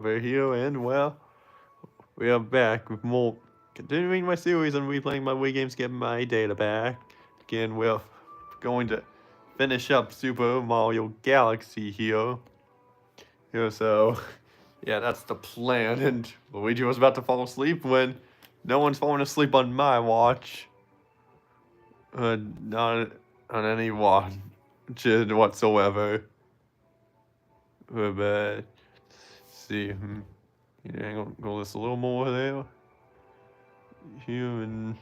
over here, and well, we are back with more, continuing my series on replaying my Wii games, getting my data back. Again, we're going to finish up Super Mario Galaxy here. So, yeah, that's the plan, and Luigi was about to fall asleep when no one's falling asleep on my watch. Not on any watch whatsoever. But, see, yeah, go this a little more there. Here and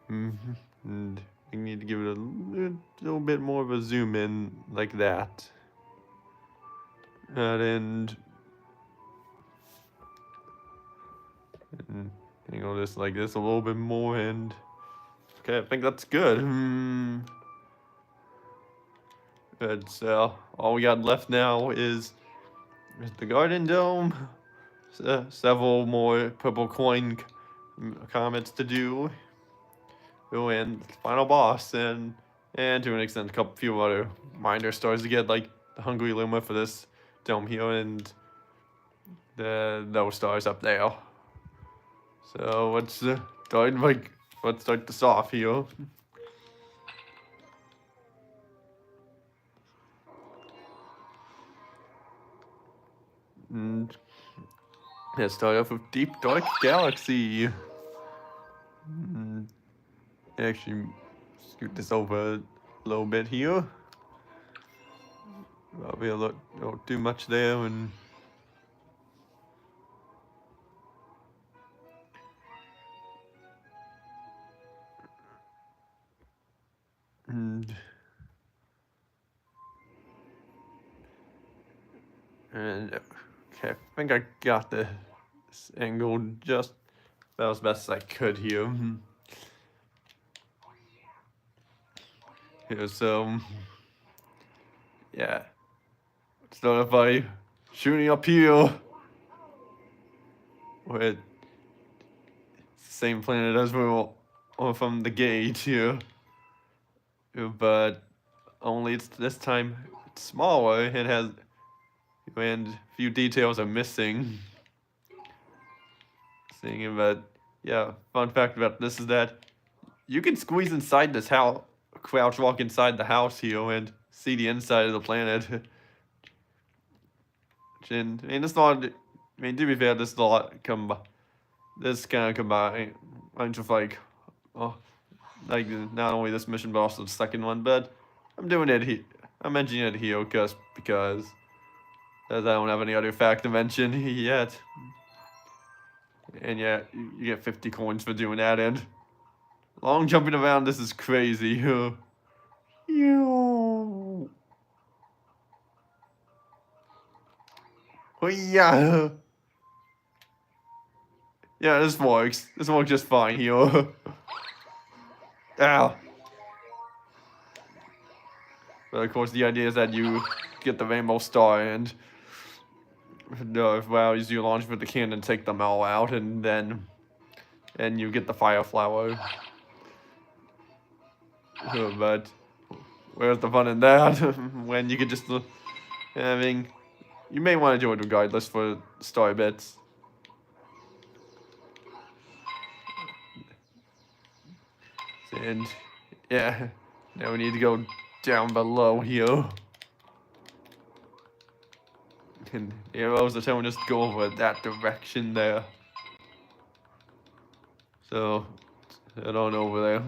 I need to give it a little bit more of a zoom in like that. And angle this like this a little bit more, and okay, I think that's good. Good. So all we got left now is the Garden Dome, several more purple coin comets to do, and the final boss, and to an extent a few other minor stars to get, like the Hungry Luma for this dome here, and those stars up there. So let's start this off here. And let's start off with Deep Dark Galaxy. Actually, scoot this over a little bit here. Probably don't do much there, and okay, I think I got this angle just about as best as I could here. Here, so yeah, start off by shooting up here. With the same planet as we were from the gate here, but only it's this time it's smaller. It has, and a few details are missing. But yeah, fun fact about this is that you can squeeze inside this house, crouch walk inside the house here, and see the inside of the planet. And I mean, it's not. I mean, to be fair, this is a lot this kind of combined with like not only this mission but also the second one. But I'm doing it here. I'm mentioning it here because as I don't have any other fact to mention yet. And yeah, you get 50 coins for doing that, and long jumping around, this is crazy. Oh yeah. Yeah, this works. This works just fine here. Ow. But of course, the idea is that you get the rainbow star, and as you launch with the cannon, take them all out, and then you get the fire flower. But where's the fun in that? When you could just, you may want to do it regardless for star bits. And yeah, now we need to go down below here. And the arrows are telling us to go over that direction there. So, head on over there.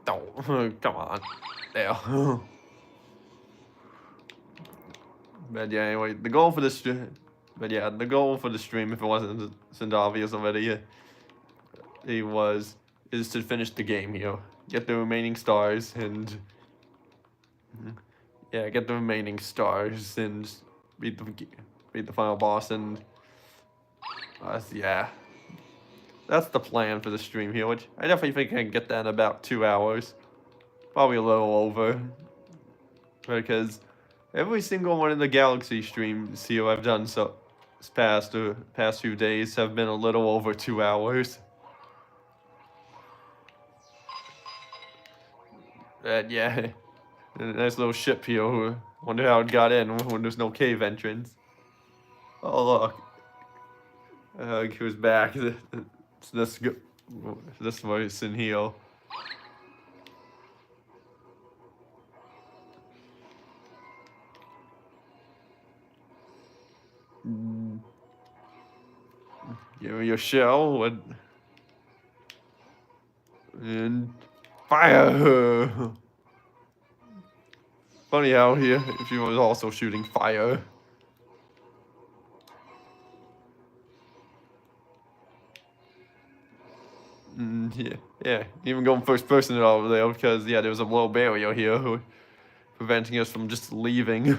Oh, come on. There. But yeah, anyway, the goal for this stream, if it wasn't obvious already, is to finish the game here. Get the remaining stars and get the remaining stars and beat the final boss, and yeah. That's the plan for the stream here, which I definitely think I can get that in about 2 hours. Probably a little over. Because every single one of the Galaxy streams here I've done this past few days have been a little over 2 hours. Yeah, a nice little ship here. Wonder how it got in when there's no cave entrance. Oh look, he was back. It's this voice in here. Give me your shell and fire. Funny how she was also shooting fire. Yeah. Even going first person over there because there was a low barrier here preventing us from just leaving.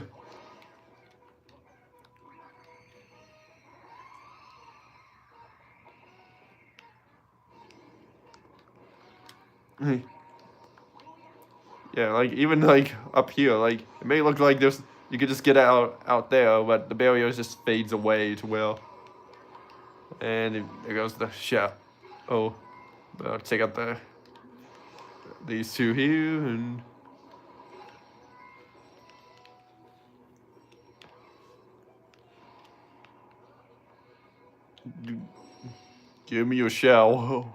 Yeah, like even like up here, like it may look like you could just get out there, but the barrier just fades away to where. And there goes the shot. Oh, I'll take out these two here and. Give me your shell.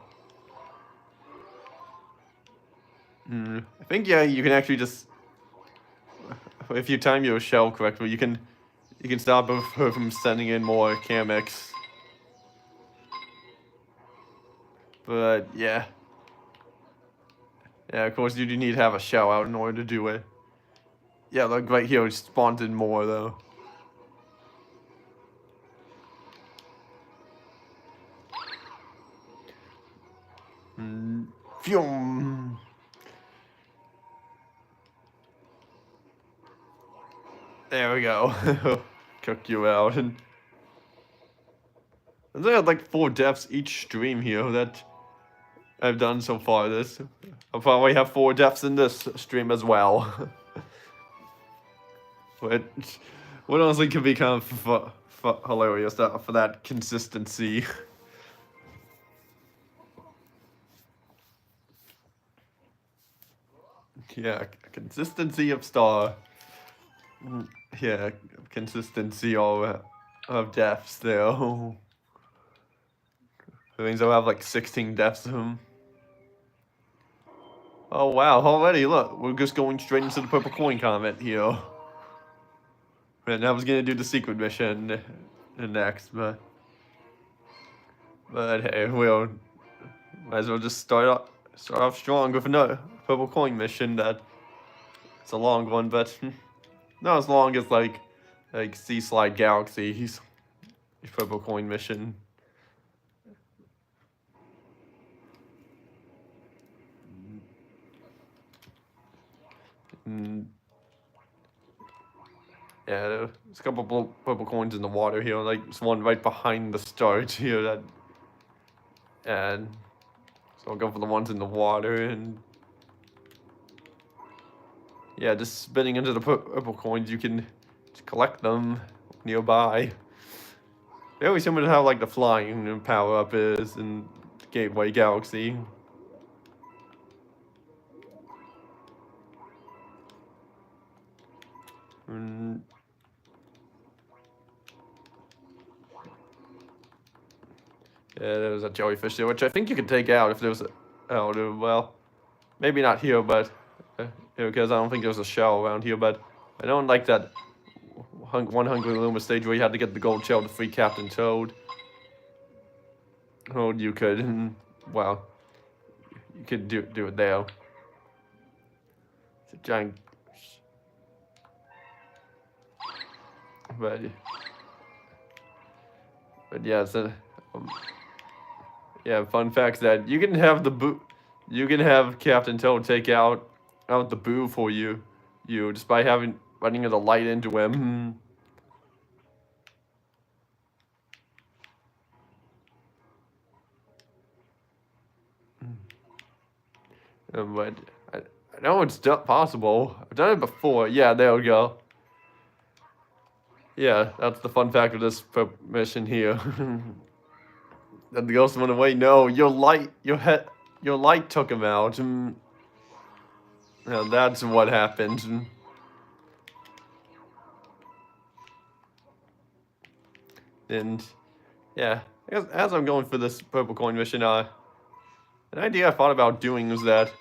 I think you can actually just, if you time your shell correctly, you can stop her from sending in more Kamex. But yeah, of course you do need to have a shell out in order to do it. Yeah, like right here, it spawned in more though. Phew. There we go. Cook you out. And I had like 4 deaths each stream here that I've done so far. I'll probably have 4 deaths in this stream as well. But what honestly could be kind of hilarious for that consistency. Yeah, consistency of star. Yeah, consistency of deaths there. That means I'll have like 16 deaths of them. Oh wow, already, look, we're just going straight into the purple coin comment here. And I was gonna do the secret mission next, but hey, we'll might as well just start off strong with another purple coin mission. That it's a long one, but not as long as like Sea Slide Galaxy's purple coin mission. Yeah, there's a couple purple coins in the water here. Like there's one right behind the start here. And so I'll go for the ones in the water and. Yeah, just spinning into the purple coins, you can just collect them nearby. Very similar to how like the flying power up is in Gateway Galaxy. Yeah, there's a jellyfish there, which I think you could take out if there's well, maybe not here, but because I don't think there's a shell around here. But I don't like that one Hungry Luma stage where you had to get the gold shell to free Captain Toad. Oh, you could, well, you could do it there. It's a giant. But yeah, it's a. Yeah, fun fact that you can have you can have Captain Toad take out the boo for you just by running the light into him. But I know it's possible. I've done it before. Yeah, there we go. Yeah, that's the fun fact of this mission here. That the ghost went away. No, your light took him out. Now that's what happened. And yeah, I guess as I'm going for this purple coin mission, an idea I thought about doing was that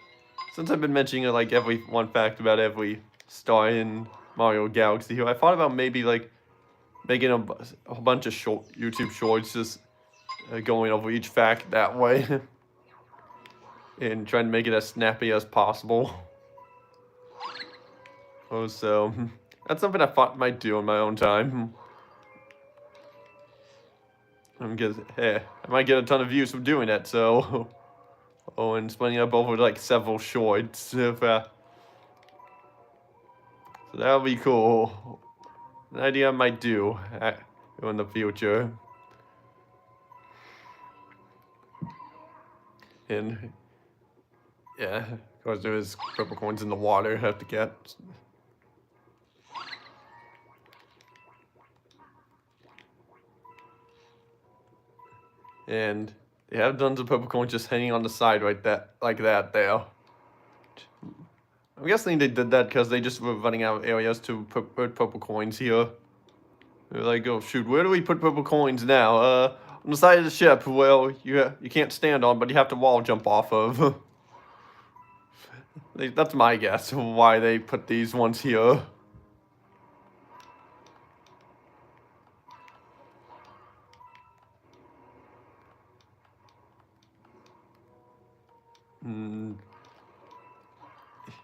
since I've been mentioning like every one fact about every star in Mario Galaxy here, I thought about maybe like making a bunch of YouTube shorts just going over each fact that way and trying to make it as snappy as possible. Oh, so that's something I thought I might do in my own time. Because, hey, I might get a ton of views from doing it, so... Oh, and splitting up over, like, several shorts. So that'll be cool. An idea I might do in the future. And, yeah, of course there's purple coins in the water I have to get. And they have tons of purple coins just hanging on the side like that there. I'm guessing they did that because they just were running out of areas to put purple coins here. They're like, oh shoot, where do we put purple coins now? On the side of the ship, well, you can't stand on, but you have to wall jump off of. That's my guess why they put these ones here.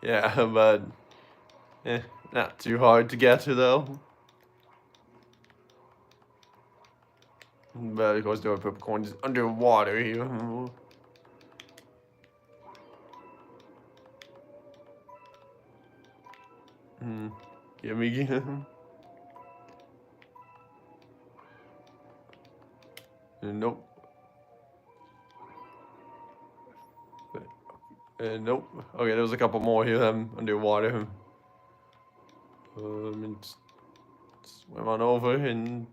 Yeah, but not too hard to get to though. But of course there are purple coins underwater here. Give me. Nope. Nope. Okay, there was a couple more here underwater. And swim on over and.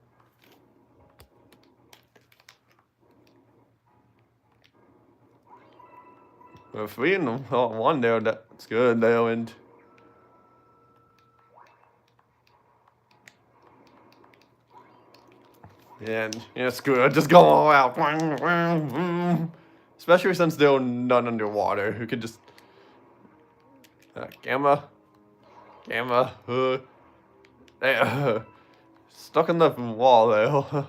We're three in one there. That's good there, and. And yeah, it's good. Just go all out. Especially since there are none underwater. Who could just gamma, there, stuck in the wall there.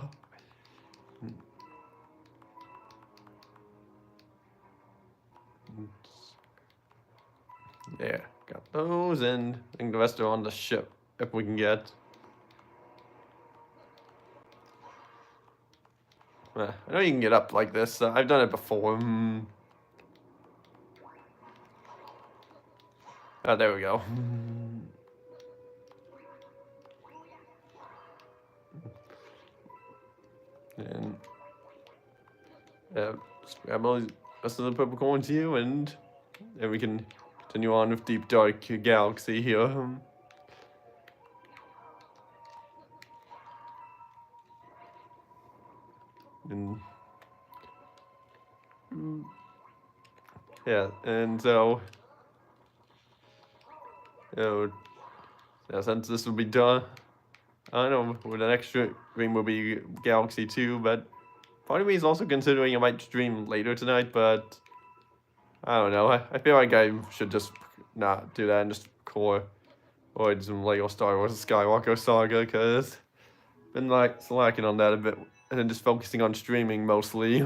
Yeah, got those, and I think the rest are on the ship if we can get. I know you can get up like this. I've done it before. Oh, there we go. And just grab all the rest of the purple coins here, and then we can continue on with Deep Dark Galaxy here. And yeah, and so since this will be done, I don't know, the next stream will be Galaxy 2, but part of me is also considering I might stream later tonight, but I don't know. I feel like I should just not do that and just avoid some Lego Star Wars Skywalker Saga, because I've been like slacking on that a bit and then just focusing on streaming mostly.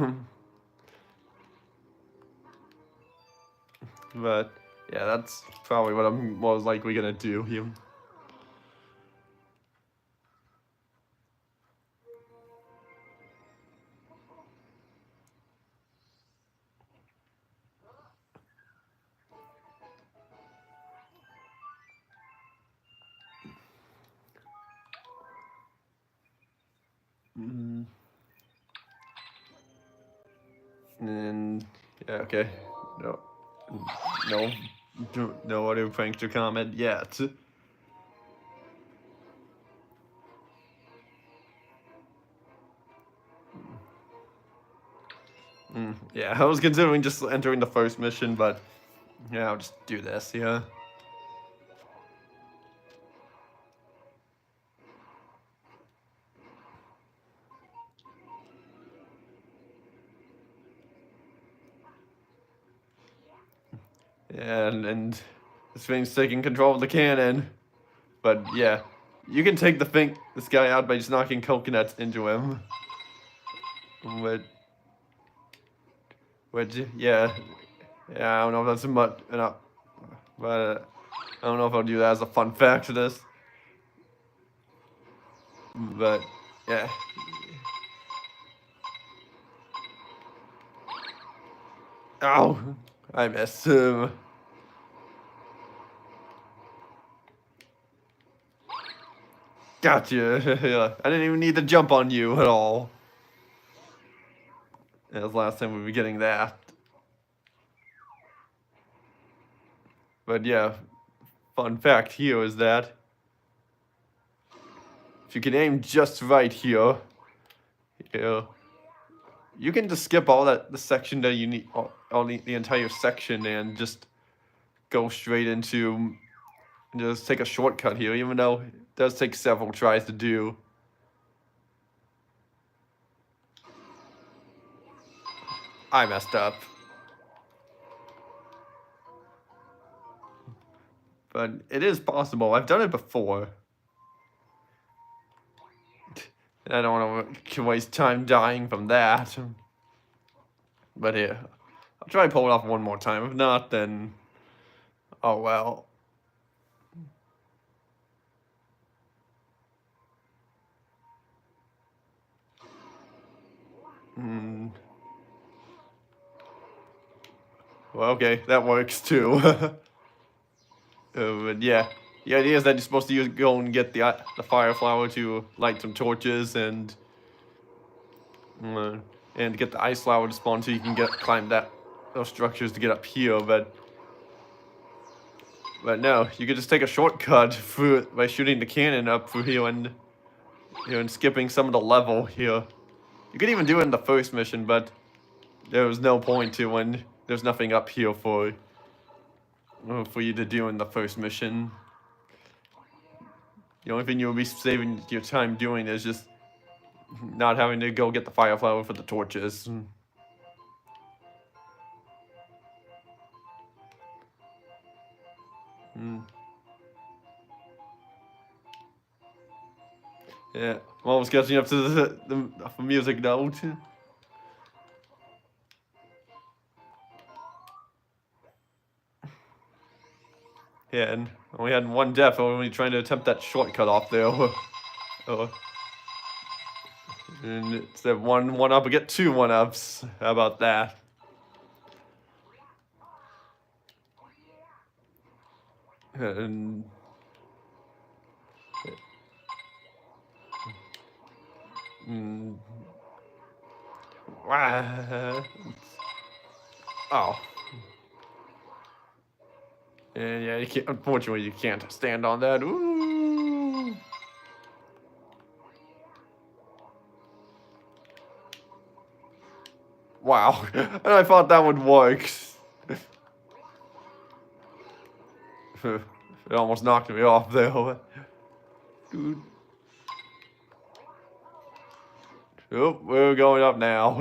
But yeah, that's probably what I'm most likely gonna do here. And yeah, okay. No other pranks to comment yet. Yeah, I was considering just entering the first mission, but yeah, I'll just do this, yeah. And this thing's taking control of the cannon. But yeah, you can take this guy out by just knocking coconuts into him. Which yeah, I don't know if that's much enough, but I don't know if I'll do that as a fun fact to this. But yeah. Ow! I missed him. Gotcha. Yeah, I didn't even need to jump on you at all. That was last time we were getting that. But yeah, fun fact here is that if you can aim just right here, you can just skip all the section that you need, all the entire section, and just go straight into, just take a shortcut here, even though it does take several tries to do. I messed up. But it is possible. I've done it before. I don't want to waste time dying from that. But here, I'll try to pull it off one more time. If not, then oh well. Well, okay, that works too. But yeah, the idea is that you're supposed to go and get the fire flower to light some torches and get the ice flower to spawn so you can climb those structures to get up here. But no, you could just take a shortcut by shooting the cannon up through here and skipping some of the level here. You could even do it in the first mission, but there was no point to when there's nothing up here for you to do in the first mission. The only thing you'll be saving your time doing is just not having to go get the fire flower for the torches. Yeah, I'm almost catching up to the music note. Yeah, and we had one death when we trying to attempt that shortcut off there. And instead of one up, we get 2 1-ups. How about that? And oh. And yeah, unfortunately, you can't stand on that. Ooh. Wow. And I thought that would work. It almost knocked me off there. Dude. Oh, we're going up now.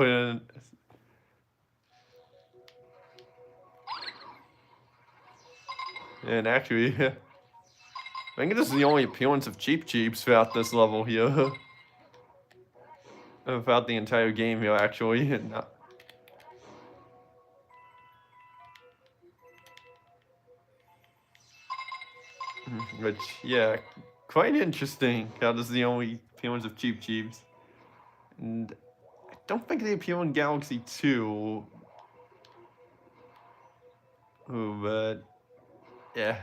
And actually, I think this is the only appearance of Cheep Cheeps throughout this level here. Throughout the entire game here, actually. Which, yeah, quite interesting how this is the only appearance of Cheep Cheeps. And I don't think they appear in Galaxy 2. But, yeah.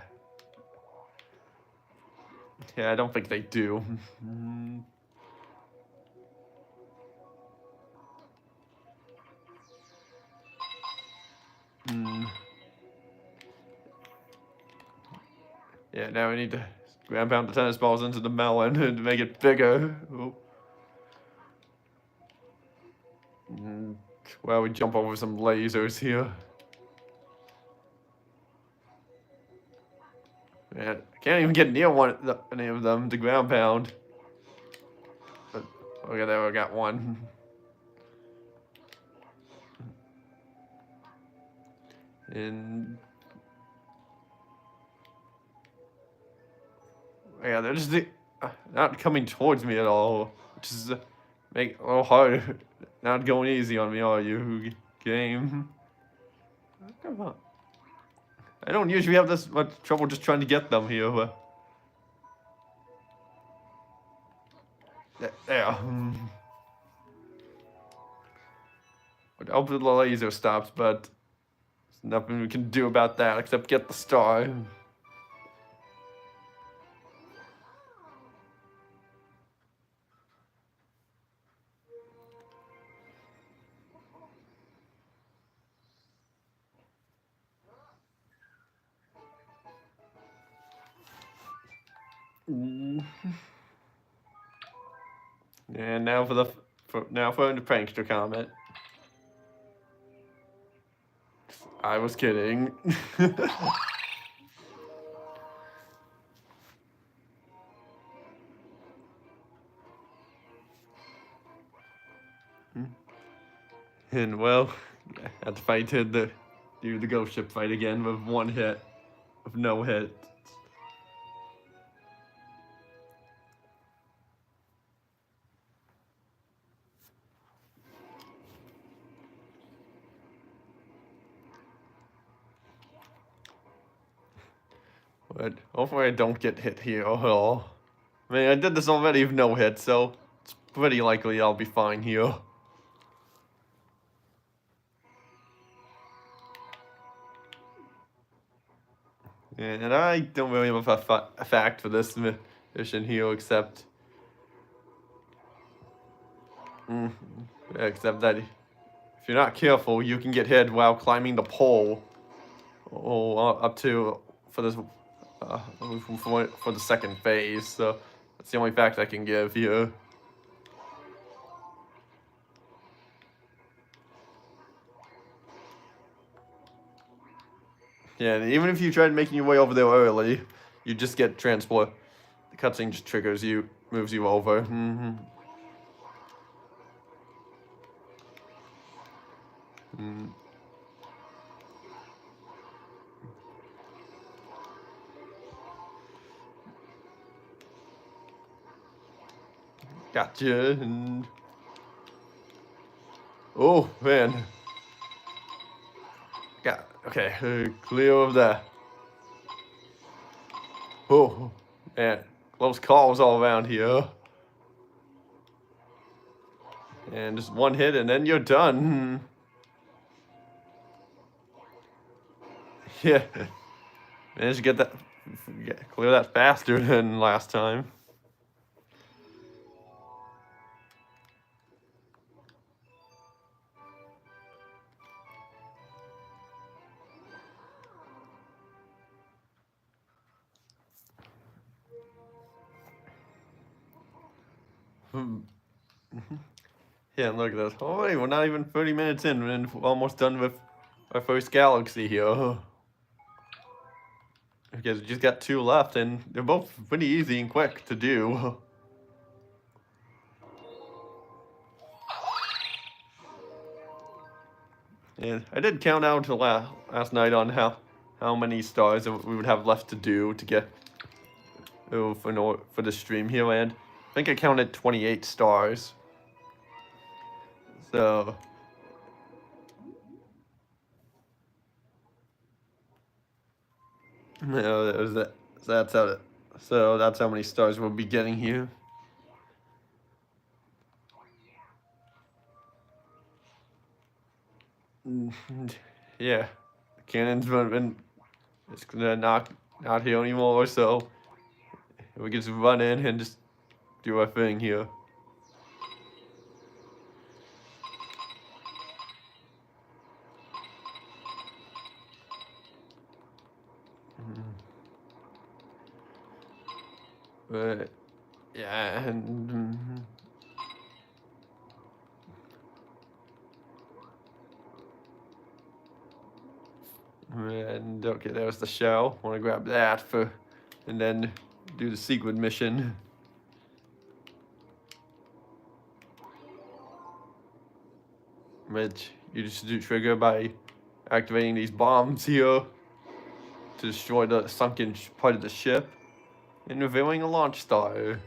Yeah, I don't think they do. Yeah, now we need to ground pound the tennis balls into the melon to make it bigger. Oh. Well, we jump over some lasers here. Man, I can't even get near any of them to ground pound. But okay, there we got one. And Yeah, they're just not coming towards me at all, which is make it a little hard. Not going easy on me, are you, game? Come on. I don't usually have this much trouble just trying to get them here, but... There. Would hope the laser stops, but there's nothing we can do about that except get the star. And now for the prankster comment. I was kidding. And well, I had to fight do the ghost ship fight again with one hit, with no hit. But hopefully I don't get hit here at all. I mean, I did this already with no hit, so it's pretty likely I'll be fine here. And I don't really have a fact for this mission here, except that if you're not careful, you can get hit while climbing the pole. Up to for this for the second phase. So that's the only fact I can give you. Yeah, and even if you tried making your way over there early, you just get transport. The cutscene just triggers you, moves you over. Gotcha. And... oh man. Okay, clear of that. Oh man, close calls all around here. And just one hit, and then you're done. Yeah, managed to get clear that faster than last time. Yeah, look at this. Oh, wait, we're not even 30 minutes in, and we're almost done with our first galaxy here. Because we just got 2 left, and they're both pretty easy and quick to do. And I did count out to last night on how many stars we would have left to do to get for the stream here, and I think I counted 28 stars. So no, that's how many stars we'll be getting here. Yeah, the cannon's been it's gonna not here anymore, so we can just run in and just do our thing here. But yeah, and okay, there was the shell. Want to grab that and then do the secret mission. Which you just trigger by activating these bombs here to destroy the sunken part of the ship. and revealing a launch star.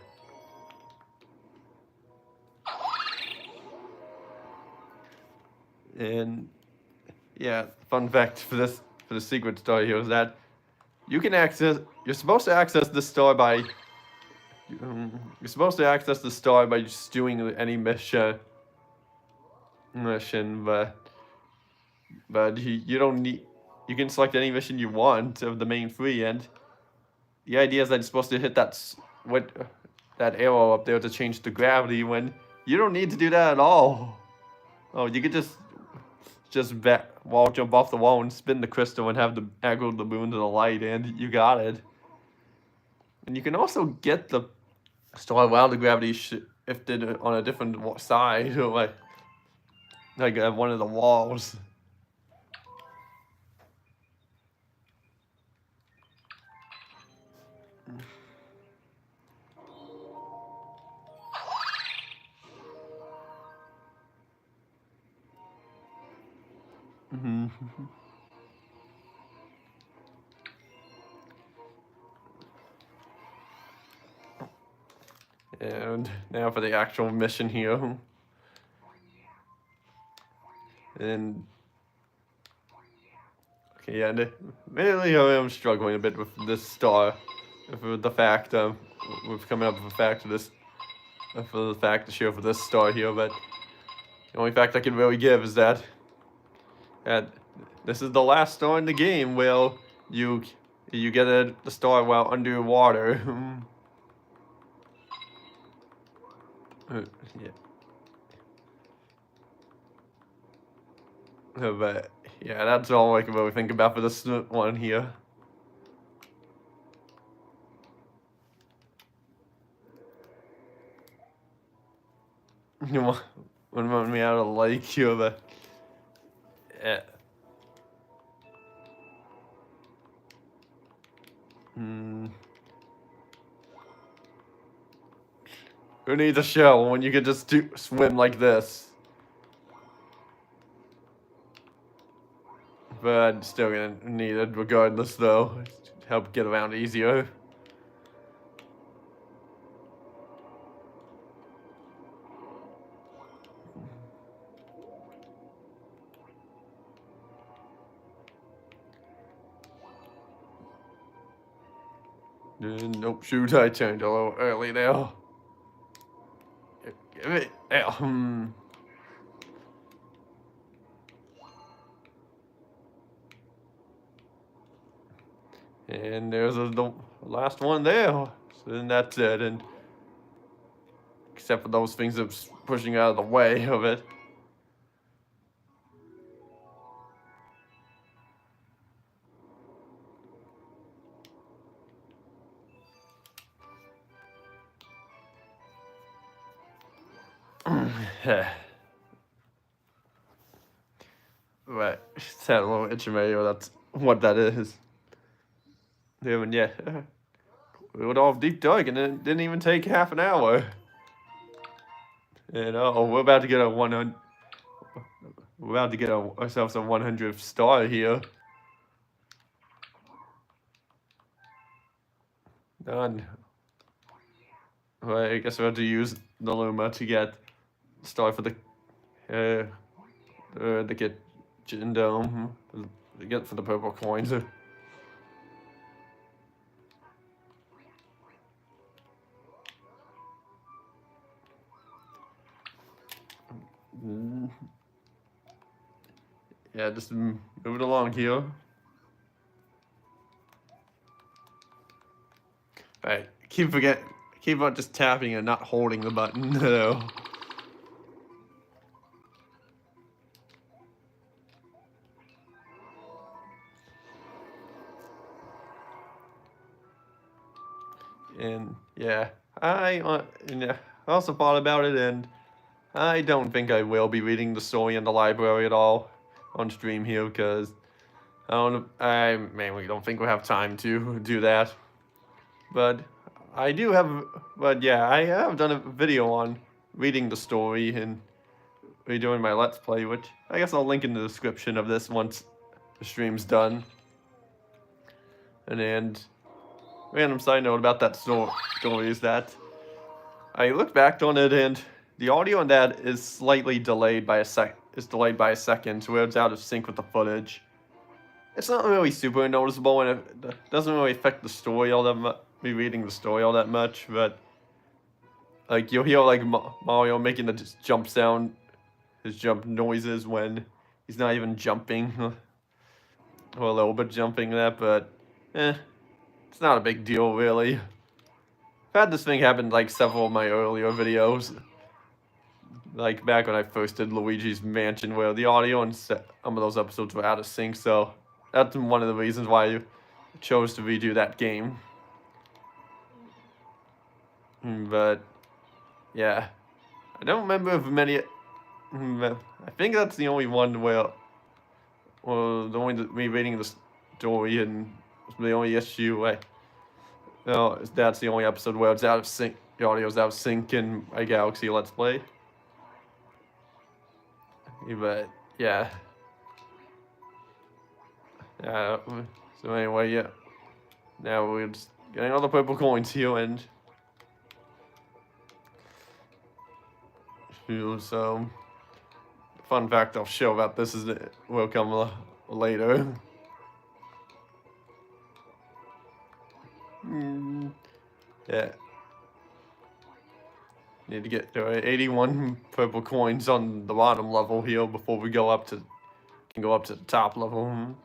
And yeah, fun fact for the secret star here is that you're supposed to access the star by just doing any mission, but you don't need. You can select any mission you want of the main three, and the idea is that you're supposed to hit that arrow up there to change the gravity when you don't need to do that at all. Oh, you could just jump off the wall and spin the crystal and have the angle the moon to the light, and you got it. And you can also get the star while the gravity shifted on a different side, or like one of the walls. And now for the actual mission here. And okay, and mainly I'm struggling a bit with this star, with the fact we've coming up with a fact of this, for the fact to share for this star here, but the only fact I can really give is that this is the last star in the game where you get the star while underwater. Yeah. But yeah, that's all I can really think about for this one here. Wouldn't want me out of the lake here, but yeah. Who needs a shell when you can just swim like this? But still gonna need it regardless, though, to help get around easier. Nope, shoot, I turned a little early now. Give it. And there's the last one there. So then that's it. And except for those things that's pushing out of the way of it. Right, it's that little Ichimayo, that's what that is. Yeah, we went off deep dug and it didn't even take half an hour. And we're about to get a 100. We're about to get ourselves a 100th star here. Done. Well, I guess we have to use the Luma to get star for the kitchen dome. To get for the purple coins. Yeah, just move it along here. Alright, keep on just tapping and not holding the button, though. And yeah, I also thought about it, and I don't think I will be reading the story in the library at all on stream here, because I mainly don't think we'll have time to do that. But I have done a video on reading the story and redoing my Let's Play, which I guess I'll link in the description of this once the stream's done. And random side note about that story is that I looked back on it and the audio on that is slightly delayed by a second, where it's out of sync with the footage. It's not really super noticeable, and it doesn't really affect the story all that much. Me reading the story all that much, but like you'll hear like Mario making the jump sound, his jump noises when he's not even jumping, or a little bit jumping that, but it's not a big deal really. I've had this thing happen like several of my earlier videos. Like back when I first did Luigi's Mansion, where the audio and some of those episodes were out of sync, so that's one of the reasons why I chose to redo that game. But yeah, I don't remember if many. I think that's the only one where, well, the only me reading the story and the only issue. No, that's the only episode where it's out of sync. The audio's out of sync in my Galaxy Let's Play. But yeah. So anyway, yeah. Now we're just getting all the purple coins here, and so fun fact I'll show about this is that will come later. Yeah. Need to get 81 purple coins on the bottom level here before we go up to the top level.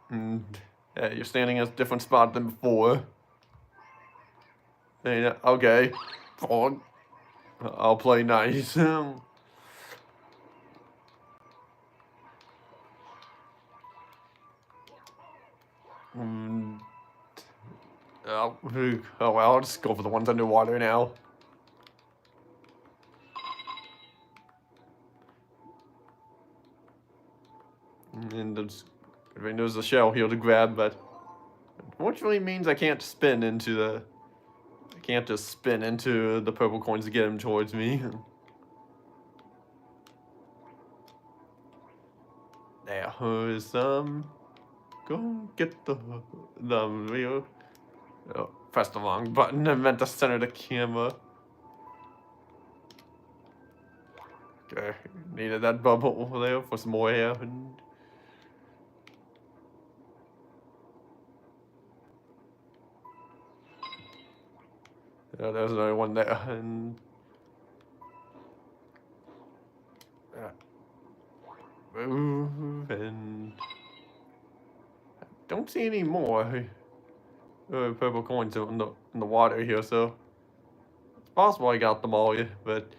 And yeah, you're standing in a different spot than before. And, okay, I'll play nice. Oh well, I'll just go for the ones underwater now. And there's a shell here to grab, but unfortunately means I can't just spin into the purple coins to get them towards me. There is go get the real. Oh, pressed the wrong button. I meant to center the camera. Okay, needed that bubble over there for some more air. And there's another one there. And and I don't see any more purple coins in the water here, so it's possible I got them all, but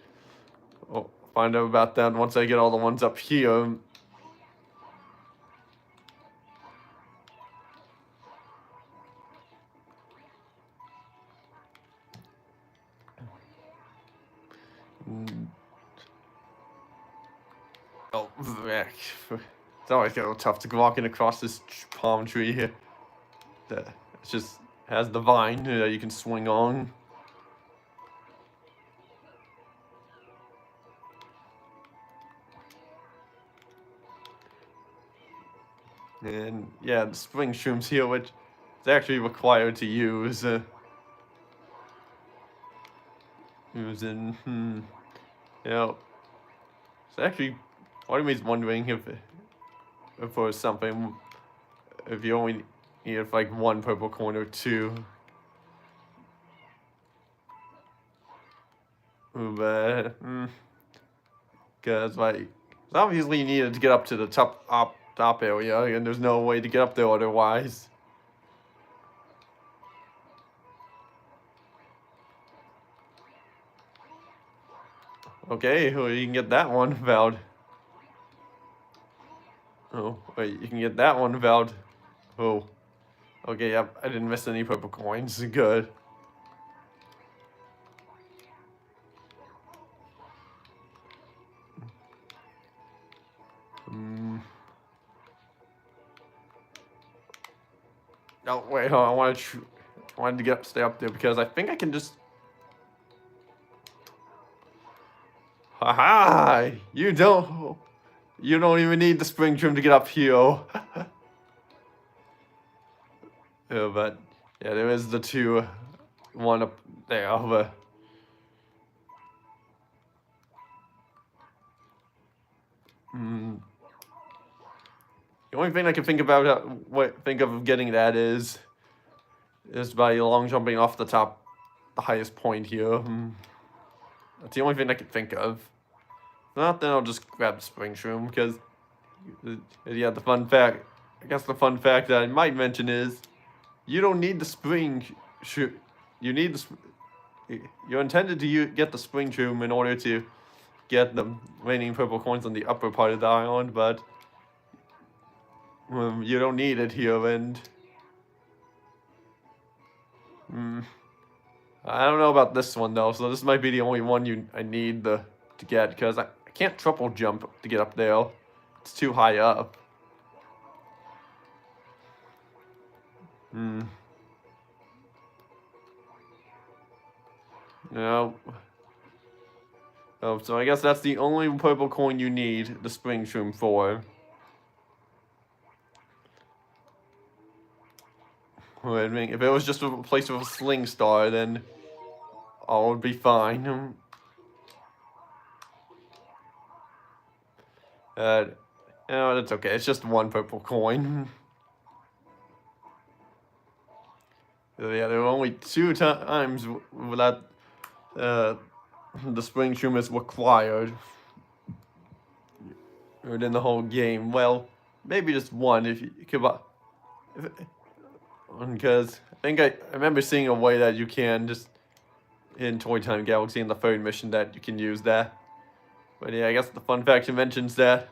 I'll find out about that once I get all the ones up here. Oh, it's always a little tough to walking across this palm tree here. It just has the vine that you can swing on. And yeah, the spring shrooms here, which is actually required to use. Using, it's actually part of me is wondering if for something, if you only need like one purple coin or two. But because like obviously you needed to get up to the top area, and there's no way to get up there otherwise. Okay, well, you can get that one vowed. Oh, wait, you can get that one vowed. Oh, okay, yep, I didn't miss any purple coins. Good. Oh, wait, hold on, I wanted to stay up there because I think I can just. Haha! You don't You don't even need the spring trim to get up here. Yeah, but yeah, there is the two, one up there, but the only thing I can think about, think of getting that is by long jumping off the top, the highest point here. That's the only thing I can think of. If not, then I'll just grab the spring shroom, because yeah, the fun fact, I guess the fun fact that I might mention is, you don't need the spring shroom. You need you're intended to get the spring shroom in order to get the remaining purple coins on the upper part of the island, but you don't need it here, and I don't know about this one though, so this might be the only one I need to get, because I can't triple jump to get up there. It's too high up. No. Oh, so I guess that's the only purple coin you need the spring shroom for. I mean, if it was just a place with a sling star, then all would be fine. No, that's okay. It's just one purple coin. Yeah, there were only 2 times that the spring shroom is required within the whole game. Well, maybe just one if you could. Because I think I remember seeing a way that you can just in Toy Time Galaxy in the third mission that you can use that. But yeah, I guess the fun fact mentions that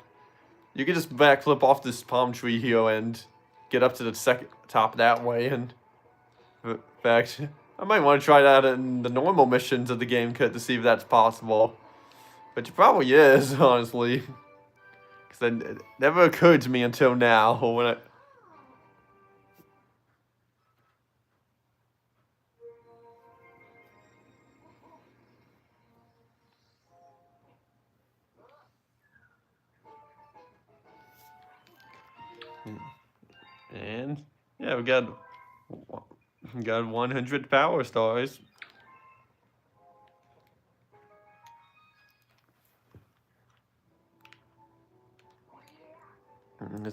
you can just backflip off this palm tree here and get up to the top that way. And in fact, I might want to try that in the normal missions of the game to see if that's possible. But it probably is, honestly. Because it never occurred to me until now when I... And yeah, we got 100 power stars.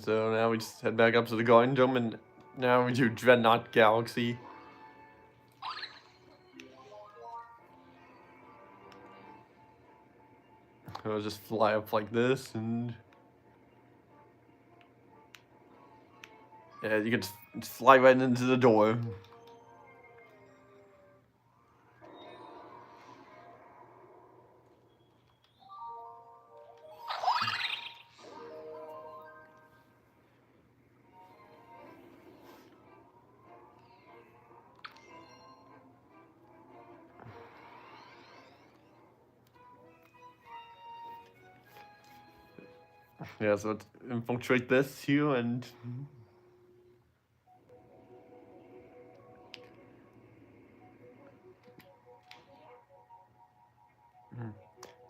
So now we just head back up to the Garden Dome, and now we do Dreadnought Galaxy. I'll just fly up like this, and yeah, you can just fly right into the door. Yeah, so let's infiltrate this here, and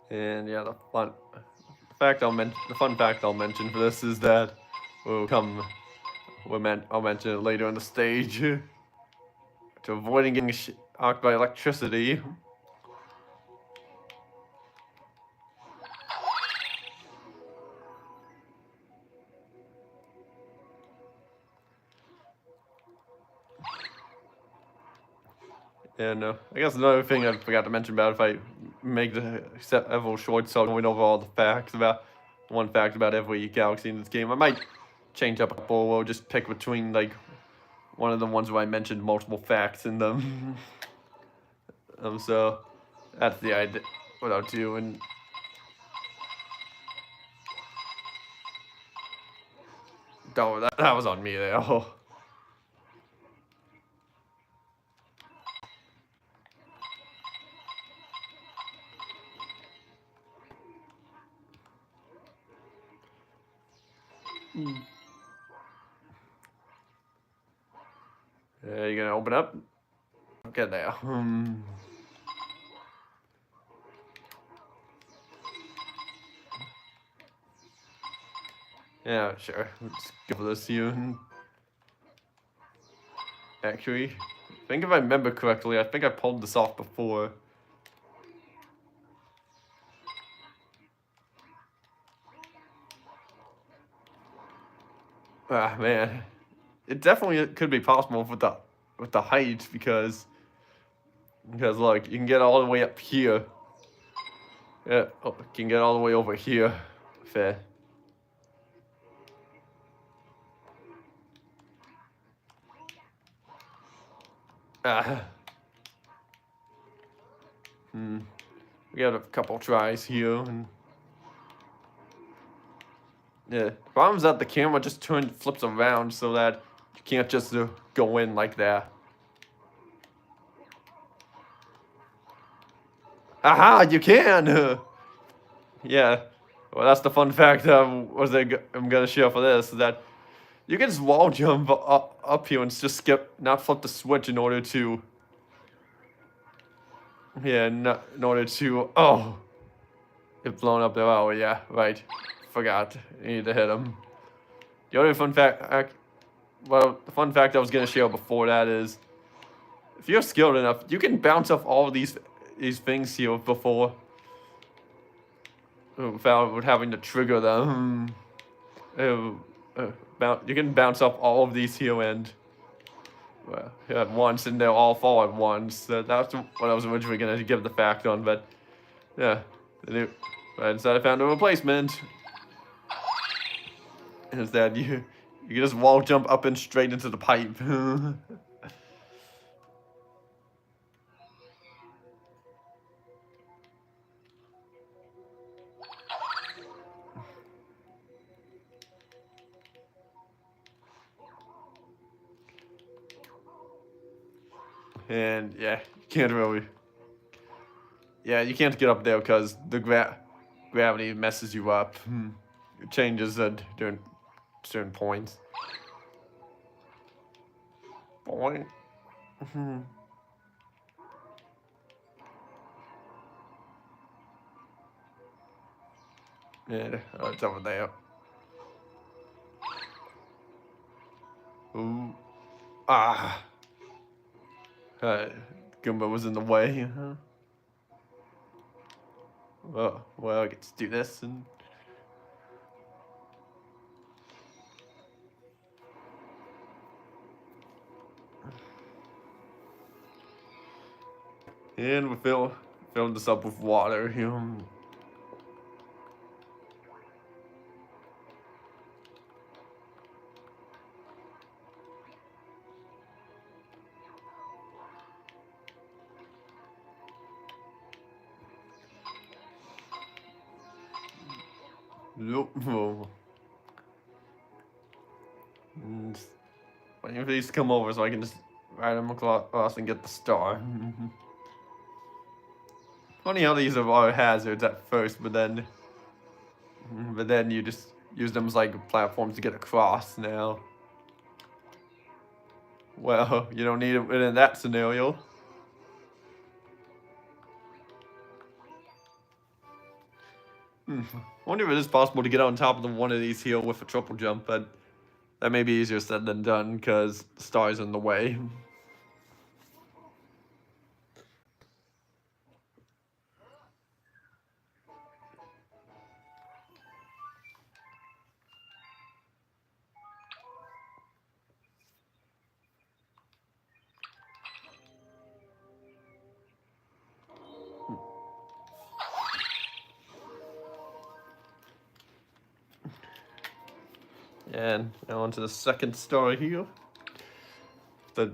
yeah, the fun fact I'll mention for this is that I'll mention it later on the stage. To avoiding getting shocked by electricity. And I guess another thing I forgot to mention about if I make the several shorts so going over all the facts about one fact about every galaxy in this game, I might change up a couple or just pick between like one of the ones where I mentioned multiple facts in them. So that's the idea. What I'll do, and oh, that was on me there. Oh. You gonna open up? Okay, there. Yeah, sure. Let's go for this here. Actually, I think if I remember correctly, I think I pulled this off before. Ah, man. It definitely could be possible with the height because look, you can get all the way up here. Yeah, oh, you can get all the way over here. Fair. Ah. We got a couple tries here, and yeah. The problem is that the camera just flips around so that you can't just go in like that. Aha! You can. Yeah. Well, that's the fun fact. I'm gonna share for this is that you can just wall jump up here and just not flip the switch in order to. Yeah, in order to. Oh, it blown up there. Oh yeah, right. Forgot. I need to hit him. The other fun fact. Well, the fun fact I was gonna share before that is, if you're skilled enough, you can bounce off all of these things here before, without having to trigger them. You can bounce off all of these here and at once, and they'll all fall at once. That's what I was originally gonna give the fact on, but yeah, I decided I found a replacement. Is that you can just wall jump up and straight into the pipe. And yeah, you can't really. Yeah, you can't get up there because the gravity messes you up. It changes during certain points. Boing. Yeah, it's over there. Ooh. Ah. Goomba was in the way. Well, I get to do this and. And we filling this up with water. Nope. And waiting for these to come over so I can just ride them across and get the star. Funny how these are hazards at first, but then you just use them as like platforms to get across now. Well, you don't need it in that scenario. I wonder if it is possible to get on top of one of these here with a triple jump, but that may be easier said than done because the star's in the way. And now on to the second star here. The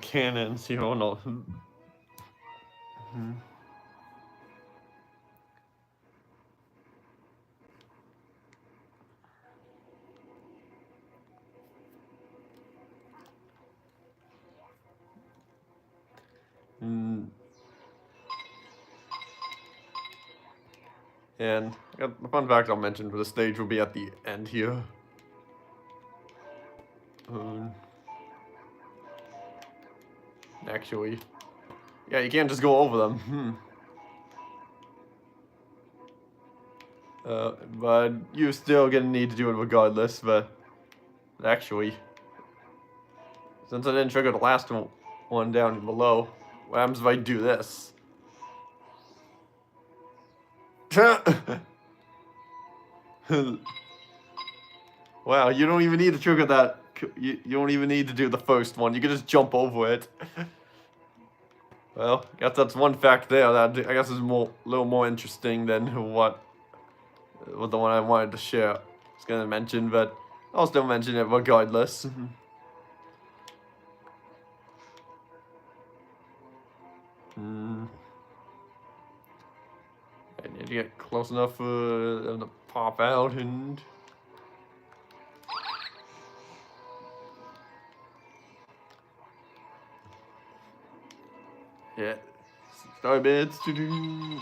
cannons here. Oh no. And the fun fact I'll mention for the stage will be at the end here. Actually, yeah, you can't just go over them. But you're still gonna need to do it regardless, but actually, since I didn't trigger the last one down below, what happens if I do this? Wow, you don't even need to trigger that. You don't even need to do the first one. You can just jump over it. Well, I guess that's one fact there that I guess is a little more interesting than what the one I wanted to share. I was gonna mention, but I'll still mention it regardless. I need to get close enough for them to pop out and. Yeah. Starbits to do.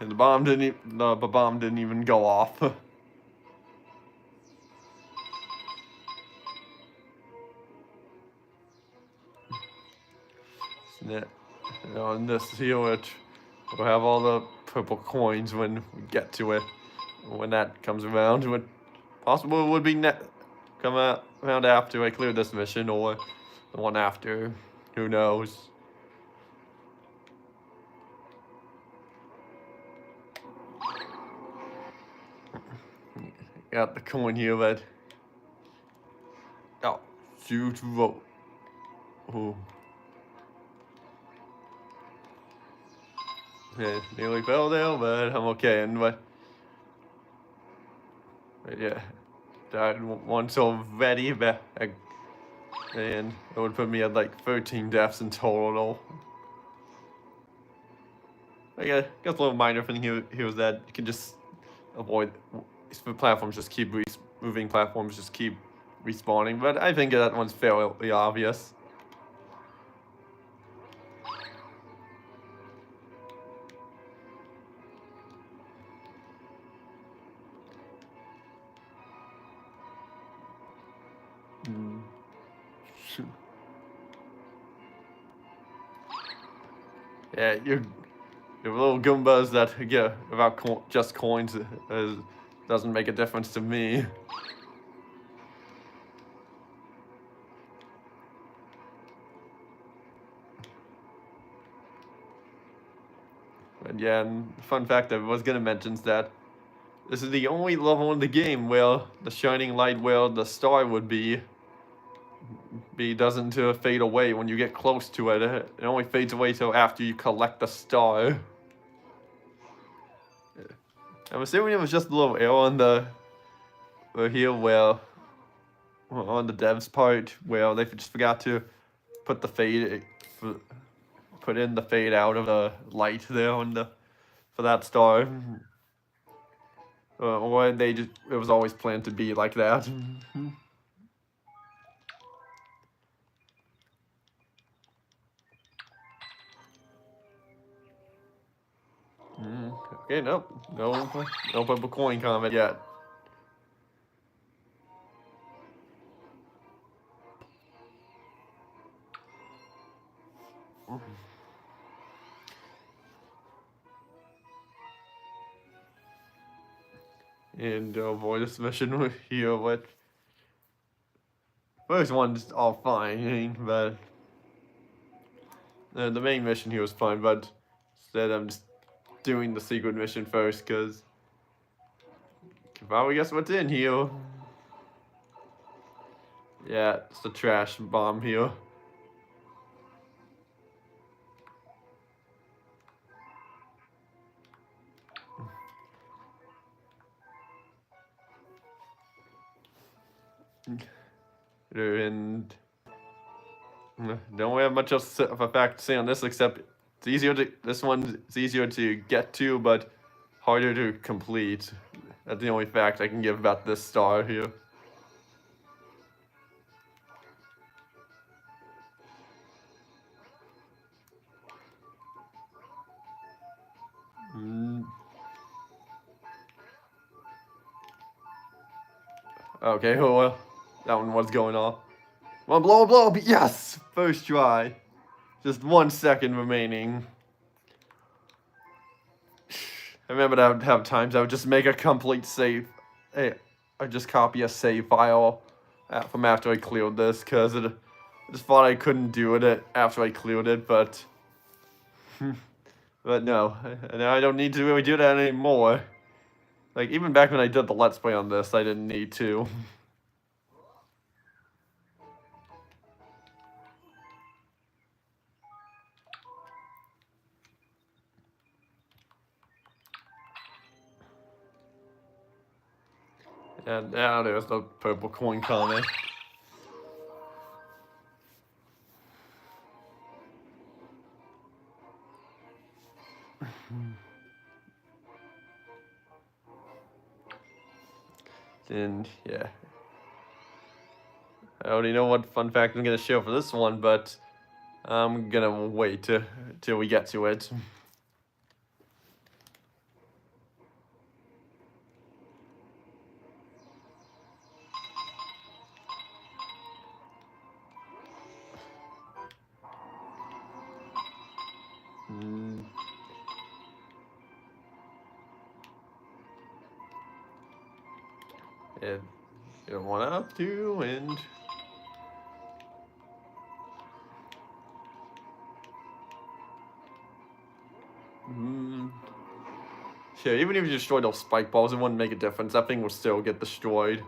And the bomb didn't even go off. On this here, we'll have all the purple coins when we get to it. When that comes around, possible it would be come out around after I clear this mission or the one after. Who knows? Got the coin here, but oh, shoot, vote. Oh. Yeah, nearly fell down, but I'm okay. But yeah, died once already, but and it would put me at like 13 deaths in total. I guess a little minor thing here is that you can just avoid platforms, just keep moving platforms, just keep respawning. But I think that one's fairly obvious. Yeah, your little Goombas that get about just coins doesn't make a difference to me. But yeah, and fun fact I was gonna mention is that this is the only level in the game where the shining light where the star would be doesn't fade away when you get close to it. It only fades away till after you collect the star. I'm assuming it was just a little error on the here where on the devs part where they just forgot to put the put in the fade out of the light there on for that star. Or it was always planned to be like that. Okay, nope. No purple coin comment yet. And avoid this mission here, but first one's all fine, but the main mission here was fine, but instead I'm just doing the secret mission first, because can probably guess what's in here. Yeah, it's the trash bomb here. And don't have much else of a fact to say on this except it's easier to it's easier to get to but harder to complete. That's the only fact I can give about this star here. Okay, well, that one was going off. Well, blow, yes! First try. Just 1 second remaining. I remember that I would have times I would just make a complete save. Hey, I'd just copy a save file from after I cleared this, because I just thought I couldn't do it after I cleared it, but no, now I don't need to really do that anymore. Like, even back when I did the Let's Play on this, I didn't need to. And now there's the purple coin coming. And yeah, I already know what fun fact I'm gonna show for this one, but I'm gonna wait till we get to it. And you don't want up to, and yeah, even if you destroyed those spike balls, it wouldn't make a difference. That thing would still get destroyed.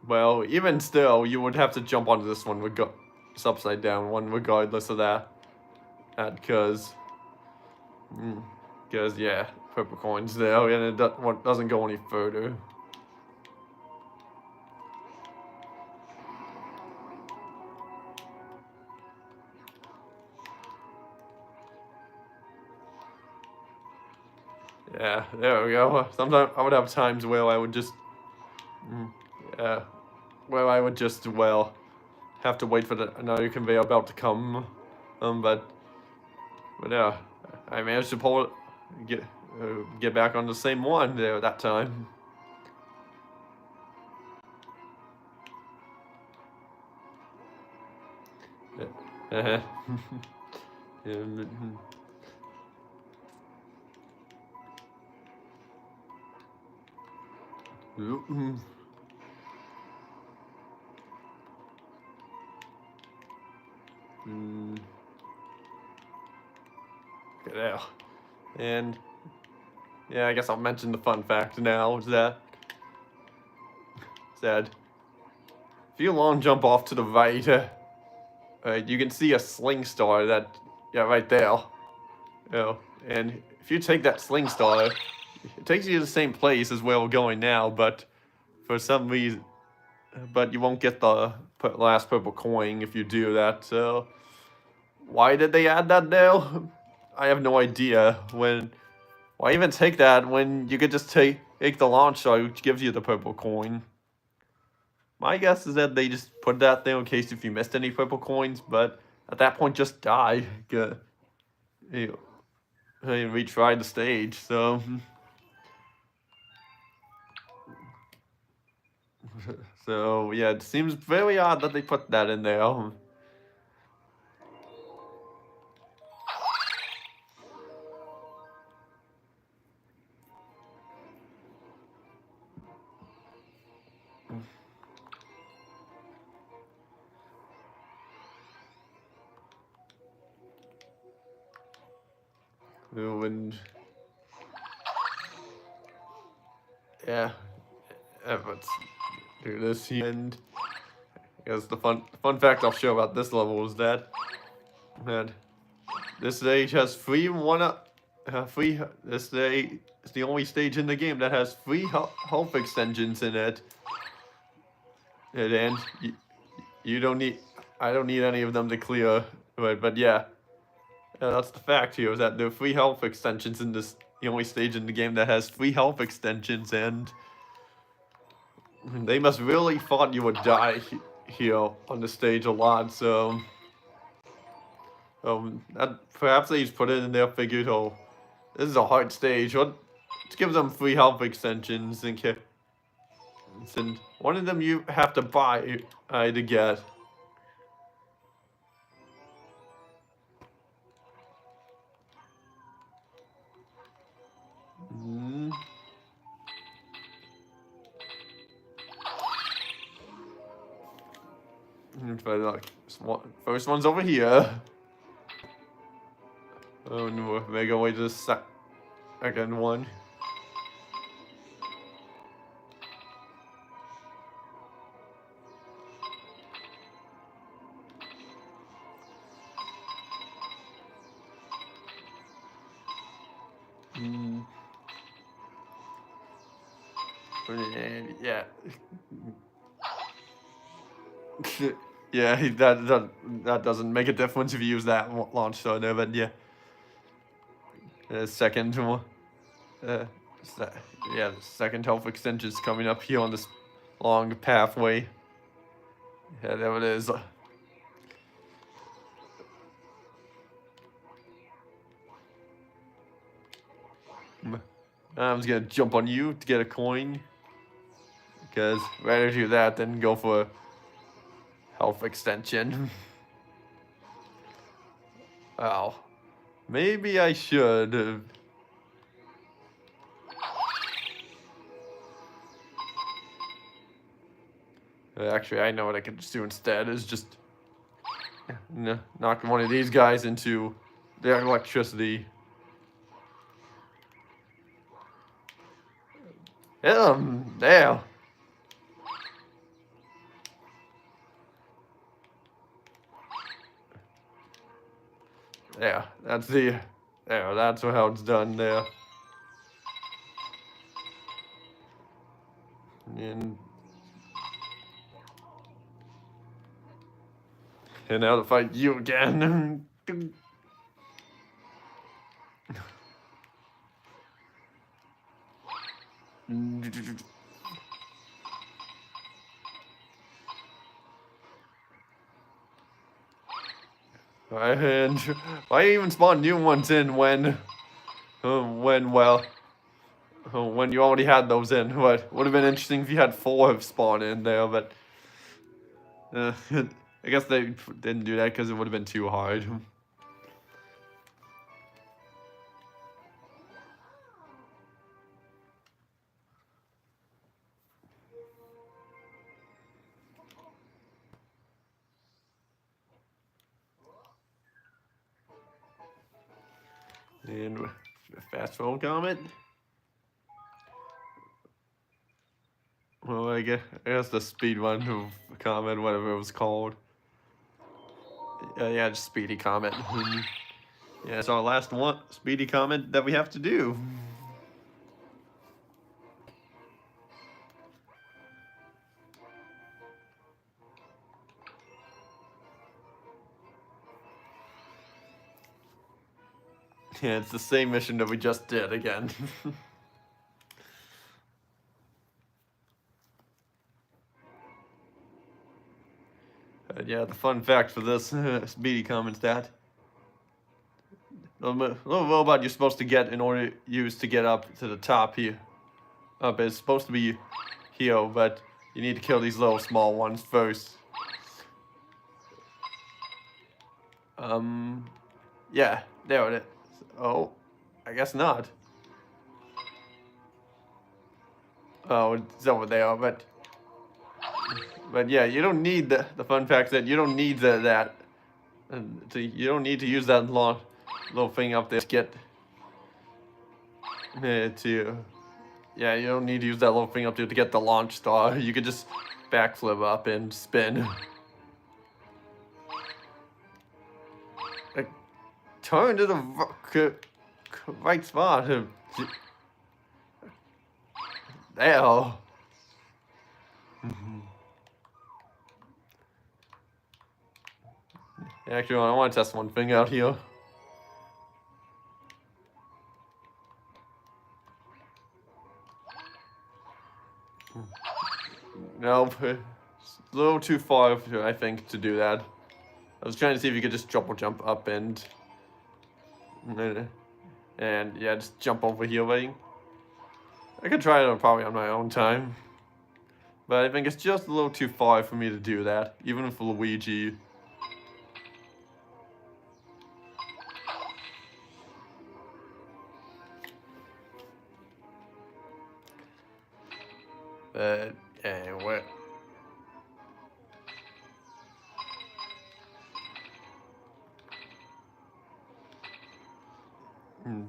Well, even still, you would have to jump onto this one, this upside down one, regardless of that. Because yeah, purple coins there, and it doesn't go any further. Yeah, there we go. Sometimes I would have times where I would just, well, have to wait for another conveyor belt to come. But yeah, I managed to get back on the same one there that time. Yeah. And yeah, I guess I'll mention the fun fact now, is that if you long jump off to the right, you can see a sling star right there. And if you take that sling star, it takes you to the same place as where we're going now, but for some reason, but you won't get the last purple coin if you do that, so why did they add that there? I have no idea. Why even take that when you could just take the launch star, which gives you the purple coin? My guess is that they just put that there in case if you missed any purple coins, but at that point just die. Retry the stage, so... So, yeah, it seems very odd that they put that in there. And yeah, let's do this here. And I guess the fun fact I'll show about this level is that this stage has this stage is the only stage in the game that has 3 health extensions in it. And you don't need, I don't need any of them to clear, but yeah. That's the fact here, is that there are 3 health extensions in this, the only stage in the game that has 3 health extensions, and they must really thought you would die here on the stage a lot, so perhaps they just put it in there, figured, oh, this is a hard stage, let's give them 3 health extensions, and one of them you have to buy to get. but look, first one's over here. Oh no, make our way to the second one. And yeah. Yeah, that doesn't make a difference if you use that launch soda, but yeah. Second one. Yeah, the second health extension is coming up here on this long pathway. Yeah, there it is. I'm just gonna jump on you to get a coin. Because rather do that than go for health extension. Oh. Maybe I should. Actually, I know what I could just do instead is just knock one of these guys into the electricity. There. There, that's how it's done there. And now to fight you again. And why even spawn new ones in when you already had those in? What would have been interesting if you had 4 have spawned in there, but I guess they didn't do that because it would have been too hard. And fast forward comment. Well, I guess the speed run comment, whatever it was called. Yeah, just speedy comment. Yeah, it's our last one speedy comment that we have to do. Yeah, it's the same mission that we just did again. Yeah, the fun fact for this speedy comment that the little robot you're supposed to get in order to use to get up to the top here. It's supposed to be here, but you need to kill these little small ones first. Yeah, there it is. Oh, I guess not. Oh, it's over there, but yeah, you don't need the fun fact that you don't need that. You don't need to use that little thing up there to get yeah, you don't need to use that little thing up there to get the launch star. You could just backflip up and spin. Turn to the right spot. There. Actually, I want to test one thing out here. Nope. It's a little too far, I think, to do that. I was trying to see if you could just triple jump up and yeah, just jump over here, like. I could try it probably on my own time. But I think it's just a little too far for me to do that, even with Luigi. But anyway. Mm.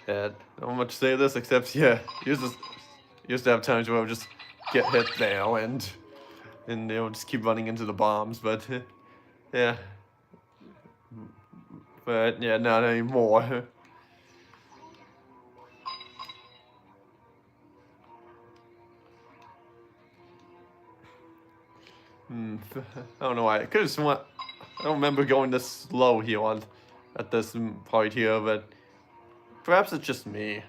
Yeah, not much to say to this except yeah, used to have times where I would just get hit there and they would just keep running into the bombs, but yeah, but yeah, not anymore. I don't know why. I could have sworn. I don't remember going this slow here at this part here, but perhaps it's just me.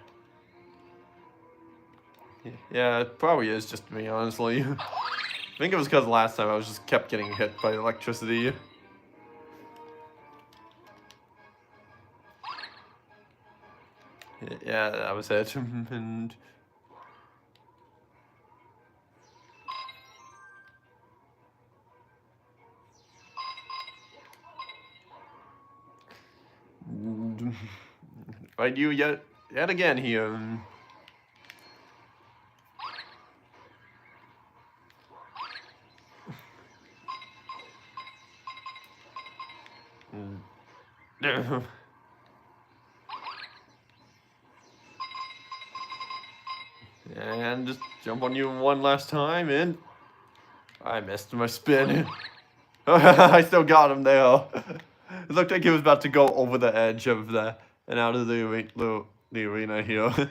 Yeah, it probably is just me, honestly. I think it was because last time I was just kept getting hit by electricity. Yeah, that was it. And fight you yet again here. And just jump on you one last time, and I missed my spin. I still got him there. It looked like he was about to go over the edge of and out of the arena here.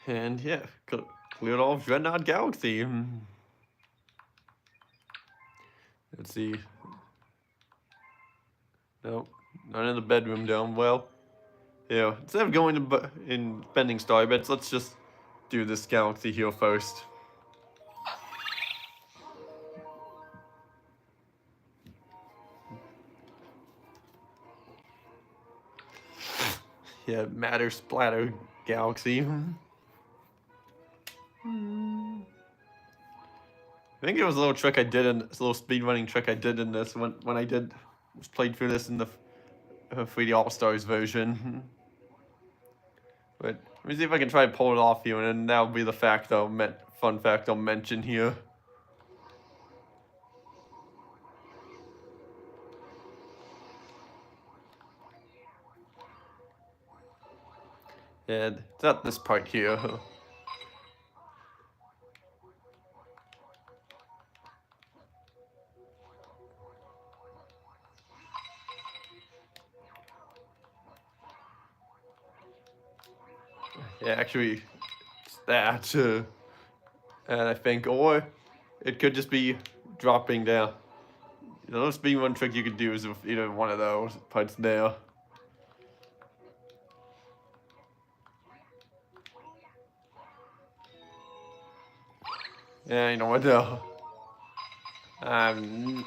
And yeah, cleared all of Dreadnought Galaxy. Let's see. Nope, not in the bedroom down. Well, yeah, instead of going to in spending star bets, let's just do this galaxy here first. Yeah, matter splatter galaxy. I think it was a little trick I did in this little speedrunning trick I did in this when I played through this in the 3D All Stars version. But let me see if I can try to pull it off here, and then that'll be the fun fact I'll mention here. And it's at this part here. Yeah, actually, it's that. And I think, or it could just be dropping down. You know, this being one trick you could do is with either one of those parts there. Yeah, you know what though? I'm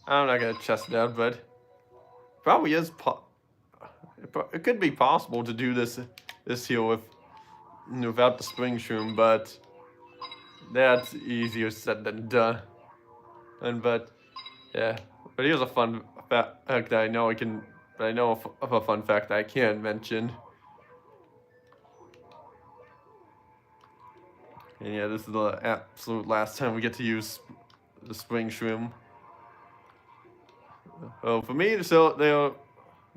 not gonna chest it out, but probably is. It could be possible to do this here without the spring shroom, but that's easier said than done. But yeah, but here's a fun fact that I know of a fun fact I can mention. And yeah, this is the absolute last time we get to use the spring shroom. Oh, for me, so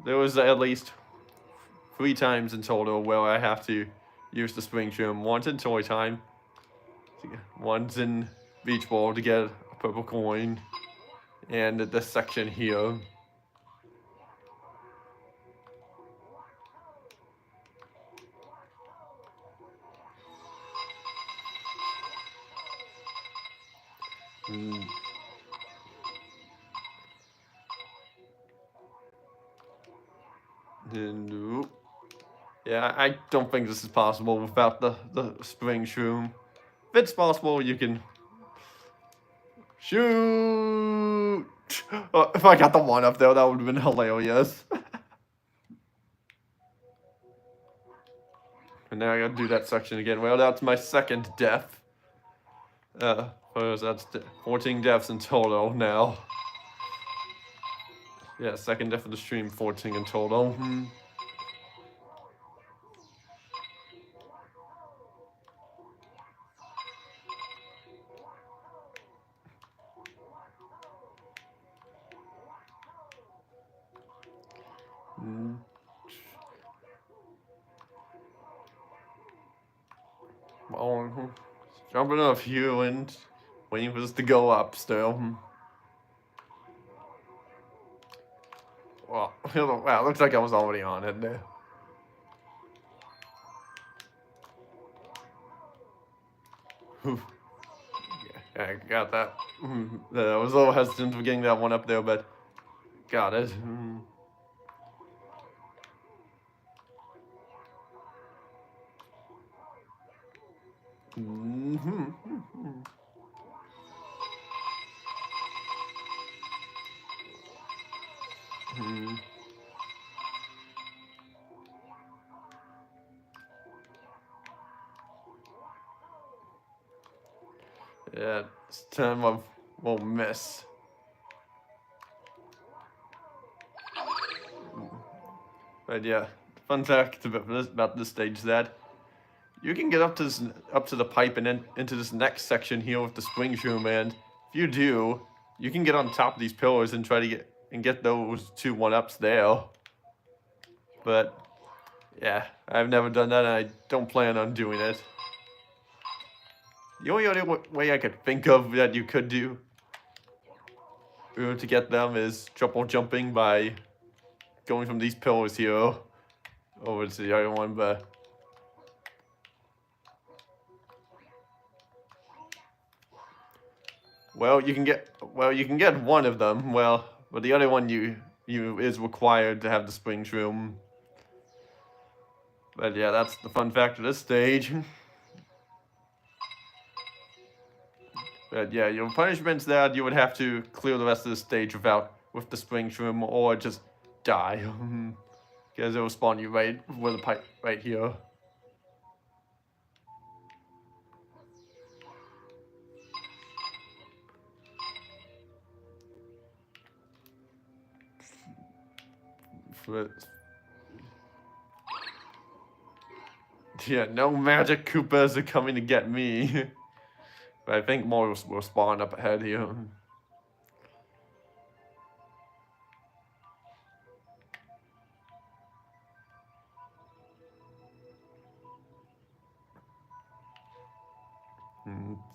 there was at least 3 times in total where I have to use the spring shroom. Once in toy time, once in beach ball to get a purple coin, and this section here. And yeah, I don't think this is possible without the spring shroom. If it's possible, you can shoot. Oh, if I got the one up there, that would have been hilarious. And now I gotta do that section again. Well, that's my second death. First, that's 14 deaths in total now. Yeah, second death of the stream, 14 in total. Well, jumping off here and waiting for this to go up still. Well, wow, looks like I was already on it there. Yeah, I got that. I was a little hesitant of getting that one up there, but got it. Yeah, this time I won't miss. But yeah, fun fact about this stage is that you can get up to the pipe and then into this next section here with the spring room, and if you do, you can get on top of these pillars and try to get those 2 1-ups there. But yeah, I've never done that, and I don't plan on doing it. The only other way I could think of that you could do to get them is triple jumping by going from these pillars here over to the other one, but you can get one of them. But the other one is required to have the spring room. But yeah, that's the fun fact of this stage. But yeah, your punishment's that you would have to clear the rest of the stage with the spring room, or just die. Because it will spawn you right with the pipe right here. Yeah, no magic Koopas are coming to get me. But I think more will spawn up ahead here.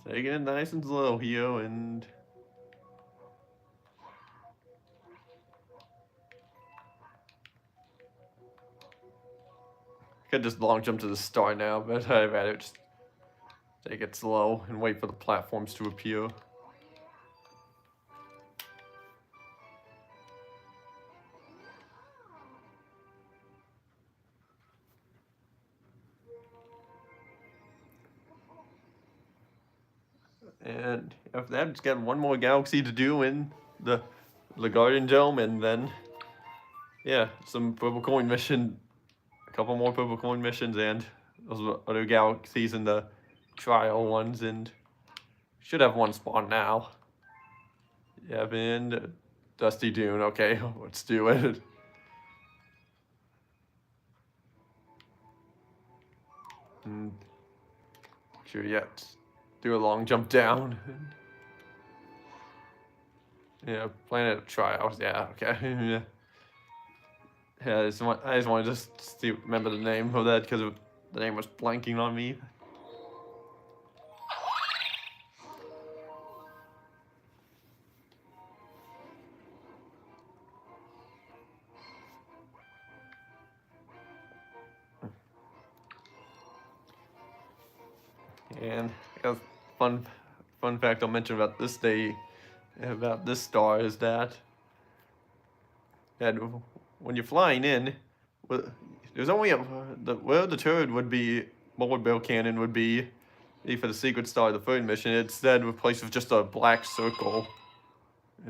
Taking it nice and slow here, and could just long jump to the star now, but I'd rather just take it slow and wait for the platforms to appear. And after that, just got one more galaxy to do in the Garden Dome, and then yeah, some purple coin mission, a couple more purple coin missions, and those other galaxies in the trial ones, and should have one spawn now. Yeah, and Dusty Dune. Okay, let's do it. Sure, yet do a long jump down. Yeah, Planet Trials. Yeah, okay. Yeah. Yeah, I just want to just remember the name of that because the name was blanking on me. And a fun fact I'll mention about this day, about this star, is that when you're flying in, there's only where the turret would be, bullet bill cannon would be for the secret star, the third mission. It's instead replaced with just a black circle.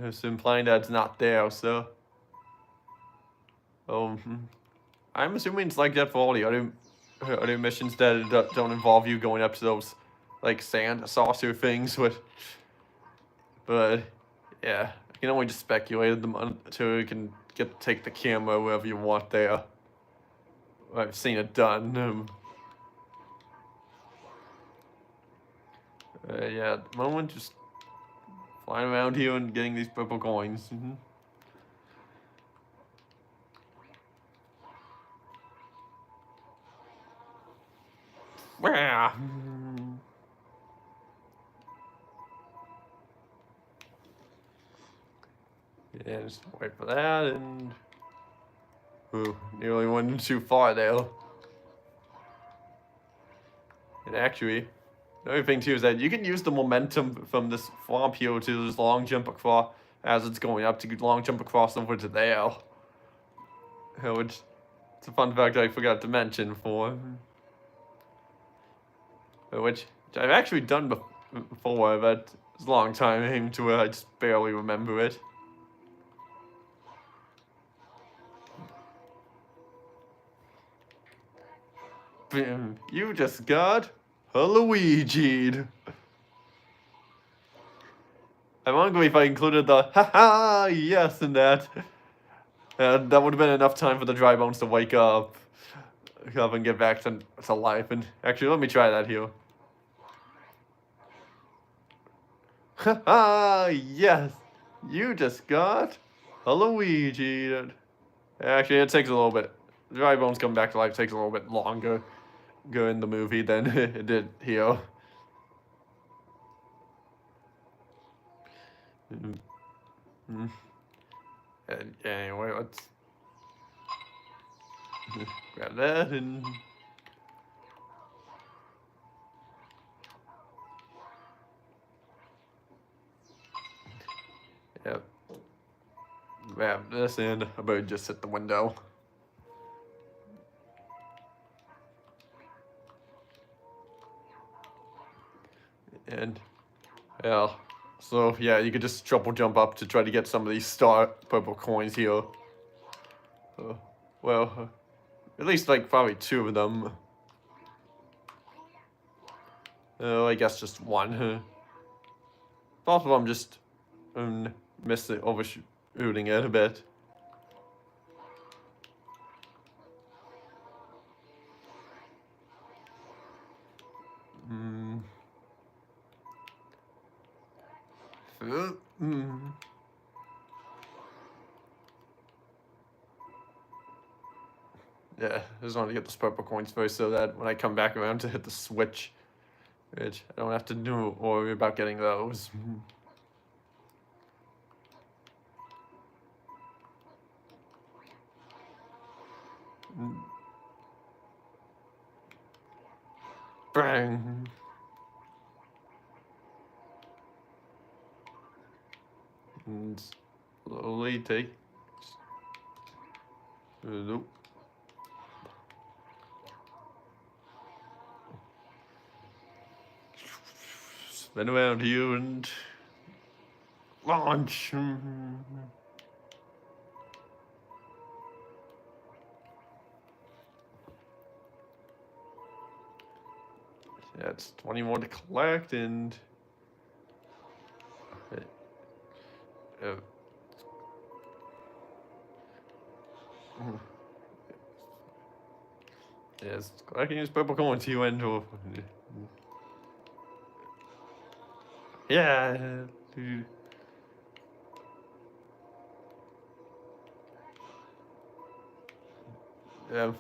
It's implying that it's not there. So, I'm assuming it's like that for all the other missions that don't involve you going up to those like sand saucer things with. But yeah, I can only just speculate them until you can take the camera wherever you want there. I've seen it done. Yeah, at the moment, just flying around here and getting these purple coins. Yeah, just wait for that, and ooh, nearly went too far there. And actually, the only thing too is that you can use the momentum from this flop here to just long jump across as it's going up to long jump across over to there. Which it's a fun fact I forgot to mention before. Which I've actually done before, but it's a long time to where I just barely remember it. You just got Luigi'd. I'm wondering if I included the haha yes in that. That would have been enough time for the dry bones to wake up and get back to life. And actually, let me try that here. Haha yes, you just got Luigi. Actually, it takes a little bit. Dry bones come back to life takes a little bit longer in the movie than it did here. And anyway, let's grab that and yep. Grab this and I better just hit the window. And yeah, so yeah, you could just triple jump up to try to get some of these purple coins here. Well, at least like probably 2 of them. I guess just 1. Both of them just overshooting it a bit. Yeah, I just want to get those purple coins first so that when I come back around to hit the switch, which I don't have to worry about getting those. Bang! And slowly take. Nope. Spin around here and launch. Yeah, it's 20 more to collect and. Yes, collecting his purple coins he went to. Yeah. Yeah.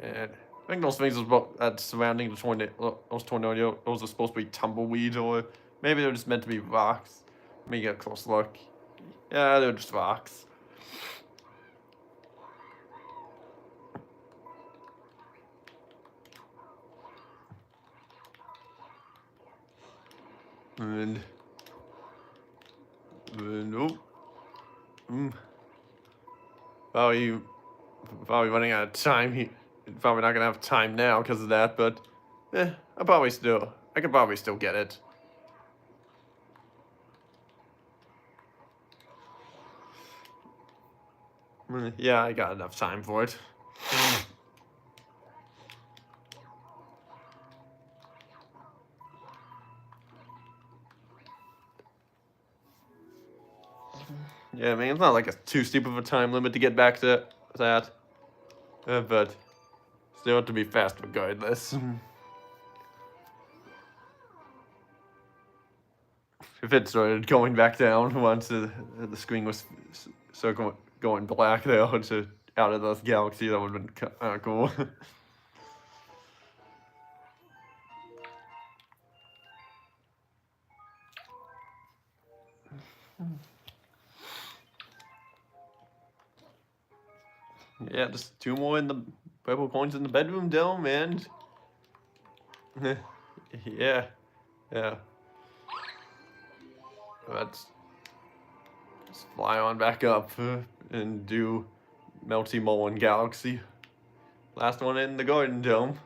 And I think those things that surrounding the those tornadoes are supposed to be tumbleweeds, or maybe they're just meant to be rocks. Let me get a close look. Yeah, they're just rocks. And nope. Probably running out of time. Probably not gonna have time now because of that, but I could probably still get it. Yeah, I got enough time for it. Yeah, I mean, it's not like a too steep of a time limit to get back to that. But still have to be fast regardless. If it started going back down once the screen was going black though, to out of this galaxy, that would have been kind of cool. Yeah, just 2 more in the purple coins in the bedroom dome, and yeah, yeah. Let's fly on back up and do Melty Mullen Galaxy. Last one in the Garden Dome.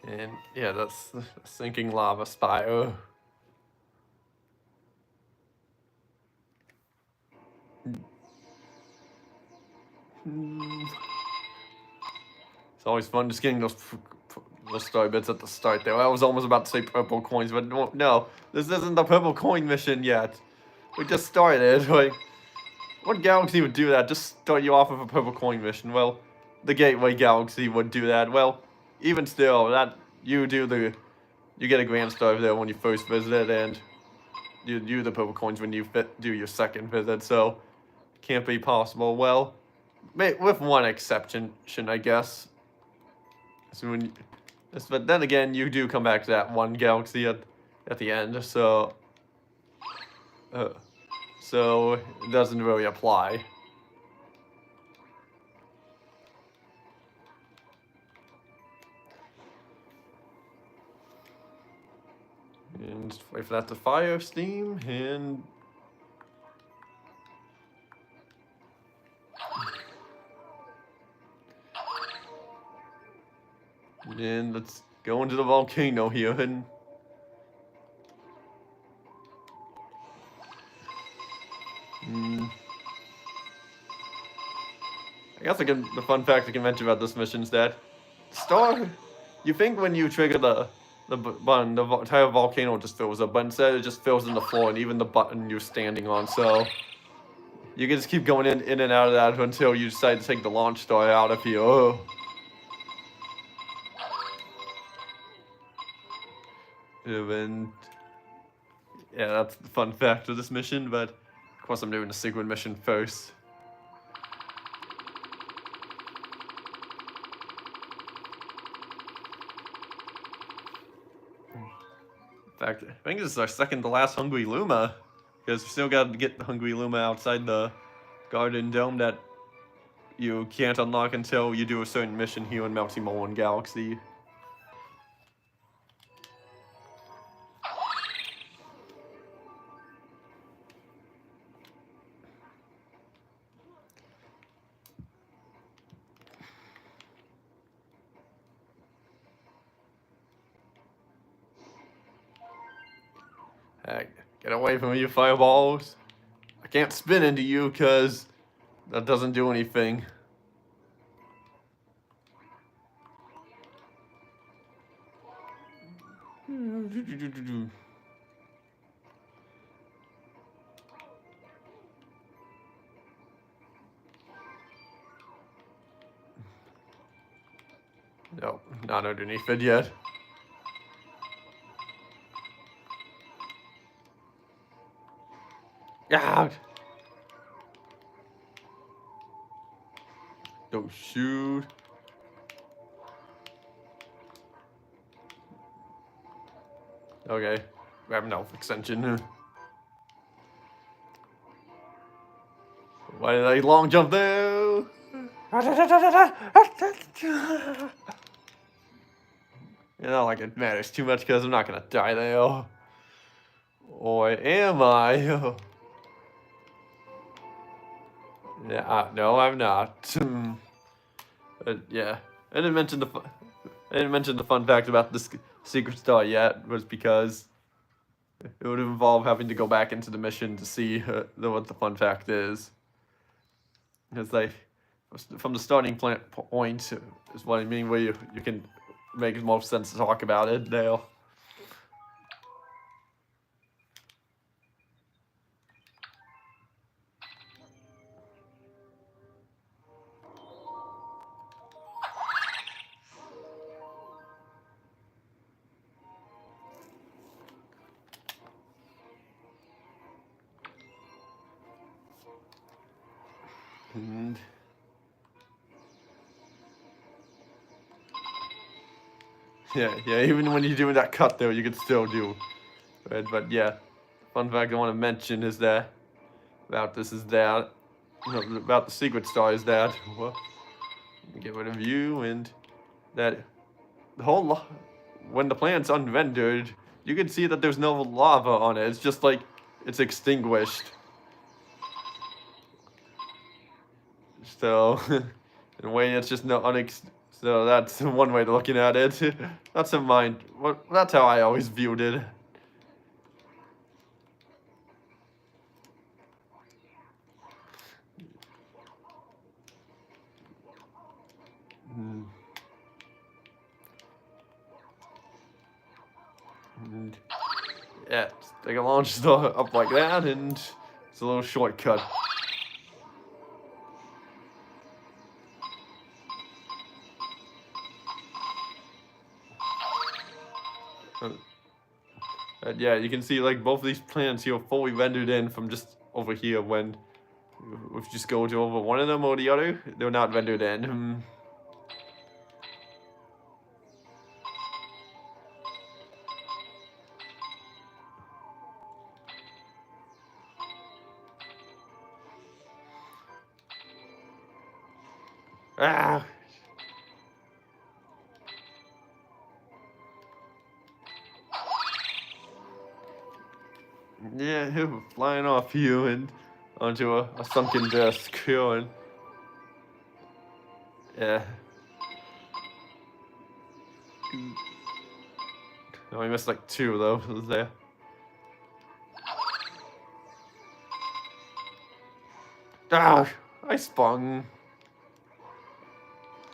And yeah, that's the sinking lava spire. It's always fun just getting those star bits at the start there. I was almost about to say purple coins, but no, this isn't the purple coin mission yet. We just started. Like, what galaxy would do that? Just start you off with a purple coin mission. Well, the Gateway Galaxy would do that. Well, even still, that you get a grand star there when you first visit it, and you do the purple coins when you do your second visit. So, can't be possible. Well, with one exception, I guess. So but then again, you do come back to that one galaxy at the end, so it doesn't really apply. And just wait for that to fire steam, and let's go into the volcano here, and I guess the fun fact I can mention about this mission is that you think when you trigger the button, the entire volcano just fills up, but instead it just fills in the floor and even the button you're standing on, so you can just keep going in and out of that until you decide to take the launch star out of here. Oh. And yeah, that's the fun fact of this mission, but of course I'm doing the secret mission first. In fact, I think this is our second to last Hungry Luma, because we still got to get the Hungry Luma outside the Garden Dome that you can't unlock until you do a certain mission here in Melty Mullen Galaxy. Hey, get away from me, you fireballs. I can't spin into you because that doesn't do anything. No, not underneath it yet. Ah! Don't shoot. Okay, grab an elf extension. Why did I long jump there? You know, like it matters too much because I'm not gonna die there. Or am I? Yeah, no, I'm not. But yeah, I didn't mention the fun fact about this secret star yet, was because it would involve having to go back into the mission to see what the fun fact is. Because like, from the starting point is what I mean, where you can make the most sense to talk about it now. And yeah, even when you're doing that cut though, you can still do it. But yeah, fun fact I want to mention is that about the secret star is that, well, get rid of you, and that the whole when the planet's unrendered, you can see that there's no lava on it. It's just like it's extinguished. So in a way, it's just so that's one way of looking at it. That's in mind. Well, that's how I always viewed it. And yeah, take a launch star up like that, and it's a little shortcut. And yeah, you can see like both of these planets here fully rendered in from just over here. When if you just go to over one of them or the other, they're not rendered in. Ah. Yeah, him flying off you and onto a sunken disk here, and yeah. Oh, I missed like two though. Was there? Ah, I spun.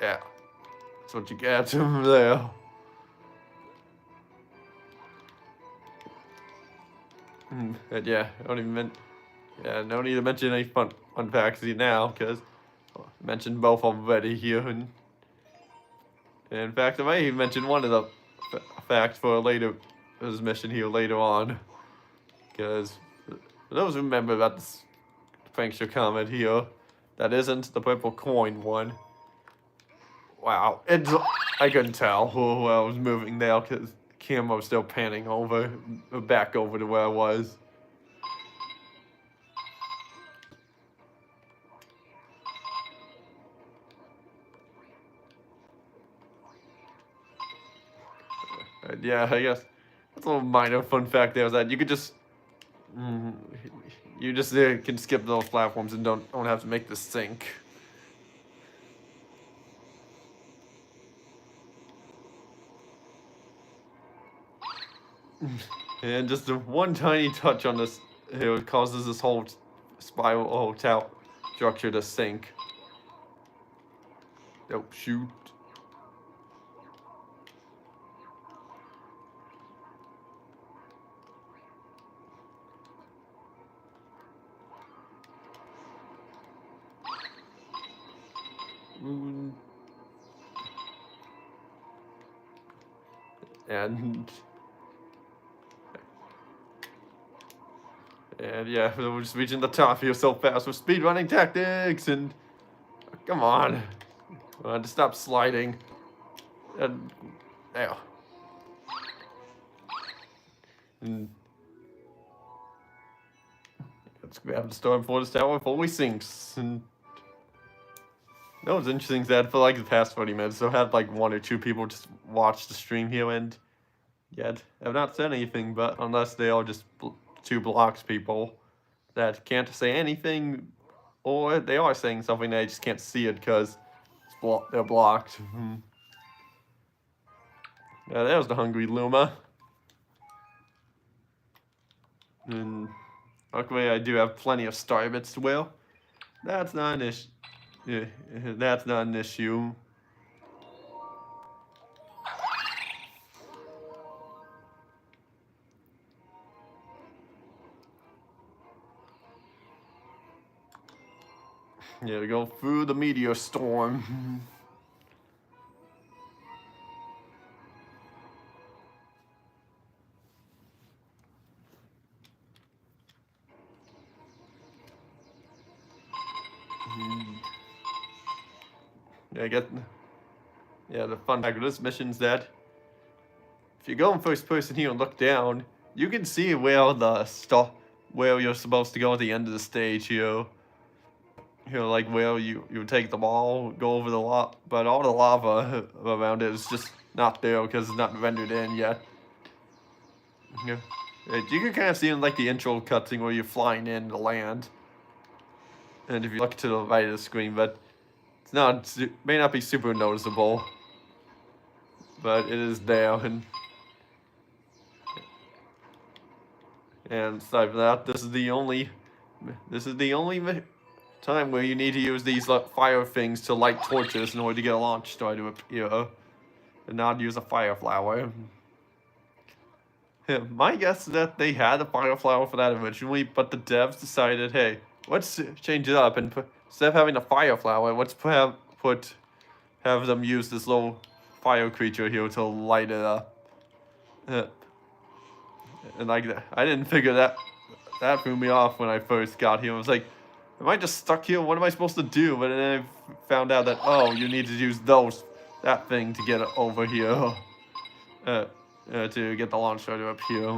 Yeah, that's what you get there. And yeah, I don't even no need to mention any fun facts now, because I mentioned both already here, and in fact, I might even mention one of the facts for this mission here later on, because for those who remember about this puncture comet here, that isn't the purple coin one. Wow, I couldn't tell who I was moving there, because the camera was still panning back over to where I was. Yeah, I guess that's a little minor fun fact there, is that you could just can skip those platforms and don't have to make the sink. And just one tiny touch on this, it causes this whole spiral hotel structure to sink. Oh shoot. And yeah, we're just reaching the top here so fast with speedrunning tactics, and come on, to stop sliding. And yeah. And let's grab the storm for this tower before we sinks. And that was interesting that for like the past 40 minutes, so I had like one or two people just watch the stream here, and yet have not said anything, but unless they are just two blocks people that can't say anything, or they are saying something, they just can't see it because it's they're blocked. Yeah, there's the hungry Luma. And luckily I do have plenty of star bits to will. That's not an issue. Yeah, that's not an issue. Yeah, to go through the meteor storm. Yeah, the fun fact of this mission is that if you go in first person here and look down, you can see where you're supposed to go at the end of the stage here. You know, like where you take the ball, go over the lava, but all the lava around it is just not there because it's not rendered in yet. Yeah. You can kind of see in like the intro cutscene where you're flying in to land. And if you look to the right of the screen, but may not be super noticeable. But it is there, and aside from that, this is the only time where you need to use these fire things to light torches in order to get a launch star to appear, and not use a fire flower. Yeah, my guess is that they had a fire flower for that originally, but the devs decided, hey, let's change it up and instead of having a fire flower, let's have them use this little fire creature here to light it up. And like that, I didn't figure that threw me off when I first got here. I was like, am I just stuck here? What am I supposed to do? But then I found out that, oh, you need to use that thing to get over here. To get the launch starter up here.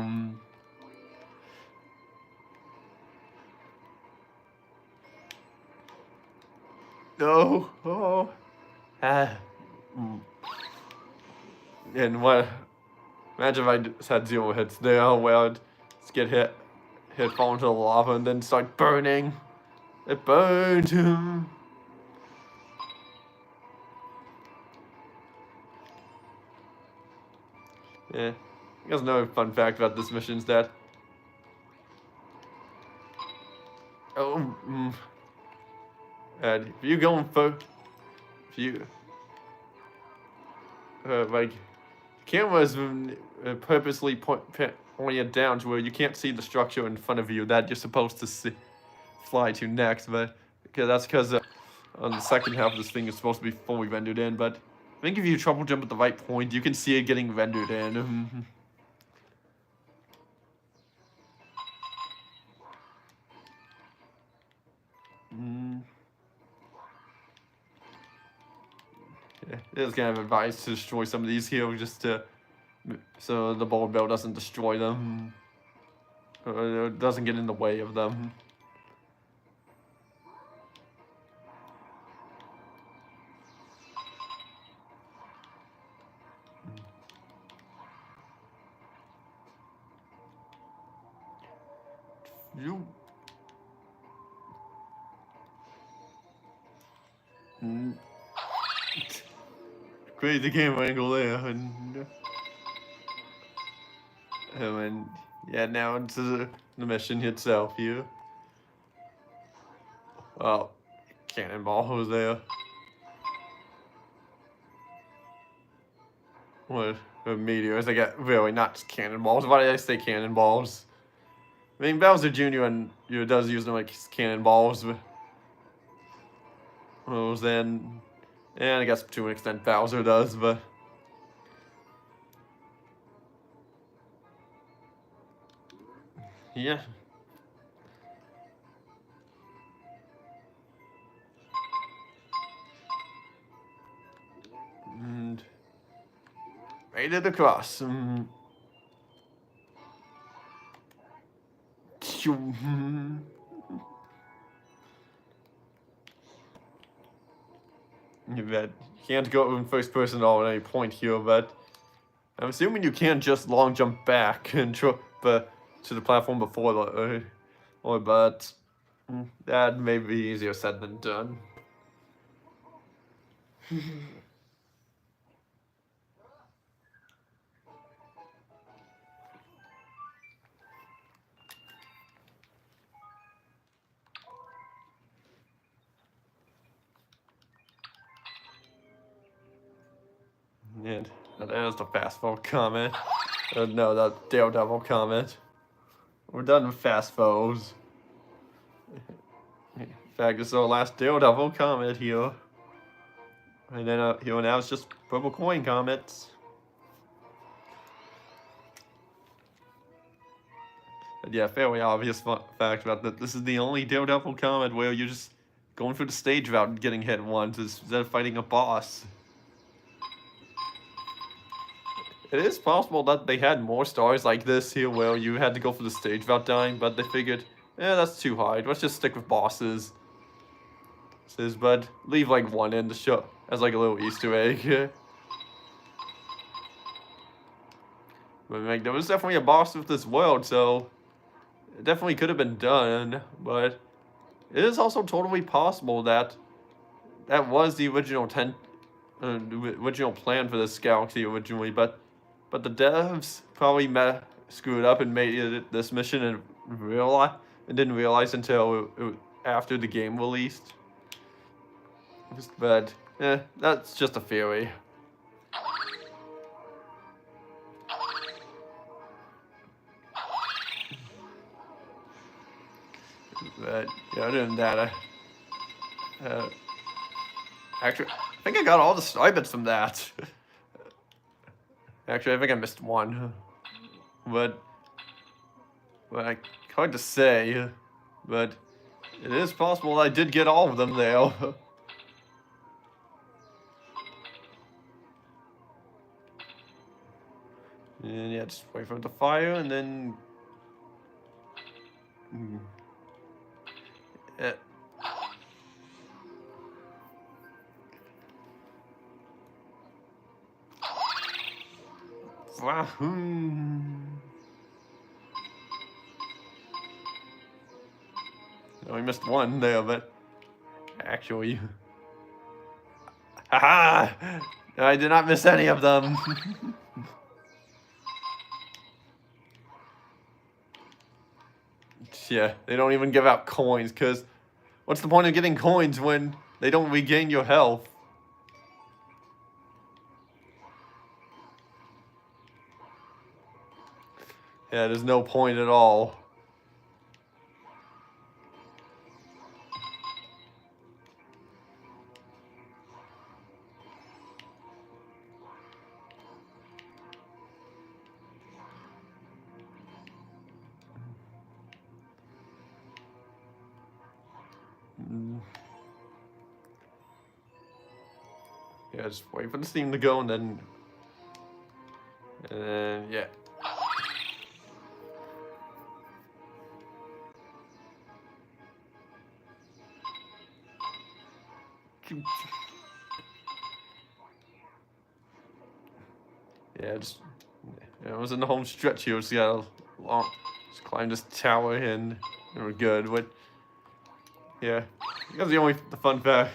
No. Oh. And what? Imagine if I just had 0 hits there, where I'd just get hit, fall into the lava, and then start burning. It burned him. Yeah. I guess another fun fact about this mission is that. And if you go like, cameras purposely pointed down to where you can't see the structure in front of you that you're supposed to fly to next, but that's because on the second half of this thing is supposed to be fully rendered in, but I think if you triple jump at the right point, you can see it getting rendered in. Yeah, it is kind of advised to destroy some of these here just so the ball bell doesn't destroy them. Or it doesn't get in the way of them. Crazy camera angle there, and yeah, now into the mission itself here. Oh, cannonball was there. What meteors? I got really not just cannonballs. Why did I say cannonballs? I mean, Bowser Jr. and does use them like cannonballs. Then, and I guess to an extent Bowser does, but. Yeah. And made it across. You can't go in first person at all at any point here, but I'm assuming you can't just long jump back and to the platform before but that may be easier said than done. And there's the fast forward comment. No, the Daredevil comment. We're done with fast foes. In fact, this is our last Daredevil comment here. And then here now it's just purple coin comments. But yeah, fairly obvious fact about that. This is the only Daredevil comment where you're just going through the stage without getting hit once instead of fighting a boss. It is possible that they had more stars like this here where you had to go through the stage without dying, but they figured, that's too hard. Let's just stick with bosses. But leave like one in to show as like a little Easter egg. But like, there was definitely a boss with this world, so it definitely could have been done. But it is also totally possible that that was the original original plan for this galaxy originally, but the devs probably screwed up and made it this mission and didn't realize until after the game released. But that's just a theory. But yeah, other than that, actually, I think I got all the star bits from that. Actually, I think I missed one, but hard to say. But it is possible I did get all of them there. And yeah, just wait for it to fire, and then. Yeah. Wahoo! I only missed one there, but actually, haha! I did not miss any of them. Yeah, they don't even give out coins, because what's the point of getting coins when they don't regain your health? Yeah, there's no point at all. Yeah, just wait for the steam to go, and then yeah. Yeah, I was in the home stretch here, so yeah, just climb this tower and we're good. But yeah, that's the fun fact.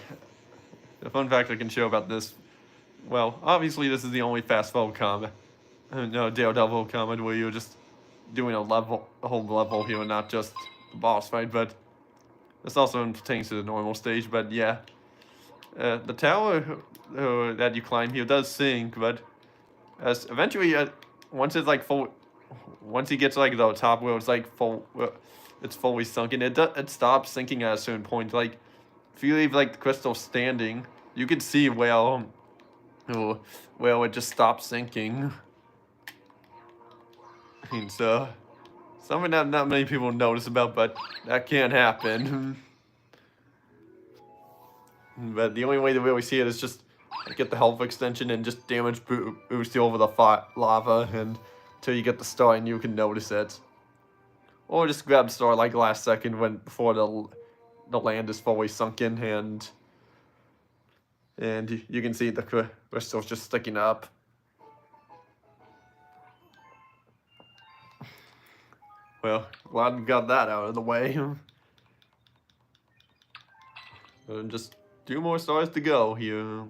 The fun fact I can show about this. Well, obviously this is the only fast forward combat. No, Daredevil combat where you're just doing a whole level here, not just the boss fight. But this also pertains to the normal stage. But yeah, the tower that you climb here does sink, but as eventually, once it's like full, once you get to like the top where it's like it's fully sunken. It stops sinking at a certain point. Like if you leave like the crystal standing, you can see where it just stops sinking. And so something that not many people notice about, but that can happen. But the only way to really see it is just get the health extension and just damage boost you over the lava and until you get the star and you can notice it. Or just grab star like last second before the land is fully sunken and you can see the crystals just sticking up. Well, glad we got that out of the way. And just 2 more stars to go here.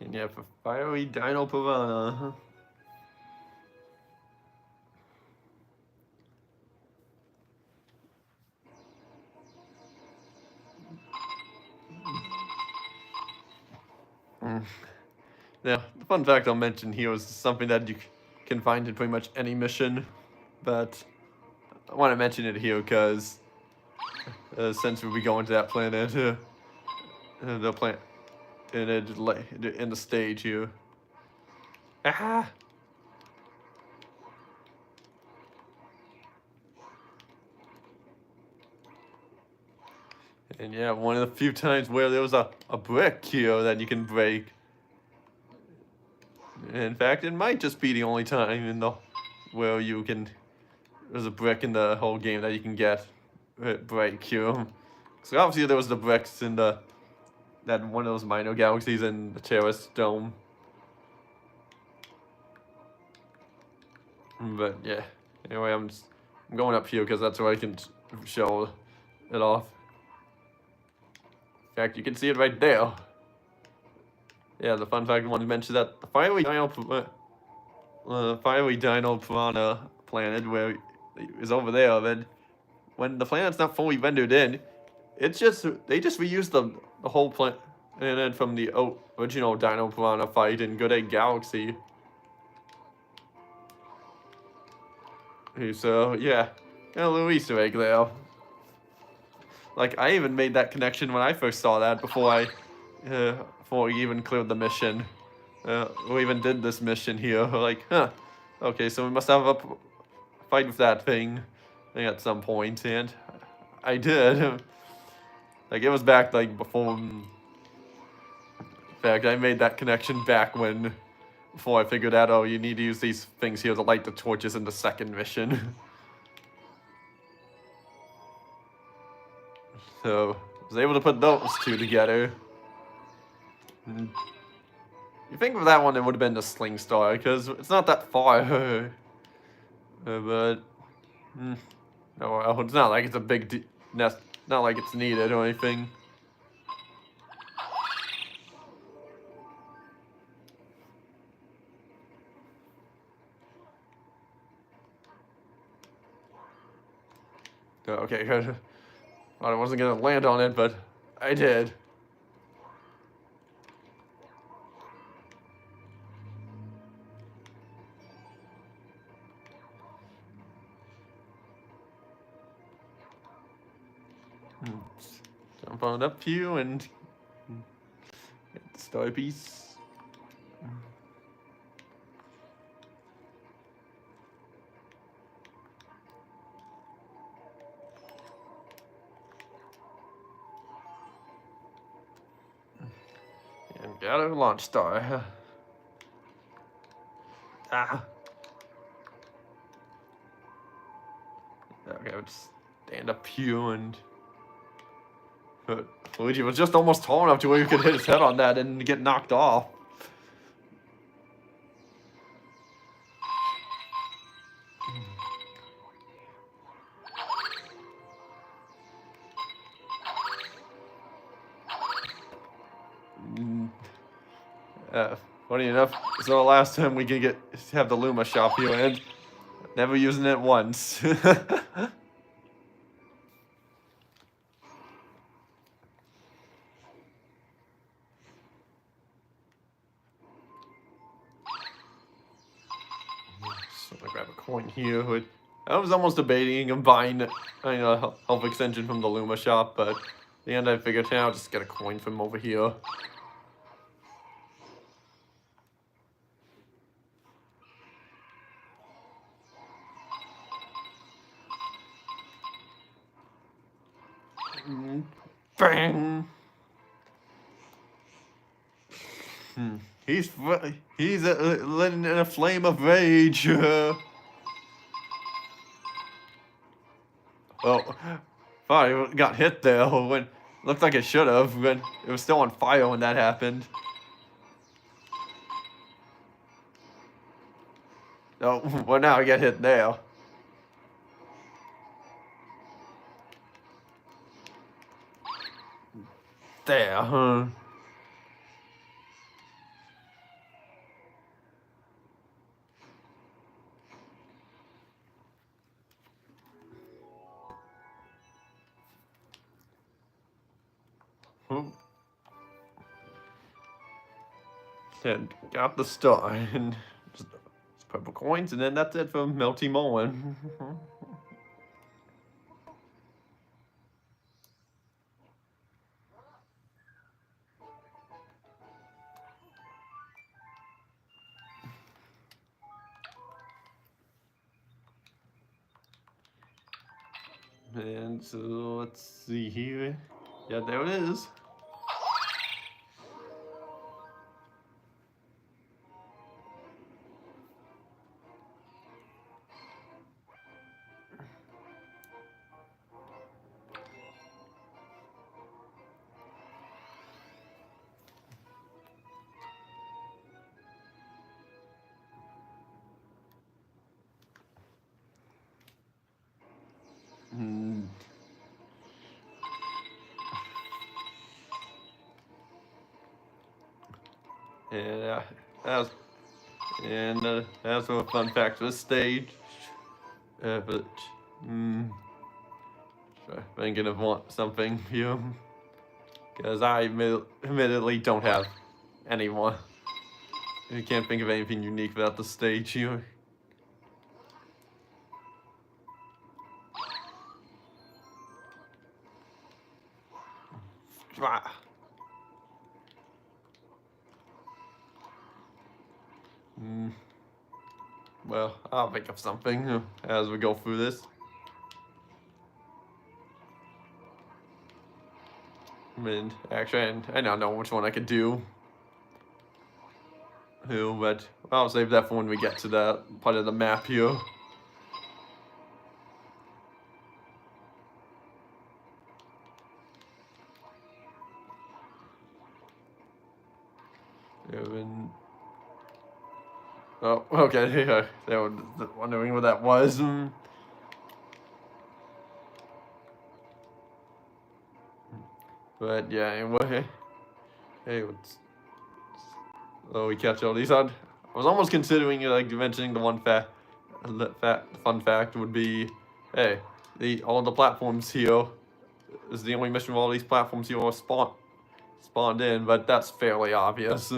And yeah, for fiery dino piranha. Yeah, the fun fact I'll mention here is something that you can find in pretty much any mission, but I want to mention it here because since we'll be going to that planet, the planet in the stage here. Ah! And yeah, one of the few times where there was a brick here that you can break. In fact, it might just be the only time in the where you can. There's a brick in the whole game that you can get break here. So obviously there was the bricks in that one of those minor galaxies in the terrorist dome. But yeah, anyway, I'm going up here because that's where I can show it off. In fact, you can see it right there. Yeah, the fun fact I wanted to mention that the fiery dino piranha planet where is over there. Then when the planet's not fully rendered in, it's just they just reused the whole planet from the original dino piranha fight in Good Egg Galaxy. So yeah, got a little Easter egg there. Like I even made that connection when I first saw that before we even cleared the mission. We even did this mission here. Like, huh? Okay, so we must have a fight with that thing at some point, and I did. Like it was back like before. In fact, I made that connection back before I figured out, oh, you need to use these things here to light the torches in the second mission. So I was able to put those two together. You think for that one it would have been the Sling Star because it's not that far. But no, well, it's not like it's a big nest. Not like it's needed or anything. Okay, good. Thought I wasn't gonna land on it, but I did. Jump on up here and get the star piece. And got a launch star. Ah. Okay, let's stand up here and. But Luigi was just almost tall enough to where you could hit his head on that and get knocked off. Funny enough, it's the last time we can have the Luma shop here and never using it once. So I grab a coin here. I was almost debating and buying a health extension from the Luma shop, but in the end I figured, hey, I'll just get a coin from over here. Bang! He's lit in a flame of rage. Oh, fire got hit there when looked like it should have when it was still on fire when that happened. Oh, well now I get hit there. There, huh? And got the star and just purple coins, and then that's it for Melty Mullen. And so let's see here. Yeah, there it is. Hmm. And that's a fun fact for the stage. But thinking of something here, because I admittedly don't have anyone. I can't think of anything unique about the stage here. Well, I'll think of something as we go through this. And actually, I don't know which one I could do. But I'll save that for when we get to that part of the map here. Oh, okay. They were wondering what that was. But yeah, anyway. Hey, we catch all these on. I was almost considering like mentioning the one fun fact would be, hey, all the platforms here is the only mission where all these platforms here are spawned in, but that's fairly obvious.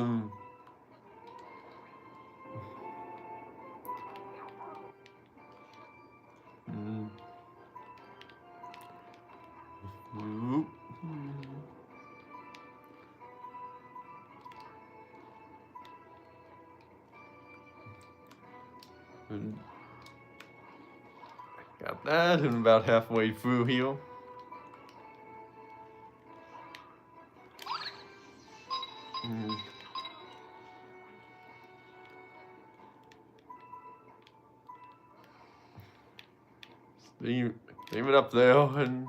Got that, and about halfway through here. Leave it up there, and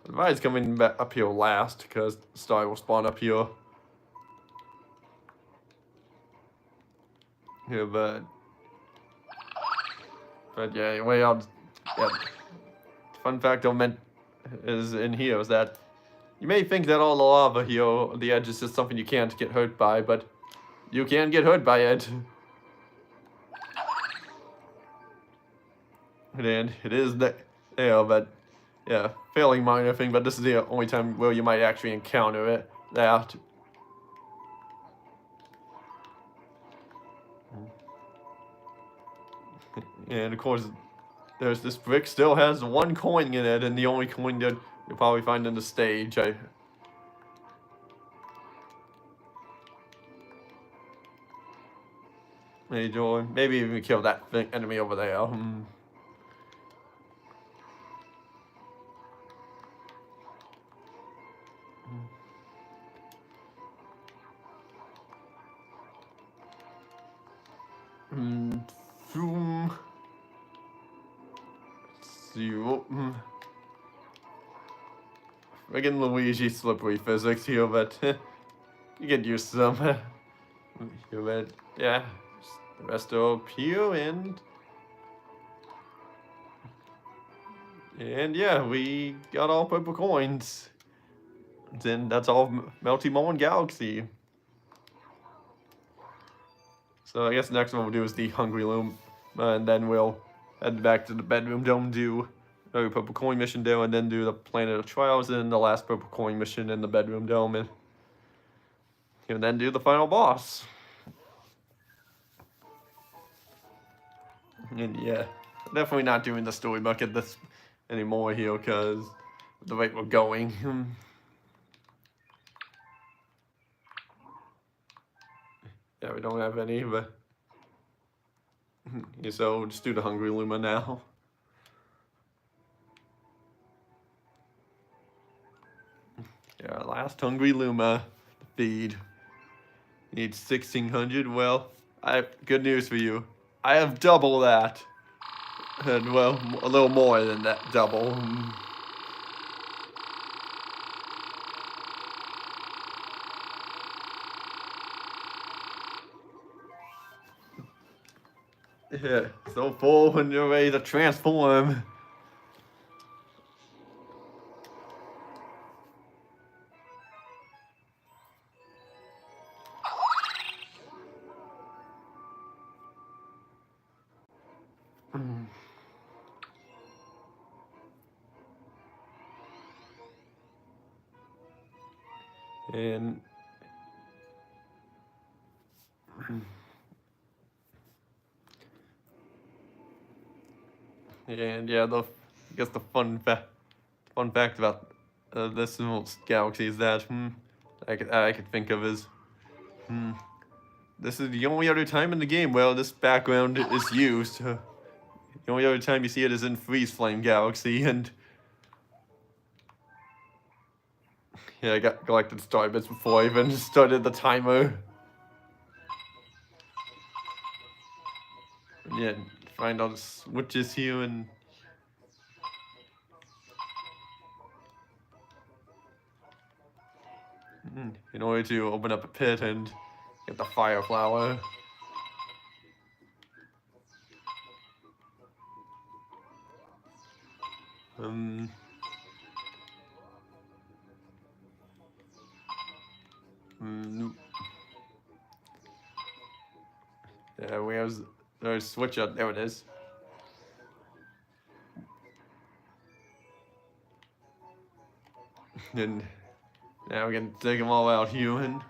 advise coming back up here last, because the star will spawn up here. Yeah, but yeah, anyway, fun fact is in here is that you may think that all the lava here on the edge is just something you can't get hurt by, but you can get hurt by it. And it is there, but yeah, fairly minor thing, but this is the only time where you might actually encounter it. That. And of course, there's this brick still has one coin in it, and the only coin that you'll probably find in the stage. Maybe even kill that enemy over there. Again, Luigi slippery physics here, but you get used to them. But yeah, the rest are up here, and yeah, we got all purple coins. Then that's all Melty Mullen Galaxy. So I guess the next one we'll do is the Hungry Loom, and then we'll head back to the bedroom dome, do another purple coin mission there, and then do the Planet of Trials, and the last purple coin mission in the bedroom dome, and then do the final boss. And yeah, definitely not doing the story bucket this anymore here, because the rate we're going. Yeah, we don't have any, but so we'll just do the Hungry Luma now. Yeah, last Hungry Luma feed. Needs 1,600. Well, I have good news for you. I have double that. And well, a little more than that double. Yeah, so full when you're ready to transform. And yeah, I guess the fun fact about this galaxy is that I could think of is this is the only other time in the game where this background is used. The only other time you see it is in Freeze Flame Galaxy, and yeah, I got collected star bits before I even started the timer. And yeah, find all the switches here and in order to open up a pit and get the fire flower. Yeah, where's the switch up? There it is. And now we can take them all out, human.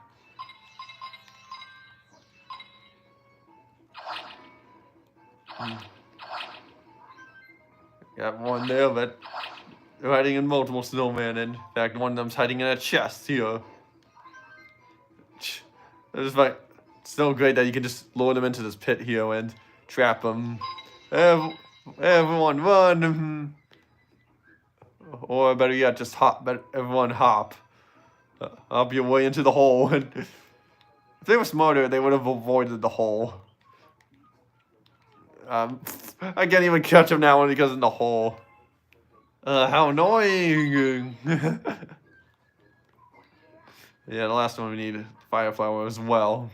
Got one there, but they're hiding in multiple snowmen. In fact, one of them's hiding in a chest here. It's like so great that you can just lure them into this pit here and trap them. Everyone run! Or better yet, just hop. Everyone hop. Hop your way into the hole. And if they were smarter, they would have avoided the hole. I can't even catch him now because in the hole. How annoying! Yeah, the last one we need fire flower as well.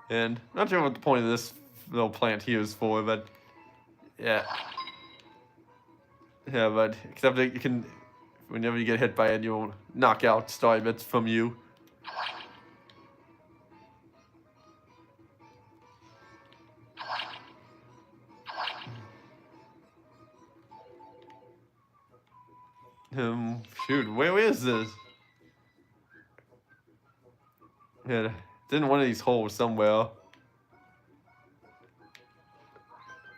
And not sure what the point of this little plant here is for, but yeah. Yeah, but except that you can, whenever you get hit by it, you'll knock out star bits from you. Shoot, where is this? Yeah, it's in one of these holes somewhere.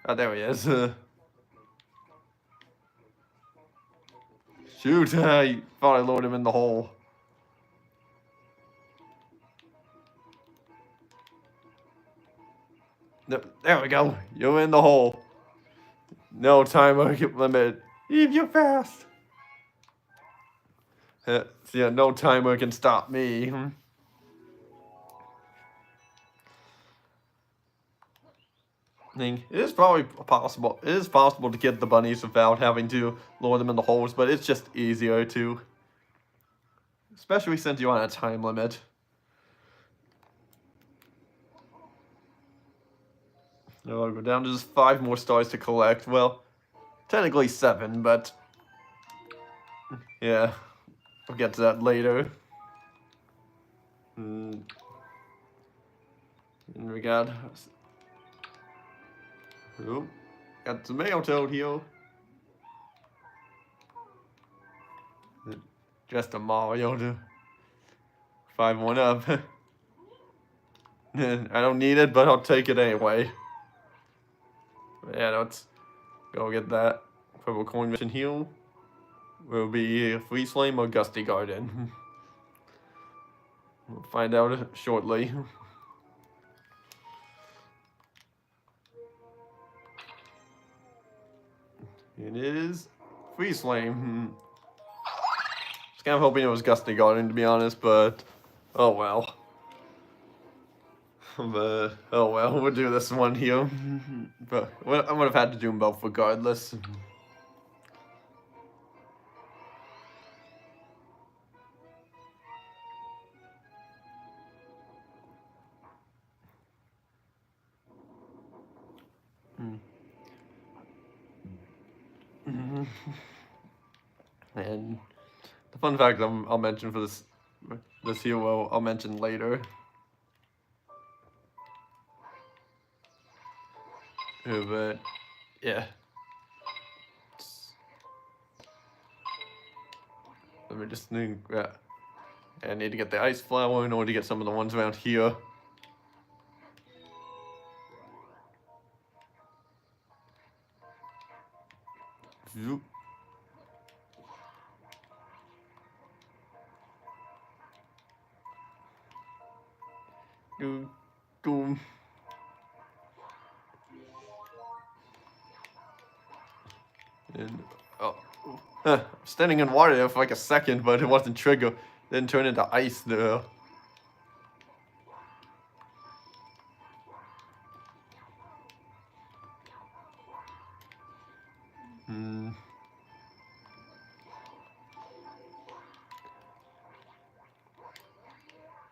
Oh, there he is. Shoot, I thought I lured him in the hole. No, there we go. You're in the hole. No timer limit. Eve, you're fast. Yeah, no timer can stop me. It is probably possible. It is possible to get the bunnies without having to lure them in the holes, but it's just easier to. Especially since you're on a time limit. Now I'll go down to just 5 more stars to collect. Well, technically 7, but yeah, we'll get to that later. And we got. Ooh, got the mail toad here. Just a Mario to 5-1 up. I don't need it, but I'll take it anyway. Yeah, let's go get that purple coin mission here. Will be Freeze Flame or Gusty Garden. We'll find out shortly. It is Freeze Flame. Just kind of hoping it was Gusty Garden, to be honest, but oh well. But oh well, we'll do this one here. But I would have had to do them both regardless. And the fun fact I'll mention for this hero I'll mention later. But yeah. Let me just think. I need to get the ice flower in order to get some of the ones around here. Zoop. Boom. And standing in water there for like a second, but it wasn't trigger. Then turn into ice there.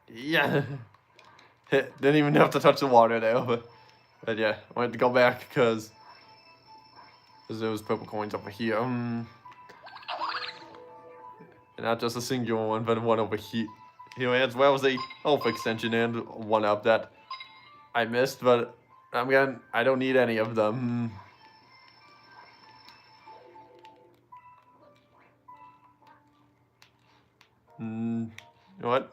Yeah. Didn't even have to touch the water there, but yeah, I wanted to go back because there was purple coins over here. And not just a singular one, but one over here. Here as well as a health extension and one up that I missed, but I don't need any of them. You know what?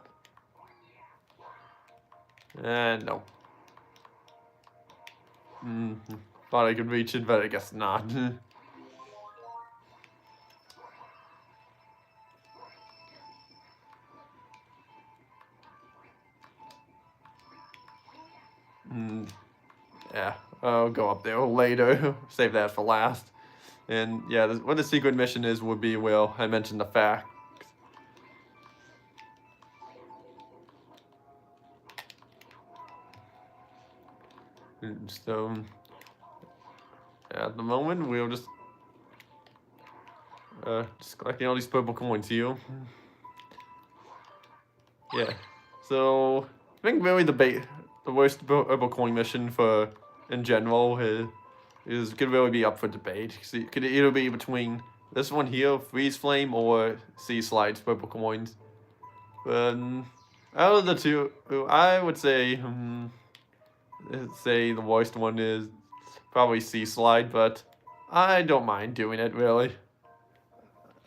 No. Thought I could reach it, but I guess not. Yeah, I'll go up there later. Save that for last. And yeah, what the secret mission is would be, well, I mentioned the facts. So, at the moment, we'll just collecting all these purple coins here. Yeah, so I think really the worst purple coin mission in general could really be up for debate. It could either be between this one here, Freeze Flame, or Sea Slide's purple coins. But out of the two, I would say the worst one is probably Sea Slide, but I don't mind doing it, really.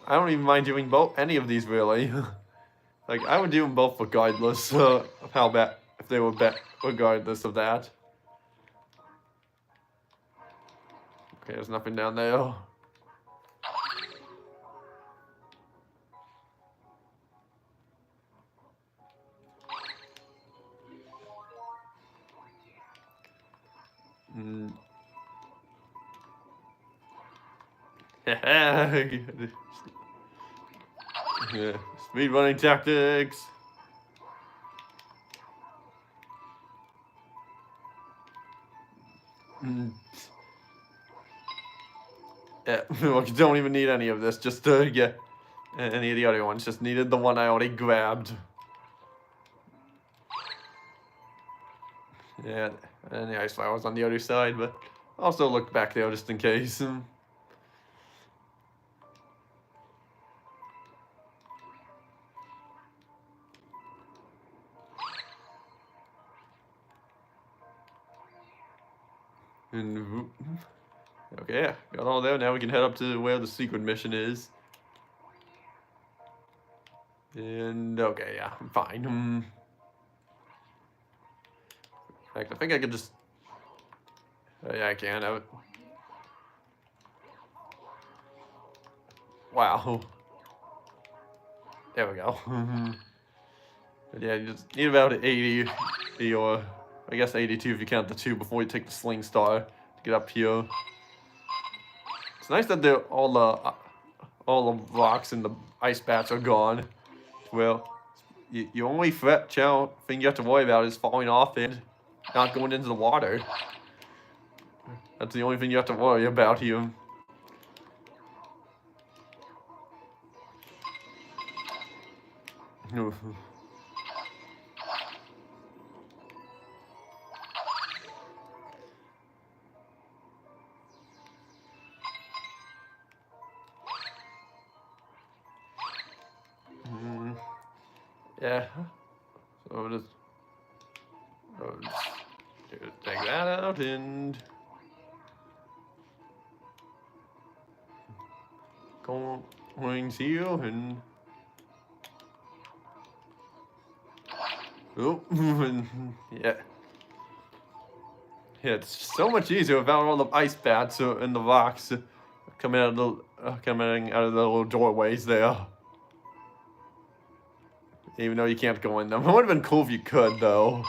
I don't even mind doing any of these, really. Like, I would do them both regardless of how bad, if they were bad, regardless of that. Okay, there's nothing down there. Yeah, speed running tactics. Yeah, you don't even need any of this, just to get any of the other ones. Just needed the one I already grabbed. Yeah, and the ice flowers on the other side, but also look back there just in case. And Okay, yeah, got all there. Now we can head up to where the secret mission is. And, okay, yeah, I'm fine. In fact, I think I could just... yeah, I can. Wow. There we go. But yeah, you just need about 80, or I guess 82 if you count the 2 before you take the Sling Star to get up here. It's nice that all the rocks and the ice bats are gone. Well, your only thing you have to worry about is falling off and not going into the water. That's the only thing you have to worry about here. Yeah. So just take that out and going here and oh, yeah. Yeah, it's so much easier without all the ice bats and the rocks coming out of the little doorways there. Even though you can't go in them. It would have been cool if you could, though.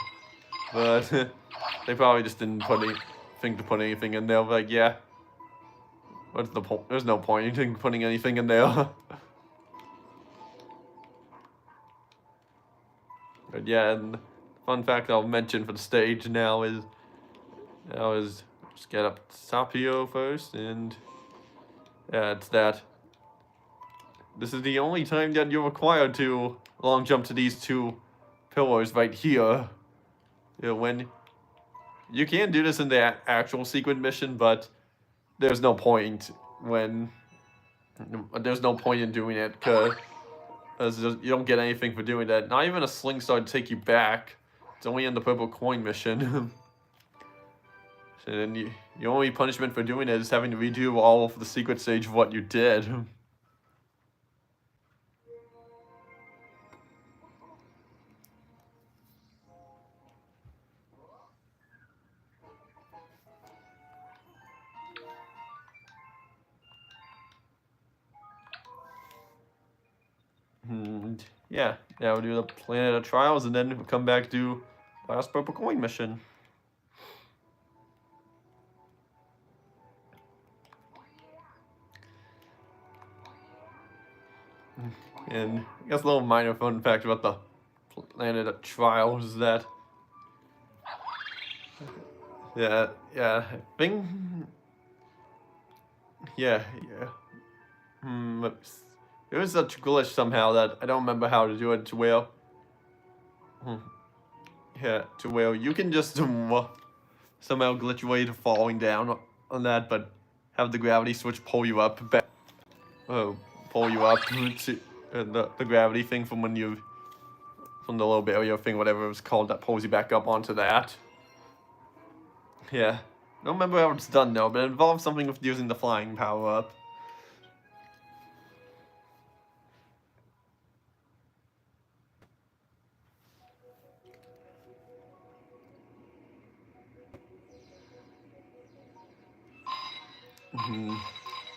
But they probably just didn't think to put anything in there. Like, yeah, what's the point? There's no point in putting anything in there. But yeah, and fun fact I'll mention for the stage now is just get up to the top here first, and yeah, it's that. This is the only time that you're required to long jump to these 2 pillars right here. You know, when you can do this in the actual secret mission, but there's no point in doing it because you don't get anything for doing that. Not even a Sling Star to take you back. It's only in the purple coin mission. And your only punishment for doing it is having to redo all of the secret stage of what you did. And yeah, we'll do the Planet of Trials, and then we'll come back to last purple coin mission. And I guess a little minor fun fact about the Planet of Trials is that I think there was such a glitch somehow that I don't remember how to do it to where you can just somehow glitch your way to falling down on that, but have the gravity switch pull you up to the gravity thing from the little barrier thing, whatever it was called, that pulls you back up onto that. Yeah. I don't remember how it's done though, but it involves something with using the flying power up.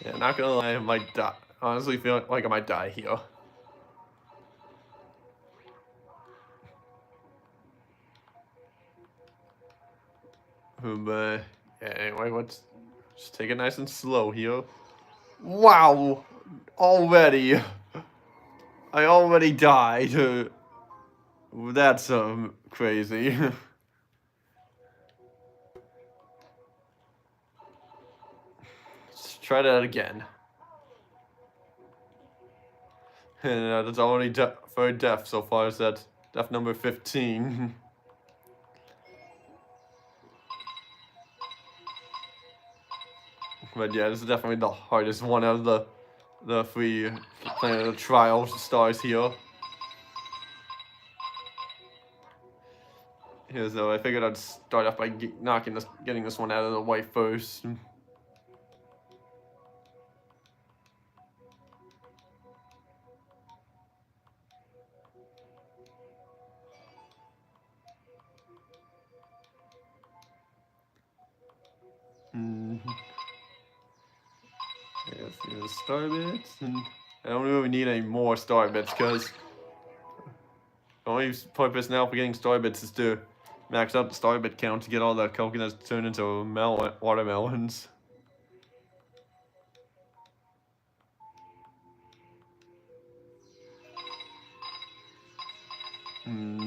Yeah, not gonna lie, I might die. Honestly, feel like I might die here. But yeah, anyway, let's just take it nice and slow here. Wow! Already! I already died. That's crazy. Let's try that again. And that's already third death so far. Is that death number 15? But yeah, this is definitely the hardest one of the 3 Planet of Trials stars here. So I figured I'd start off by getting this one out of the way first. Yes, the star bits, and I don't really need any more star bits because the only purpose now for getting star bits is to max out the star bit count to get all the coconuts turned into watermelons. Hmm.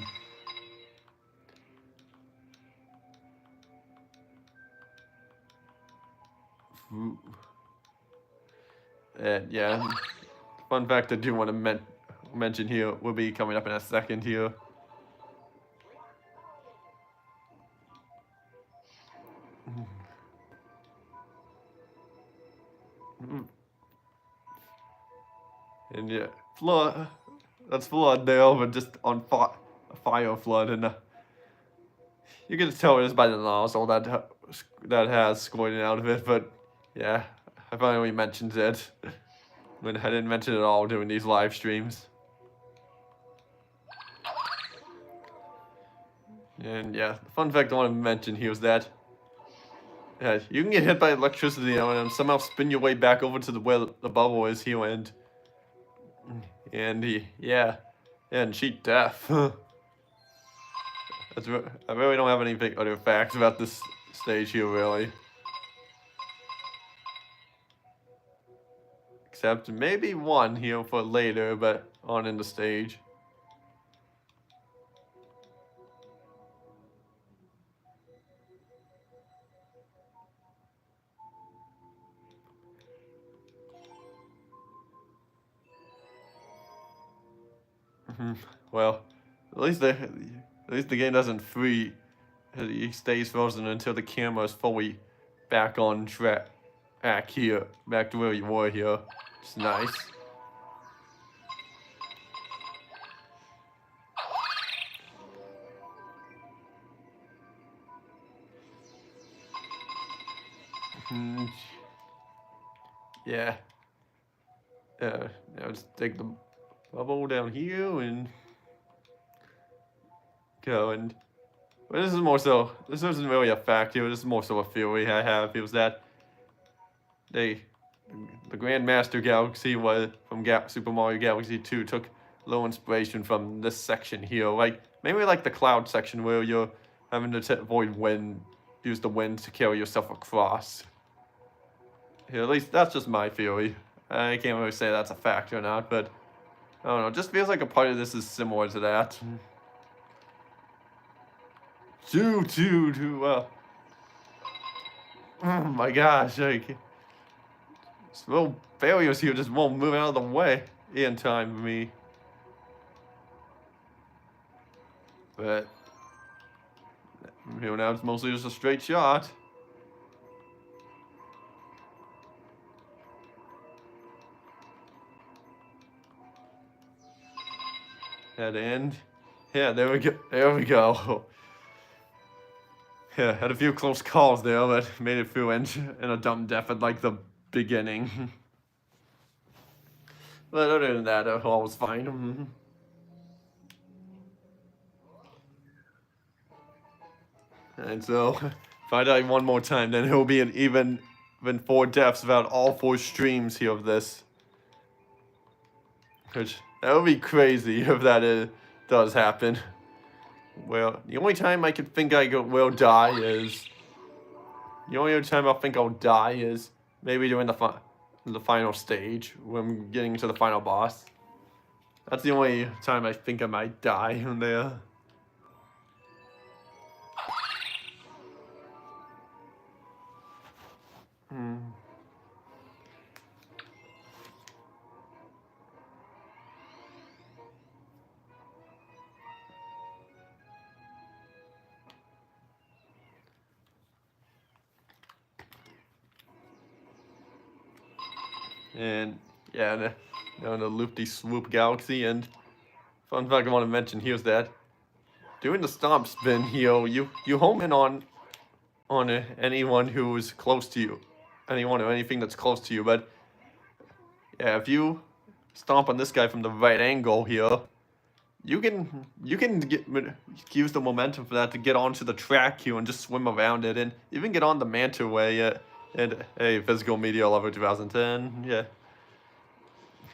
And yeah, fun fact I do want to mention here will be coming up in a second here. And yeah, flood. That's flood there, but just on fire flood, and you can tell it is by the nozzle that has squirted out of it. But yeah, I finally mentioned it when I didn't mention it at all during these live streams. And yeah, the fun fact I want to mention here is that you can get hit by electricity and somehow spin your way back over to where the bubble is here, and yeah, and cheat death. I really don't have any big other facts about this stage here, really. Except maybe one here for later, but on in the stage. Well, at least the game doesn't free. He stays frozen until the camera is fully back on track. Back here, back to where you were here. It's nice. Yeah. Now let's take the bubble down here and go. And well, this is more so. This isn't really a fact here. This is more so a theory I have. It was that the Grandmaster Galaxy was from Super Mario Galaxy 2 took a little inspiration from this section here, like maybe like the cloud section where you're having to avoid wind, use the wind to carry yourself across. Here, at least that's just my theory. I can't really say that's a fact or not, but I don't know. It just feels like a part of this is similar to that. Oh my gosh, like little failures here just won't move out of the way in time for me. But here now it's mostly just a straight shot. Head end. Yeah, there we go. There we go. Yeah, had a few close calls there, but made it through in a dumb death at like the beginning. But other than that, all was fine. And so, if I die one more time, then it will be an even 4 deaths without all 4 streams here of this. Which, that would be crazy if that does happen. Well, the only time I could think I will die is... The only other time I think I'll die is maybe during the final stage, when I'm getting to the final boss. That's the only time I think I might die in there. And yeah, now in the loop-de-swoop galaxy. And fun fact I want to mention here is that doing the stomp spin here, you home in on anyone who is close to you, anyone or anything that's close to you. But yeah, if you stomp on this guy from the right angle here, you can use the momentum for that to get onto the track here and just swim around it, and even get on the manta ray. And a physical media lover 2010. Yeah.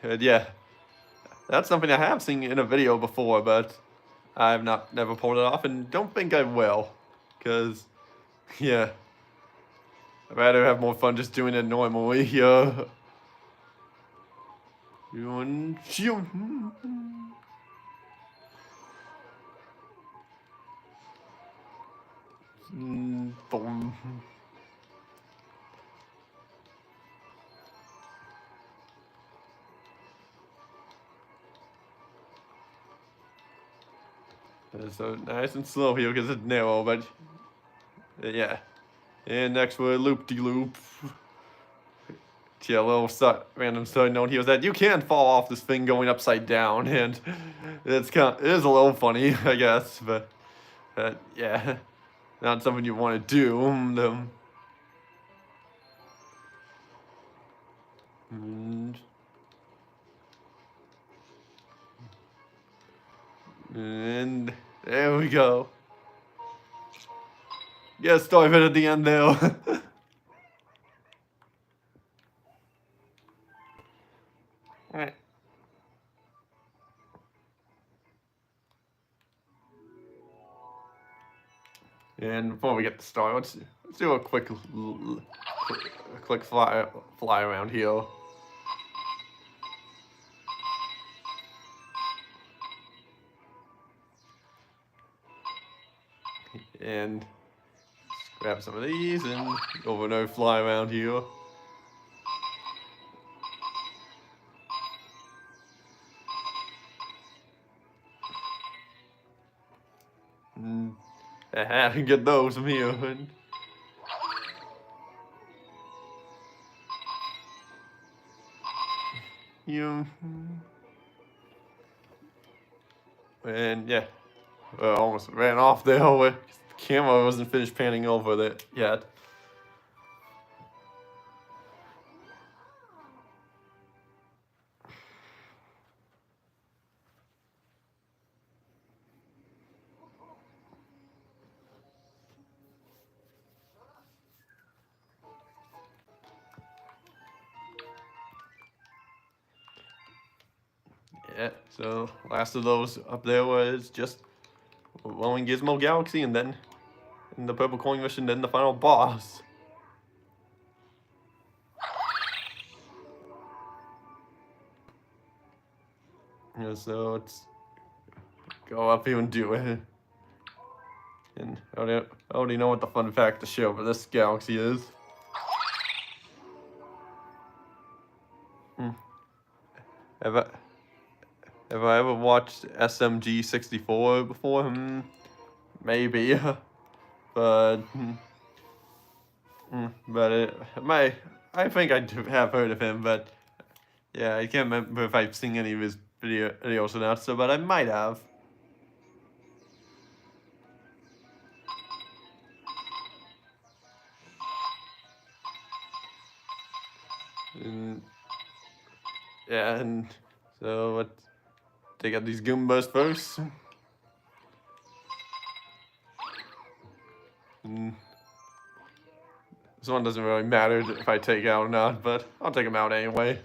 And yeah. That's something I have seen in a video before, but I've never pulled it off and don't think I will. Cause yeah. I'd rather have more fun just doing it normally. Yeah. Boom. So nice and slow here because it's narrow, but yeah. And next we're loop-de-loop. Yeah, a little random side note here is that you can fall off this thing going upside down, and it is a little funny, I guess, but yeah, not something you want to do. And there we go. Yes, dive in at the end there. Alright. And before we get started, let's do a quick fly around here. And grab some of these and over another fly around here. And I can get those from here. And yeah, almost ran off there. The camera wasn't finished panning over it yet. Yeah, so last of those up there was just Rolling Gizmo Galaxy, and then in the Purple Coin mission, then the final boss. Yeah, so let's go up here and do it. And I already know what the fun fact to share for this galaxy is. Have I ever watched SMG 64 before? Maybe. But I think I have heard of him, but yeah, I can't remember if I've seen any of his videos or not, so, but I might have. And yeah, and so let's take out these Goombas first. And this one doesn't really matter if I take out or not, but I'll take them out anyway.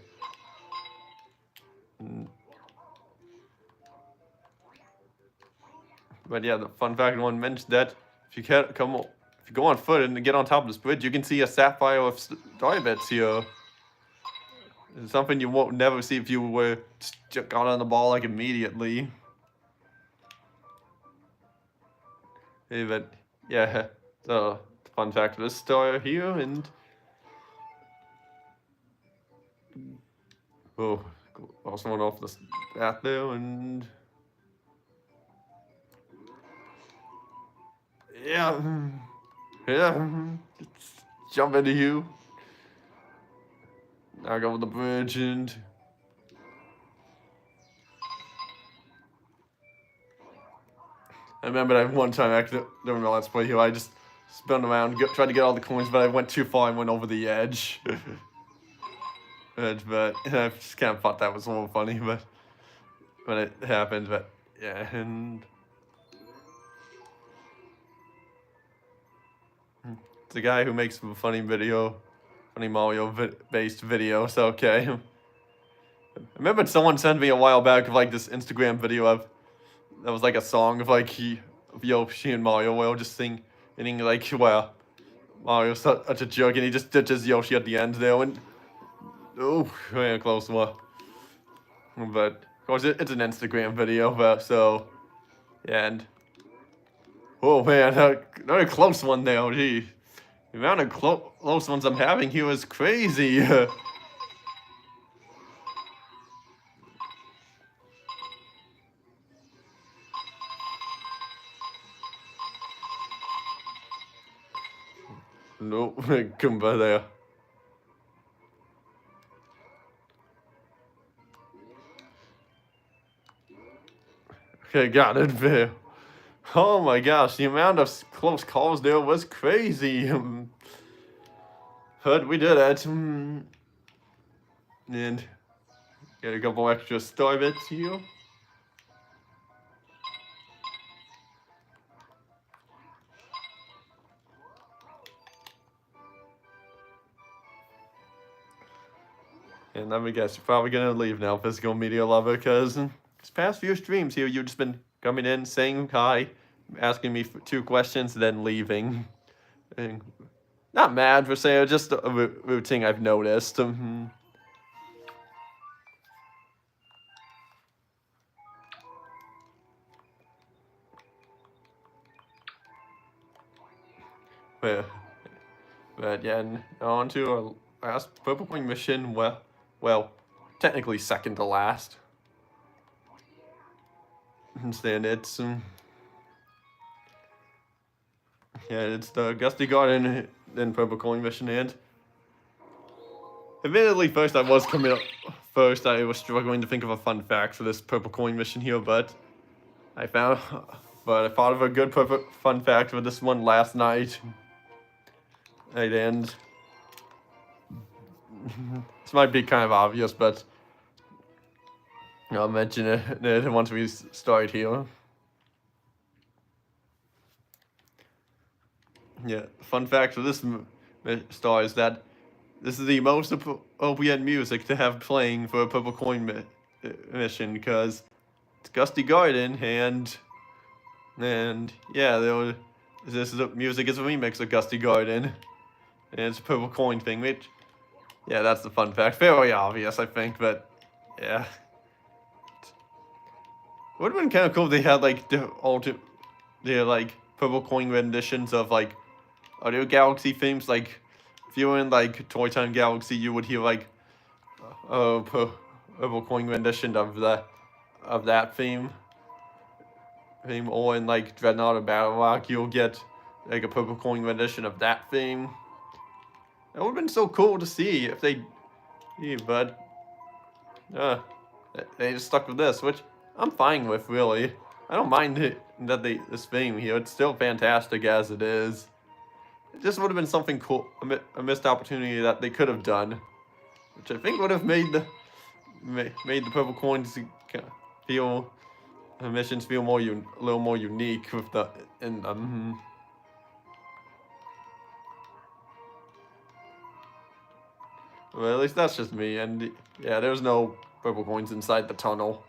But yeah, the fun fact one mentioned that if you go on foot and get on top of this bridge, you can see a sapphire with star bits here. It's something you won't never see if you were got on the ball like immediately. Hey, but yeah, so fun fact of this star here, and oh, also went off this path there, and yeah, let's jump into you. Now go over the bridge and I remember that one time actually during my Let's Play here, I just spun around, tried to get all the coins, but I went too far and went over the edge. but I just kind of thought that was a little funny, but when it happened, but yeah, and it's a guy who makes a funny video funny Mario-based videos. Okay. I remember someone sent me a while back of like this Instagram video of that was like a song of like of Yoshi and Mario well just singing like well Mario's such a jerk and he just ditches Yoshi at the end there and oh yeah, close one. But of course it's an Instagram video, but so yeah, and oh man, another close one there. Gee, the amount of close ones I'm having here is crazy. Nope, Goomba there. Okay, got it there. Oh my gosh, the amount of close calls there was crazy. But we did it. And get a couple extra star bits here. And let me guess, you're probably gonna leave now, physical media lover, because these past few streams here, you've just been coming in, saying hi, asking me 2 questions, then leaving. And not mad per se, just a routine I've noticed. But yeah, on to our last Purple Coin mission. Well, technically second to last. Instead, it's yeah, it's the Gusty Garden then Purple Coin mission, and admittedly, first I was struggling to think of a fun fact for this Purple Coin mission here, but I thought of a good fun fact for this one last night. And this might be kind of obvious, but I'll mention it once we start here. Yeah, fun fact for this star is that this is the most appropriate music to have playing for a Purple Coin mission, because it's Gusty Garden, and yeah, music is a remix of Gusty Garden. And it's a Purple Coin thing, which, yeah, that's the fun fact. Very obvious, I think, but, yeah. It would have been kind of cool if they had, like, like, Purple Coin renditions of, like, other Galaxy themes. Like, if you were in, like, Toy Time Galaxy, you would hear, like, a Purple Coin rendition of that theme. Or in, like, Dreadnought or Battle Rock, you'll get, like, a Purple Coin rendition of that theme. It would have been so cool to see if they, but they just stuck with this, which I'm fine with, really. I don't mind this theme here. It's still fantastic as it is. It just would have been something cool, a missed opportunity that they could have done, which I think would have made the Purple Coins feel, the missions feel a little more unique with Well, at least that's just me, and yeah, there's no Purple Coins inside the tunnel.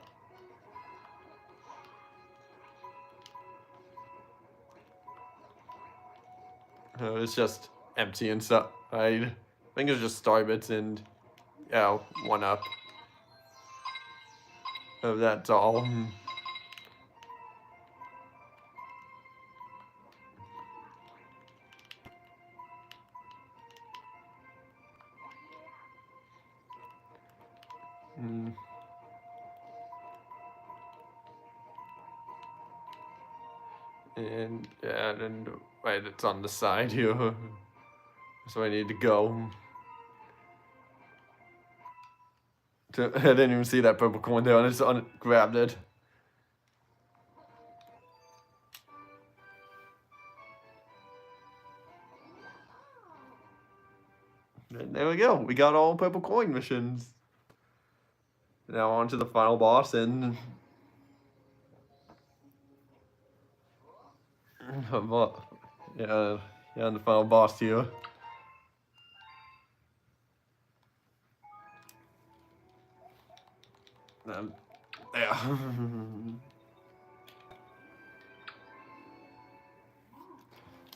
It's just empty inside. I think it's just star bits and, yeah, 1-up. That's all. And yeah, and right, it's on the side here. So I need to go. I didn't even see that Purple Coin there, and I just grabbed it. And there we go. We got all Purple Coin missions. Now on to the final boss, and yeah, the final boss here. Yeah.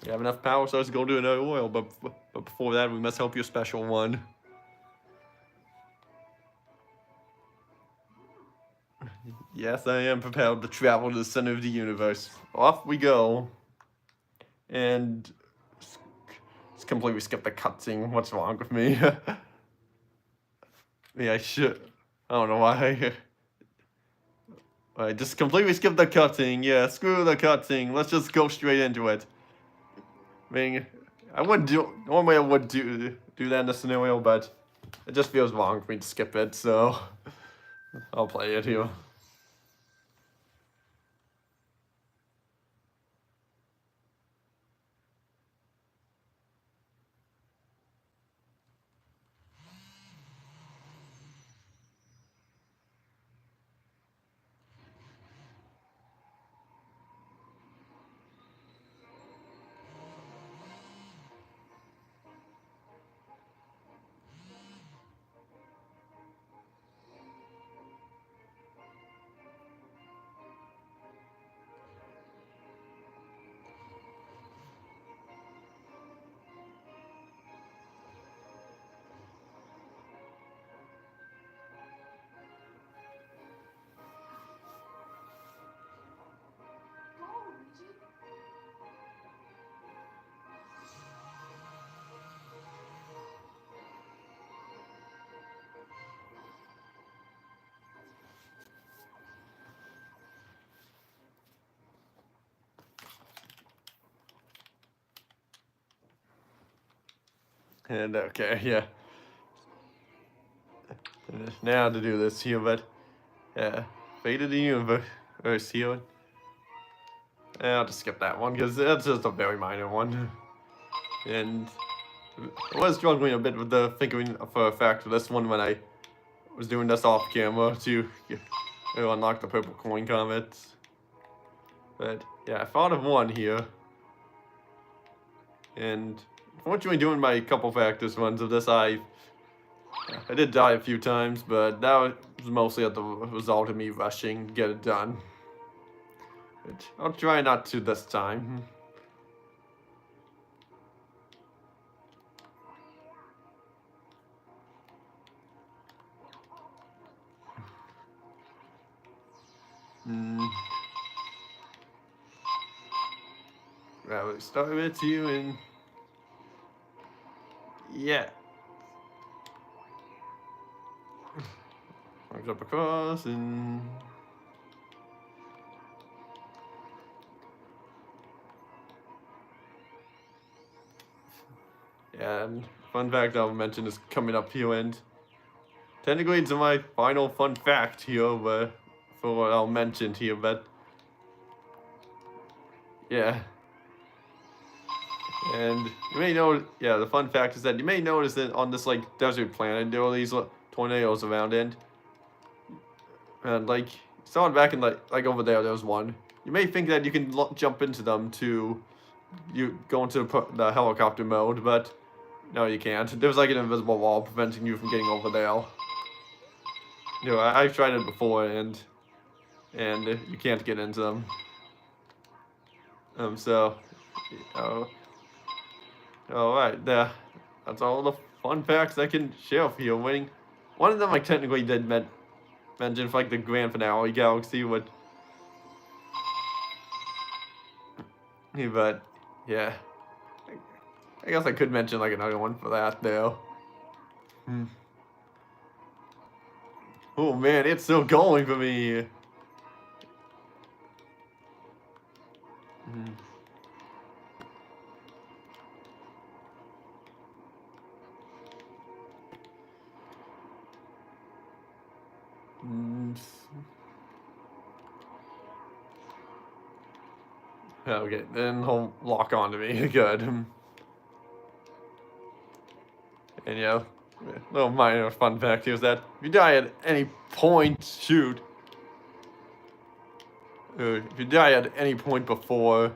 We have enough power so let's go do another oil, but before that we must help you a special one. Yes, I am prepared to travel to the center of the universe. Off we go. And it's completely skipped the cutscene. What's wrong with me? Yeah, I should. I don't know why. I just completely skipped the cutscene. Yeah, screw the cutscene. Let's just go straight into it. I mean, I wouldn't do. Normally I would do that in this scenario, but it just feels wrong for me to skip it. So I'll play it here. And okay, yeah. Now to do this here, but fate of the universe here. I'll just skip that one because that's just a very minor one. And I was struggling a bit with the figuring for a fact of this one when I was doing this off camera to unlock the purple coin comets. But yeah, I thought of one here. And unfortunately doing my couple factors ones of this, I did die a few times, but that was mostly at the result of me rushing to get it done. But I'll try not to this time. Right, we start with you and yeah. I'll jump across and yeah, and fun fact I'll mention is coming up here, and technically it's my final fun fact here, but for what I'll mention here, but yeah. And you may know, yeah, the fun fact is that you may notice that on this like desert planet there are these tornadoes around it, and like saw it back in like over there was one. You may think that you can jump into them to you go into the helicopter mode, but no, you can't. There's like an invisible wall preventing you from getting over there. You know, I've tried it before, and you can't get into them. So, all right, there. That's all the fun facts I can share for you. Winning, one of them I technically did mention for like the grand finale galaxy, but yeah. I guess I could mention like another one for that though. Oh man, it's still going for me. Okay, then he'll lock onto me. Good. And yeah, little minor fun fact here is that if you die at any point, shoot. If you die at any point before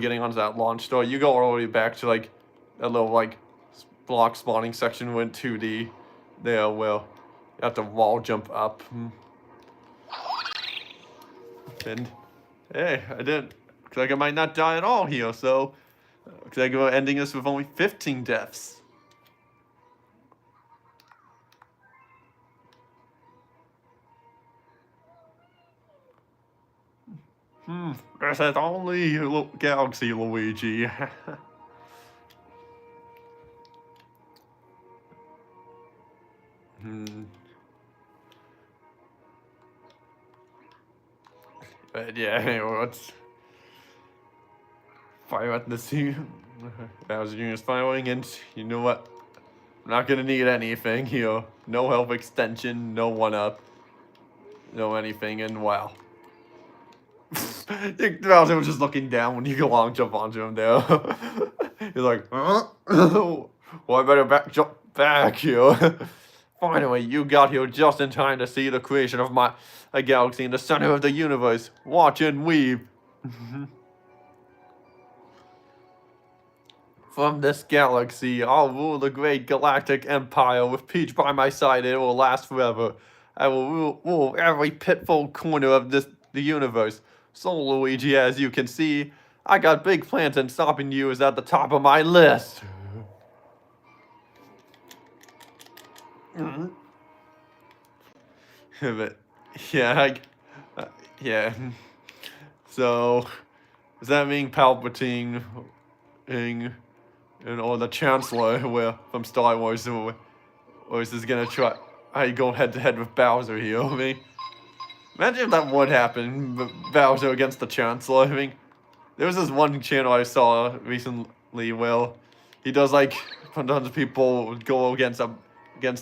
getting onto that launch door, you go all the way back to like a little like block spawning section went 2D there. Well, have to wall jump up. And hey, I didn't. Looks like I might not die at all here, so looks like we're ending this with only 15 deaths. This is only Galaxy Luigi. But yeah, anyway, let's fire at the sea. Bowser Jr. is firing, and you know what? I'm not gonna need anything here. No health extension, no 1-up, no anything, and wow. Bowser was just looking down when you go long jump onto him there. He's like, well, I better jump back here. Finally, you got here just in time to see the creation of a galaxy in the center of the universe. Watch and weep. From this galaxy, I'll rule the great galactic empire. With Peach by my side, it will last forever. I will rule every pitfall corner of the universe. So, Luigi, as you can see, I got big plans, and stopping you is at the top of my list. But, yeah, yeah. So, does that mean Palpatine or the Chancellor from Star Wars, or is this gonna try? I go head to head with Bowser here. I mean, imagine if that would happen, Bowser against the Chancellor. I mean, there was this one channel I saw recently where he does like sometimes people go against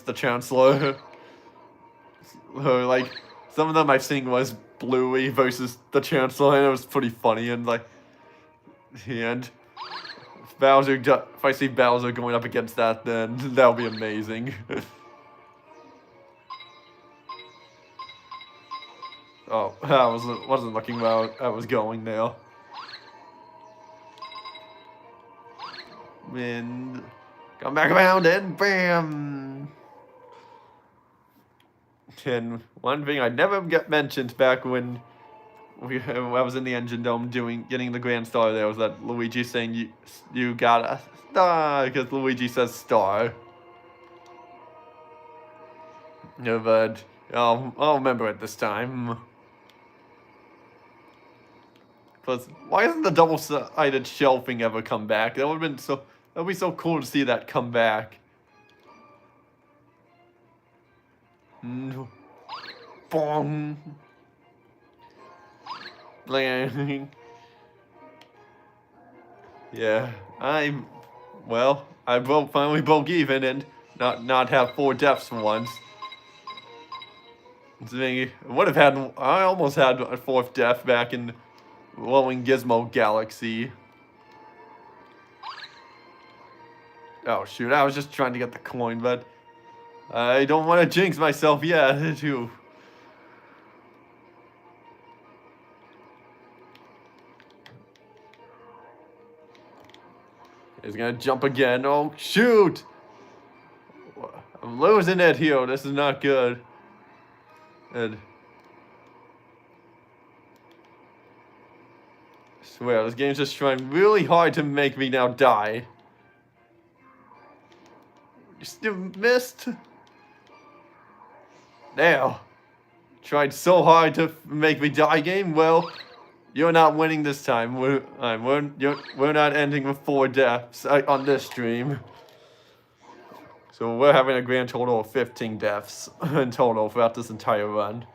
the Chancellor. Like some of them I've seen was Bluey versus the Chancellor, and it was pretty funny. And like, and Bowser, if I see Bowser going up against that, then that'll be amazing. Oh, I wasn't looking where I was going now. And come back around and bam! And one thing I never get mentioned back when I was in the Engine Dome getting the Grand Star there was that Luigi saying you got a star because Luigi says star. Yeah, but I'll remember it this time. Plus, why hasn't the double-sided shelving ever come back? That'd be so cool to see that come back. Bong. Bling. Yeah, I finally broke even and not have 4 deaths for once. I almost had a 4th death back in Glowing Gizmo Galaxy. Oh shoot, I was just trying to get the coin, but I don't want to jinx myself yet, too. He's gonna jump again. Oh shoot! I'm losing it here. This is not good. And I swear, this game's just trying really hard to make me now die. You still missed? Now, tried so hard to make me die, game. Well, you're not winning this time. We're not ending with 4 deaths on this stream. So we're having a grand total of 15 deaths in total throughout this entire run.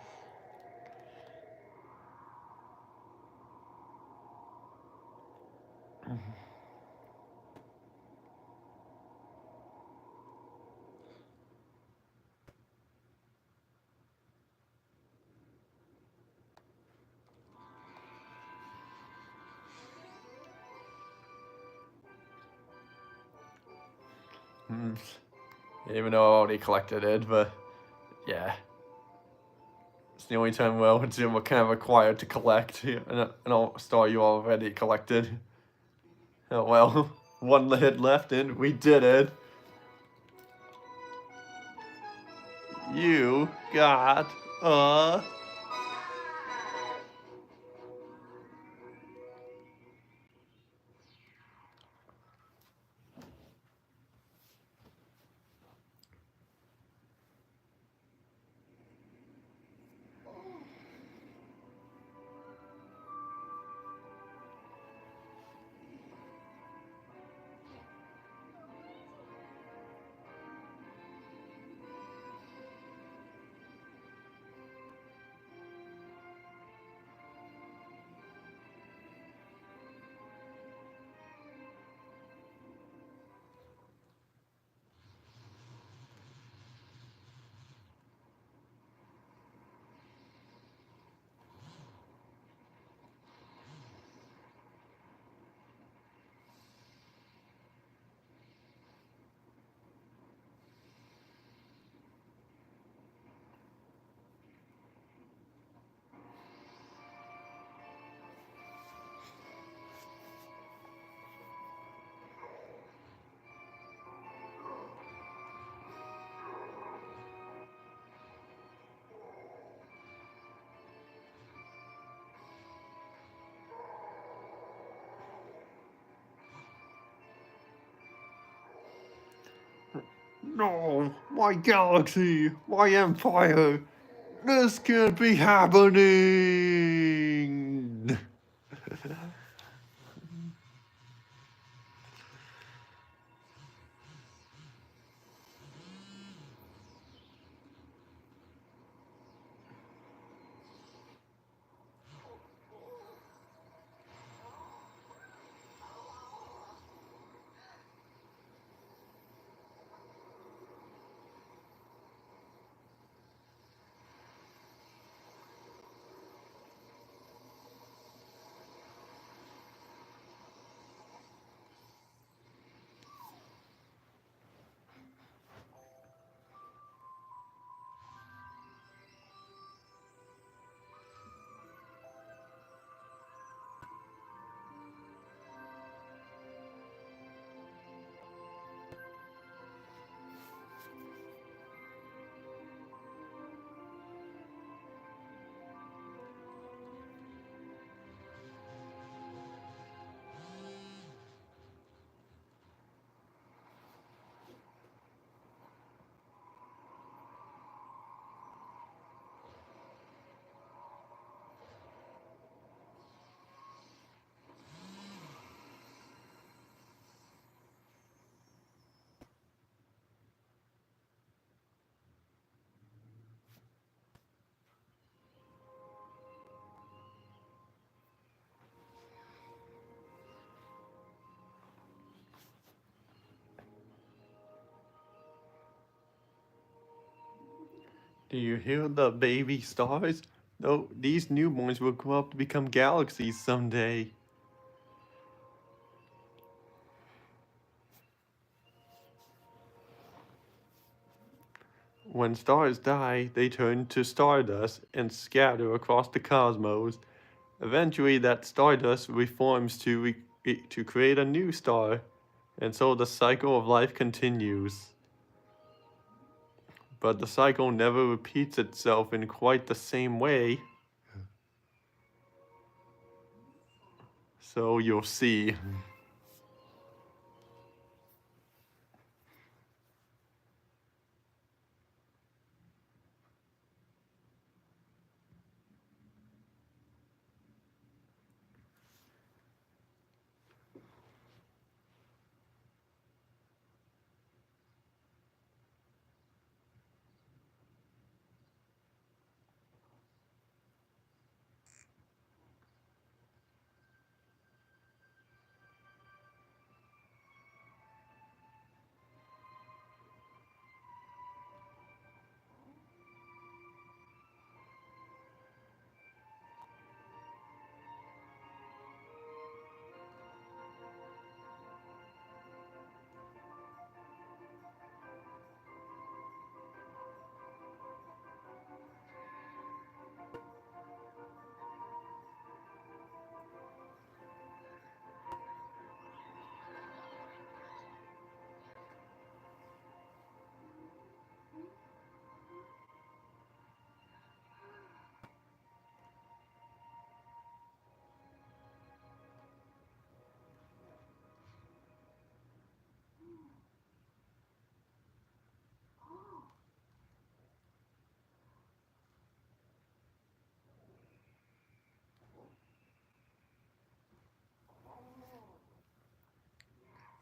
Even though I already collected it, but yeah. It's the only time we're kind of required to collect an star you already collected. Oh well, 1 hit left and we did it. You got a... No, my galaxy, my empire, this can't be happening! Do you hear the baby stars? No, these newborns will grow up to become galaxies someday. When stars die, they turn to stardust and scatter across the cosmos. Eventually, that stardust reforms to create a new star, and so the cycle of life continues. But the cycle never repeats itself in quite the same way. So you'll see.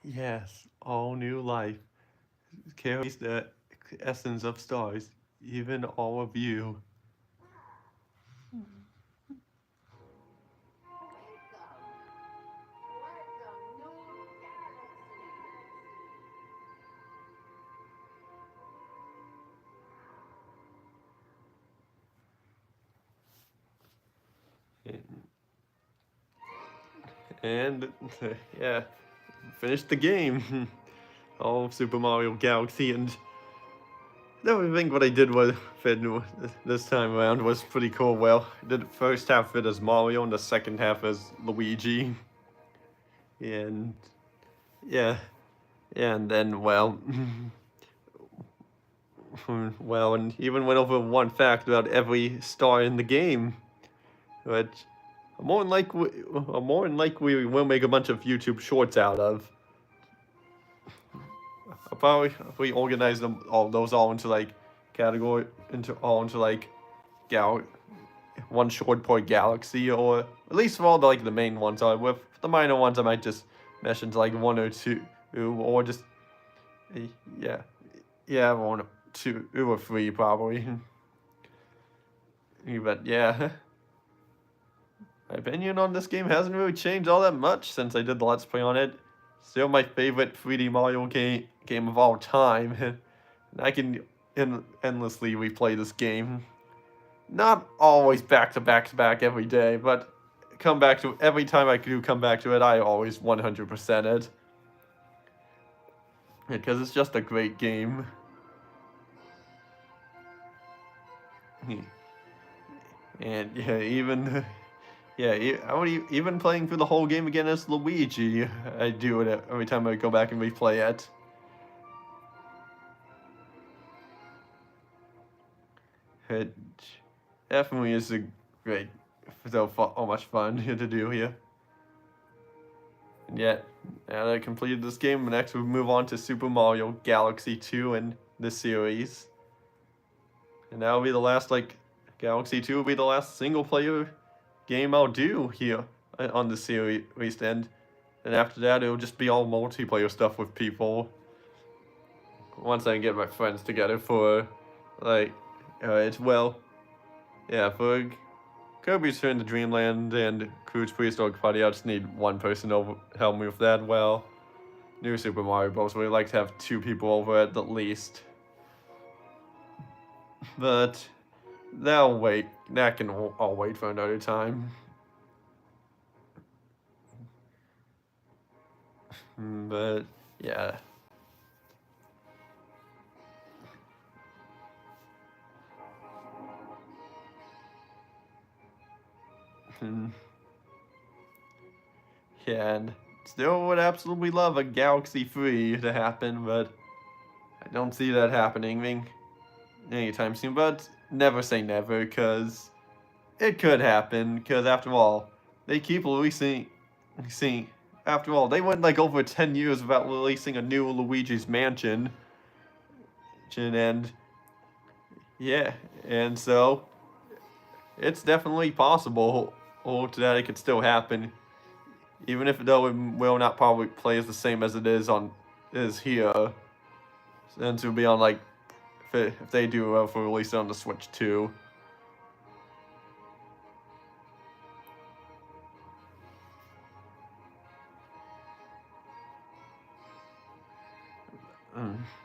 Yes, all new life carries the essence of stars, even all of you. And yeah, finished the game. All of Super Mario Galaxy, and I think what I did with it this time around was pretty cool. Well, I did the first half of it as Mario and the second half as Luigi. And yeah, and then, well, well, and even went over one fact about every star in the game, which more than likely we will make a bunch of YouTube shorts out of. I'll probably if we organize them all into like category into like gal one short per galaxy, or at least for all the like the main ones. With the minor ones, I might just mesh into like one or two, or just yeah, yeah, one, two, or three probably. But yeah, my opinion on this game hasn't really changed all that much since I did the Let's Play on it. Still my favorite 3D Mario game of all time, and I can endlessly replay this game. Not always back to back to back every day, but come back to every time I do come back to it, I always 100% it. Because it's just a great game. And yeah, even even playing through the whole game again as Luigi, I do it every time I go back and replay it. It definitely is a great, so much fun to do here. And yet, now that I completed this game, next we move on to Super Mario Galaxy 2 in this series. And that'll be the last, like, Galaxy 2 will be the last single player game I'll do here on the series, and after that it'll just be all multiplayer stuff with people. Once I get my friends together for, like, for Kirby's Return to Dreamland and Crew's Prehistoric Party, I just need one person to help me with that. Well, New Super Mario Bros. We like to have two people over at the least. But that'll wait. I'll wait for another time. But yeah. Yeah, and still would absolutely love a Galaxy 3 to happen, but I don't see that happening anytime soon. But never say never, because it could happen, because after all, they keep releasing. After all, they went like over 10 years without releasing a new Luigi's Mansion. And yeah, and so it's definitely possible that it could still happen. Even if though it will not probably play as the same as it is here. Since it will be on like if they do for release it on the Switch too.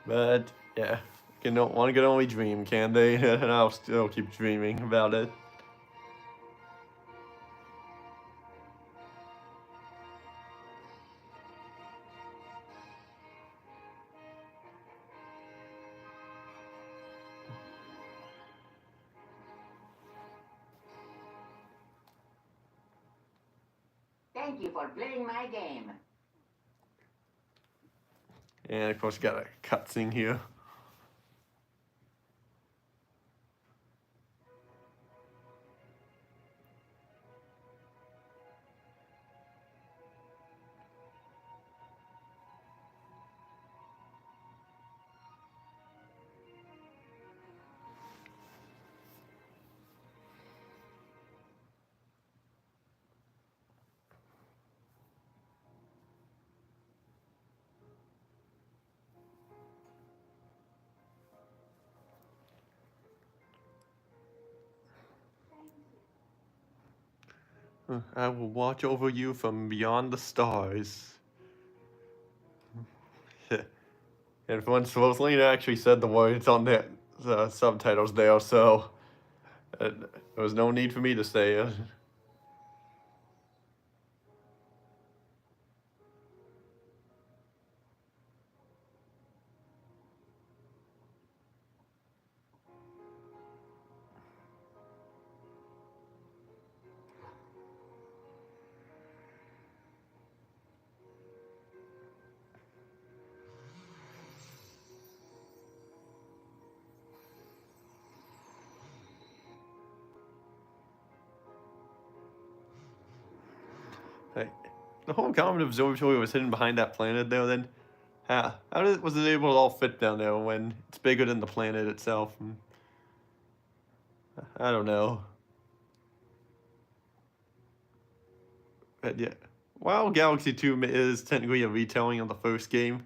But yeah, one can only dream, can they? And I'll still keep dreaming about it. Thank you for playing my game. And of course, got a cutscene here. I will watch over you from beyond the stars. And once Rosalina actually said the words on the subtitles there, so there was no need for me to say it. Hey, the whole comet observatory was hidden behind that planet there, then was it able to all fit down there when it's bigger than the planet itself? I don't know. But yeah, while Galaxy 2 is technically a retelling of the first game,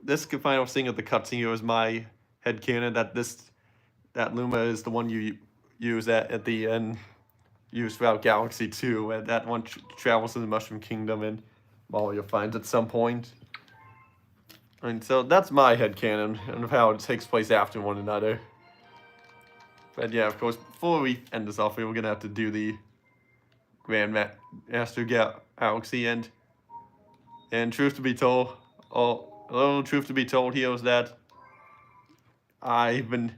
this final scene of the cutscene here is my headcanon that Luma is the one you use at the end, use throughout Galaxy 2, and that one travels to the Mushroom Kingdom and Mario finds at some point. And so that's my headcanon of how it takes place after one another. But yeah, of course, before we end this off, we're gonna have to do the Master Galaxy, and truth to be told, a little truth to be told here is that I've been,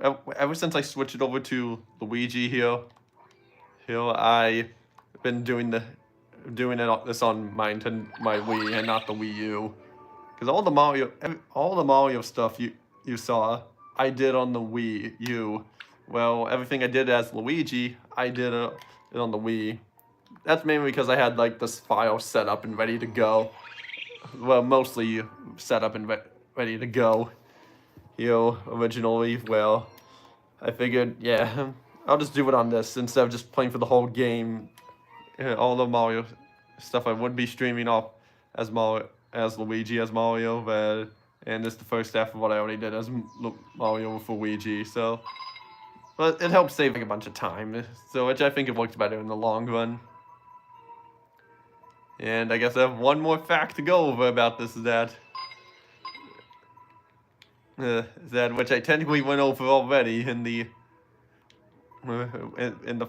ever since I switched it over to Luigi here I've been doing this on my Wii and not the Wii U, because all the Mario stuff you saw, I did on the Wii U. Well, everything I did as Luigi, I did it on the Wii. That's mainly because I had like this file set up and ready to go. Well, mostly set up and ready to go. Originally, well, I figured, yeah, I'll just do it on this instead of just playing for the whole game. All the Mario stuff I would be streaming off as Luigi as Mario, and this is the first half of what I already did as Mario for Luigi. So, but it helps save like a bunch of time. So, which I think it works better in the long run. And I guess I have one more fact to go over about this, that which I technically went over already in the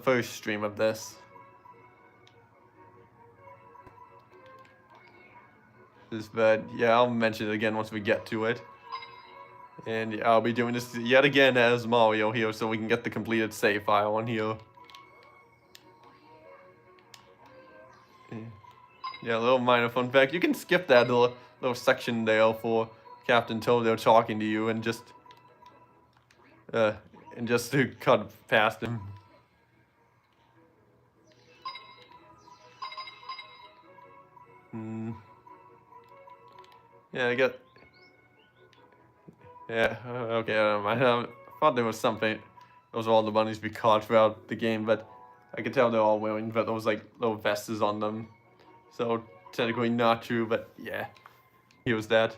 first stream of this. But yeah, I'll mention it again once we get to it. And I'll be doing this yet again as Mario here, so we can get the completed save file on here. Yeah, a little minor fun fact. You can skip that little section there for Captain Toad there talking to you and just to cut past him. Yeah, I get. Yeah, okay, I don't mind. I thought there was something. Those are all the bunnies we caught throughout the game, but I could tell they're all wearing those like little vests on them. So technically not true, but yeah. Here's that.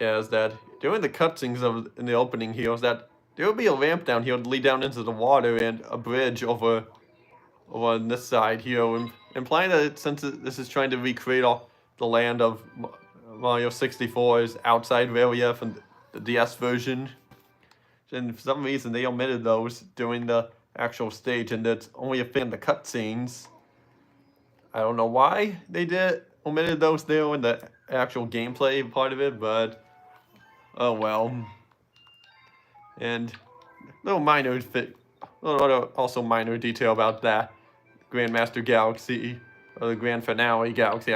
Yeah, is that during the cutscenes in the opening here is that there will be a ramp down here to lead down into the water and a bridge over on this side here, implying that since this is trying to recreate the land of Mario 64's outside area from the DS version, and for some reason they omitted those during the actual stage, and it's only a thing in the cutscenes. I don't know why they omitted those there in the actual gameplay part of it, but oh well. And also minor detail about that Grandmaster Galaxy, or the Grand Finale Galaxy,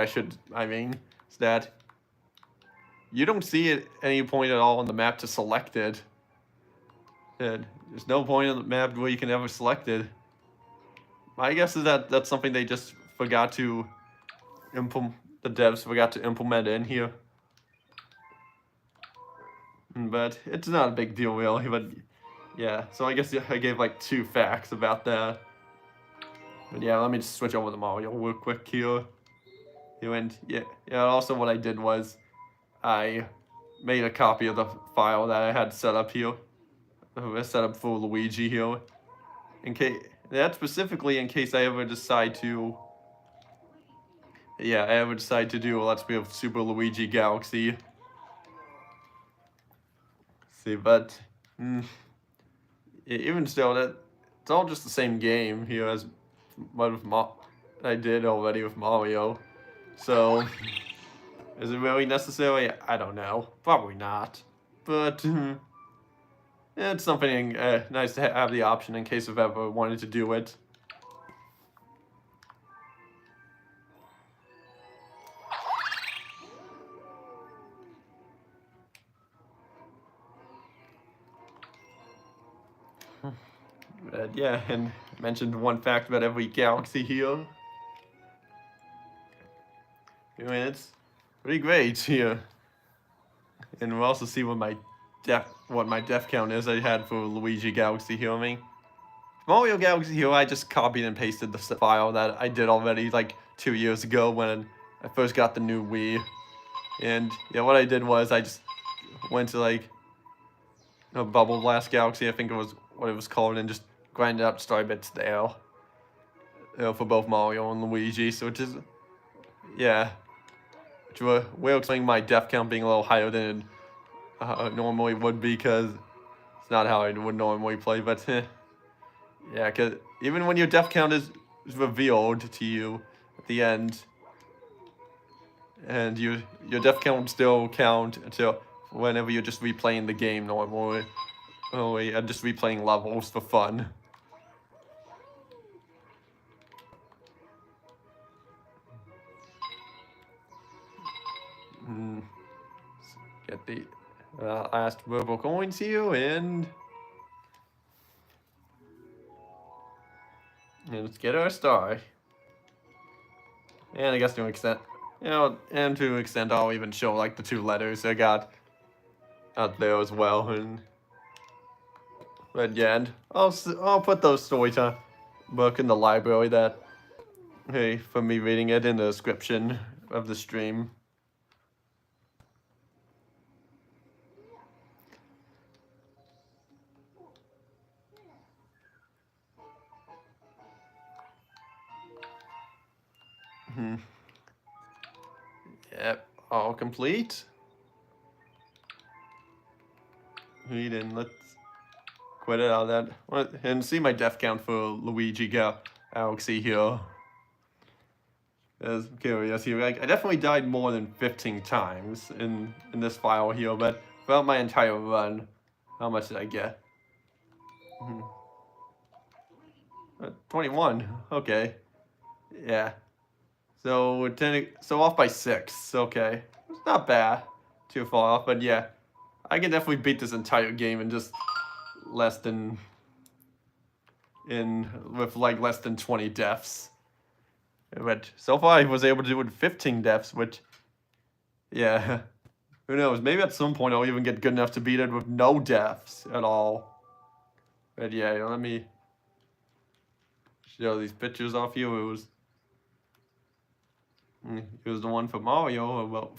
I mean, is that you don't see it at any point at all on the map to select it. And there's no point on the map where you can ever select it. My guess is that that's something they just forgot to implement. The devs forgot to implement in here. But it's not a big deal really. But yeah, so I guess I gave like 2 facts about that. But yeah, let me just switch over to Mario real quick here. And yeah. Also, what I did was I made a copy of the file that I had set up here. Set up for Luigi here, in case That's specifically in case I ever decide to. Yeah, I ever decide to do a Let's Play of Super Luigi Galaxy. See, but even still, that it's all just the same game here as what I did already with Mario. So, is it really necessary? I don't know. Probably not. But it's something nice to have the option in case I've ever wanted to do it. But yeah, and I mentioned one fact about every galaxy here. I mean, it's pretty great here. And we'll also see what my death count is I had for Luigi Galaxy here. I mean, Mario Galaxy here, I just copied and pasted the file that I did already like 2 years ago when I first got the new Wii. And yeah, what I did was I just went to like a Bubble Blast Galaxy, I think it was what it was called, and just grinded out story bits there. For both Mario and Luigi, so which is, yeah. Which will explain my death count being a little higher than it normally would be, because it's not how I would normally play, but yeah, because even when your death count is revealed to you at the end, and your death count would still count until whenever you're just replaying the game normally. Oh wait, I'm just replaying levels for fun. Get the last verbal coins here, and let's get our star. And I guess to an extent, and to an extent, I'll even show like the 2 letters I got out there as well. And but yeah, and I'll put those storytime book in the library that, hey, for me reading it in the description of the stream. Yep, all complete. Read and let's quit it out of that. And see my death count for Luigi Galaxy here. As curious here, I definitely died more than 15 times in this file here, but throughout my entire run, how much did I get? 21. Okay. Yeah. So off by 6. Okay, it's not bad. Too far off, but yeah, I can definitely beat this entire game in just less than with like less than 20 deaths. But so far I was able to do it with 15 deaths, which, yeah, who knows? Maybe at some point I'll even get good enough to beat it with no deaths at all. But yeah, let me show these pictures off you. It was the one for Mario about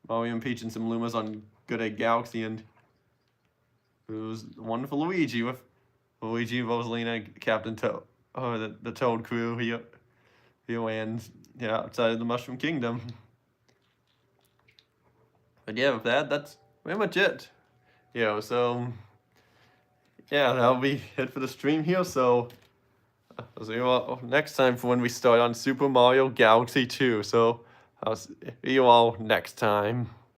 Mario and Peach and some Lumas on Good Egg Galaxy, and it was the one for Luigi with Luigi, Rosalina, Captain Toad, the Toad crew here and yeah, outside of the Mushroom Kingdom. But yeah, with that, that's pretty much it. So yeah, that'll be it for the stream here. So I'll see you all next time for when we start on Super Mario Galaxy 2. So I'll see you all next time.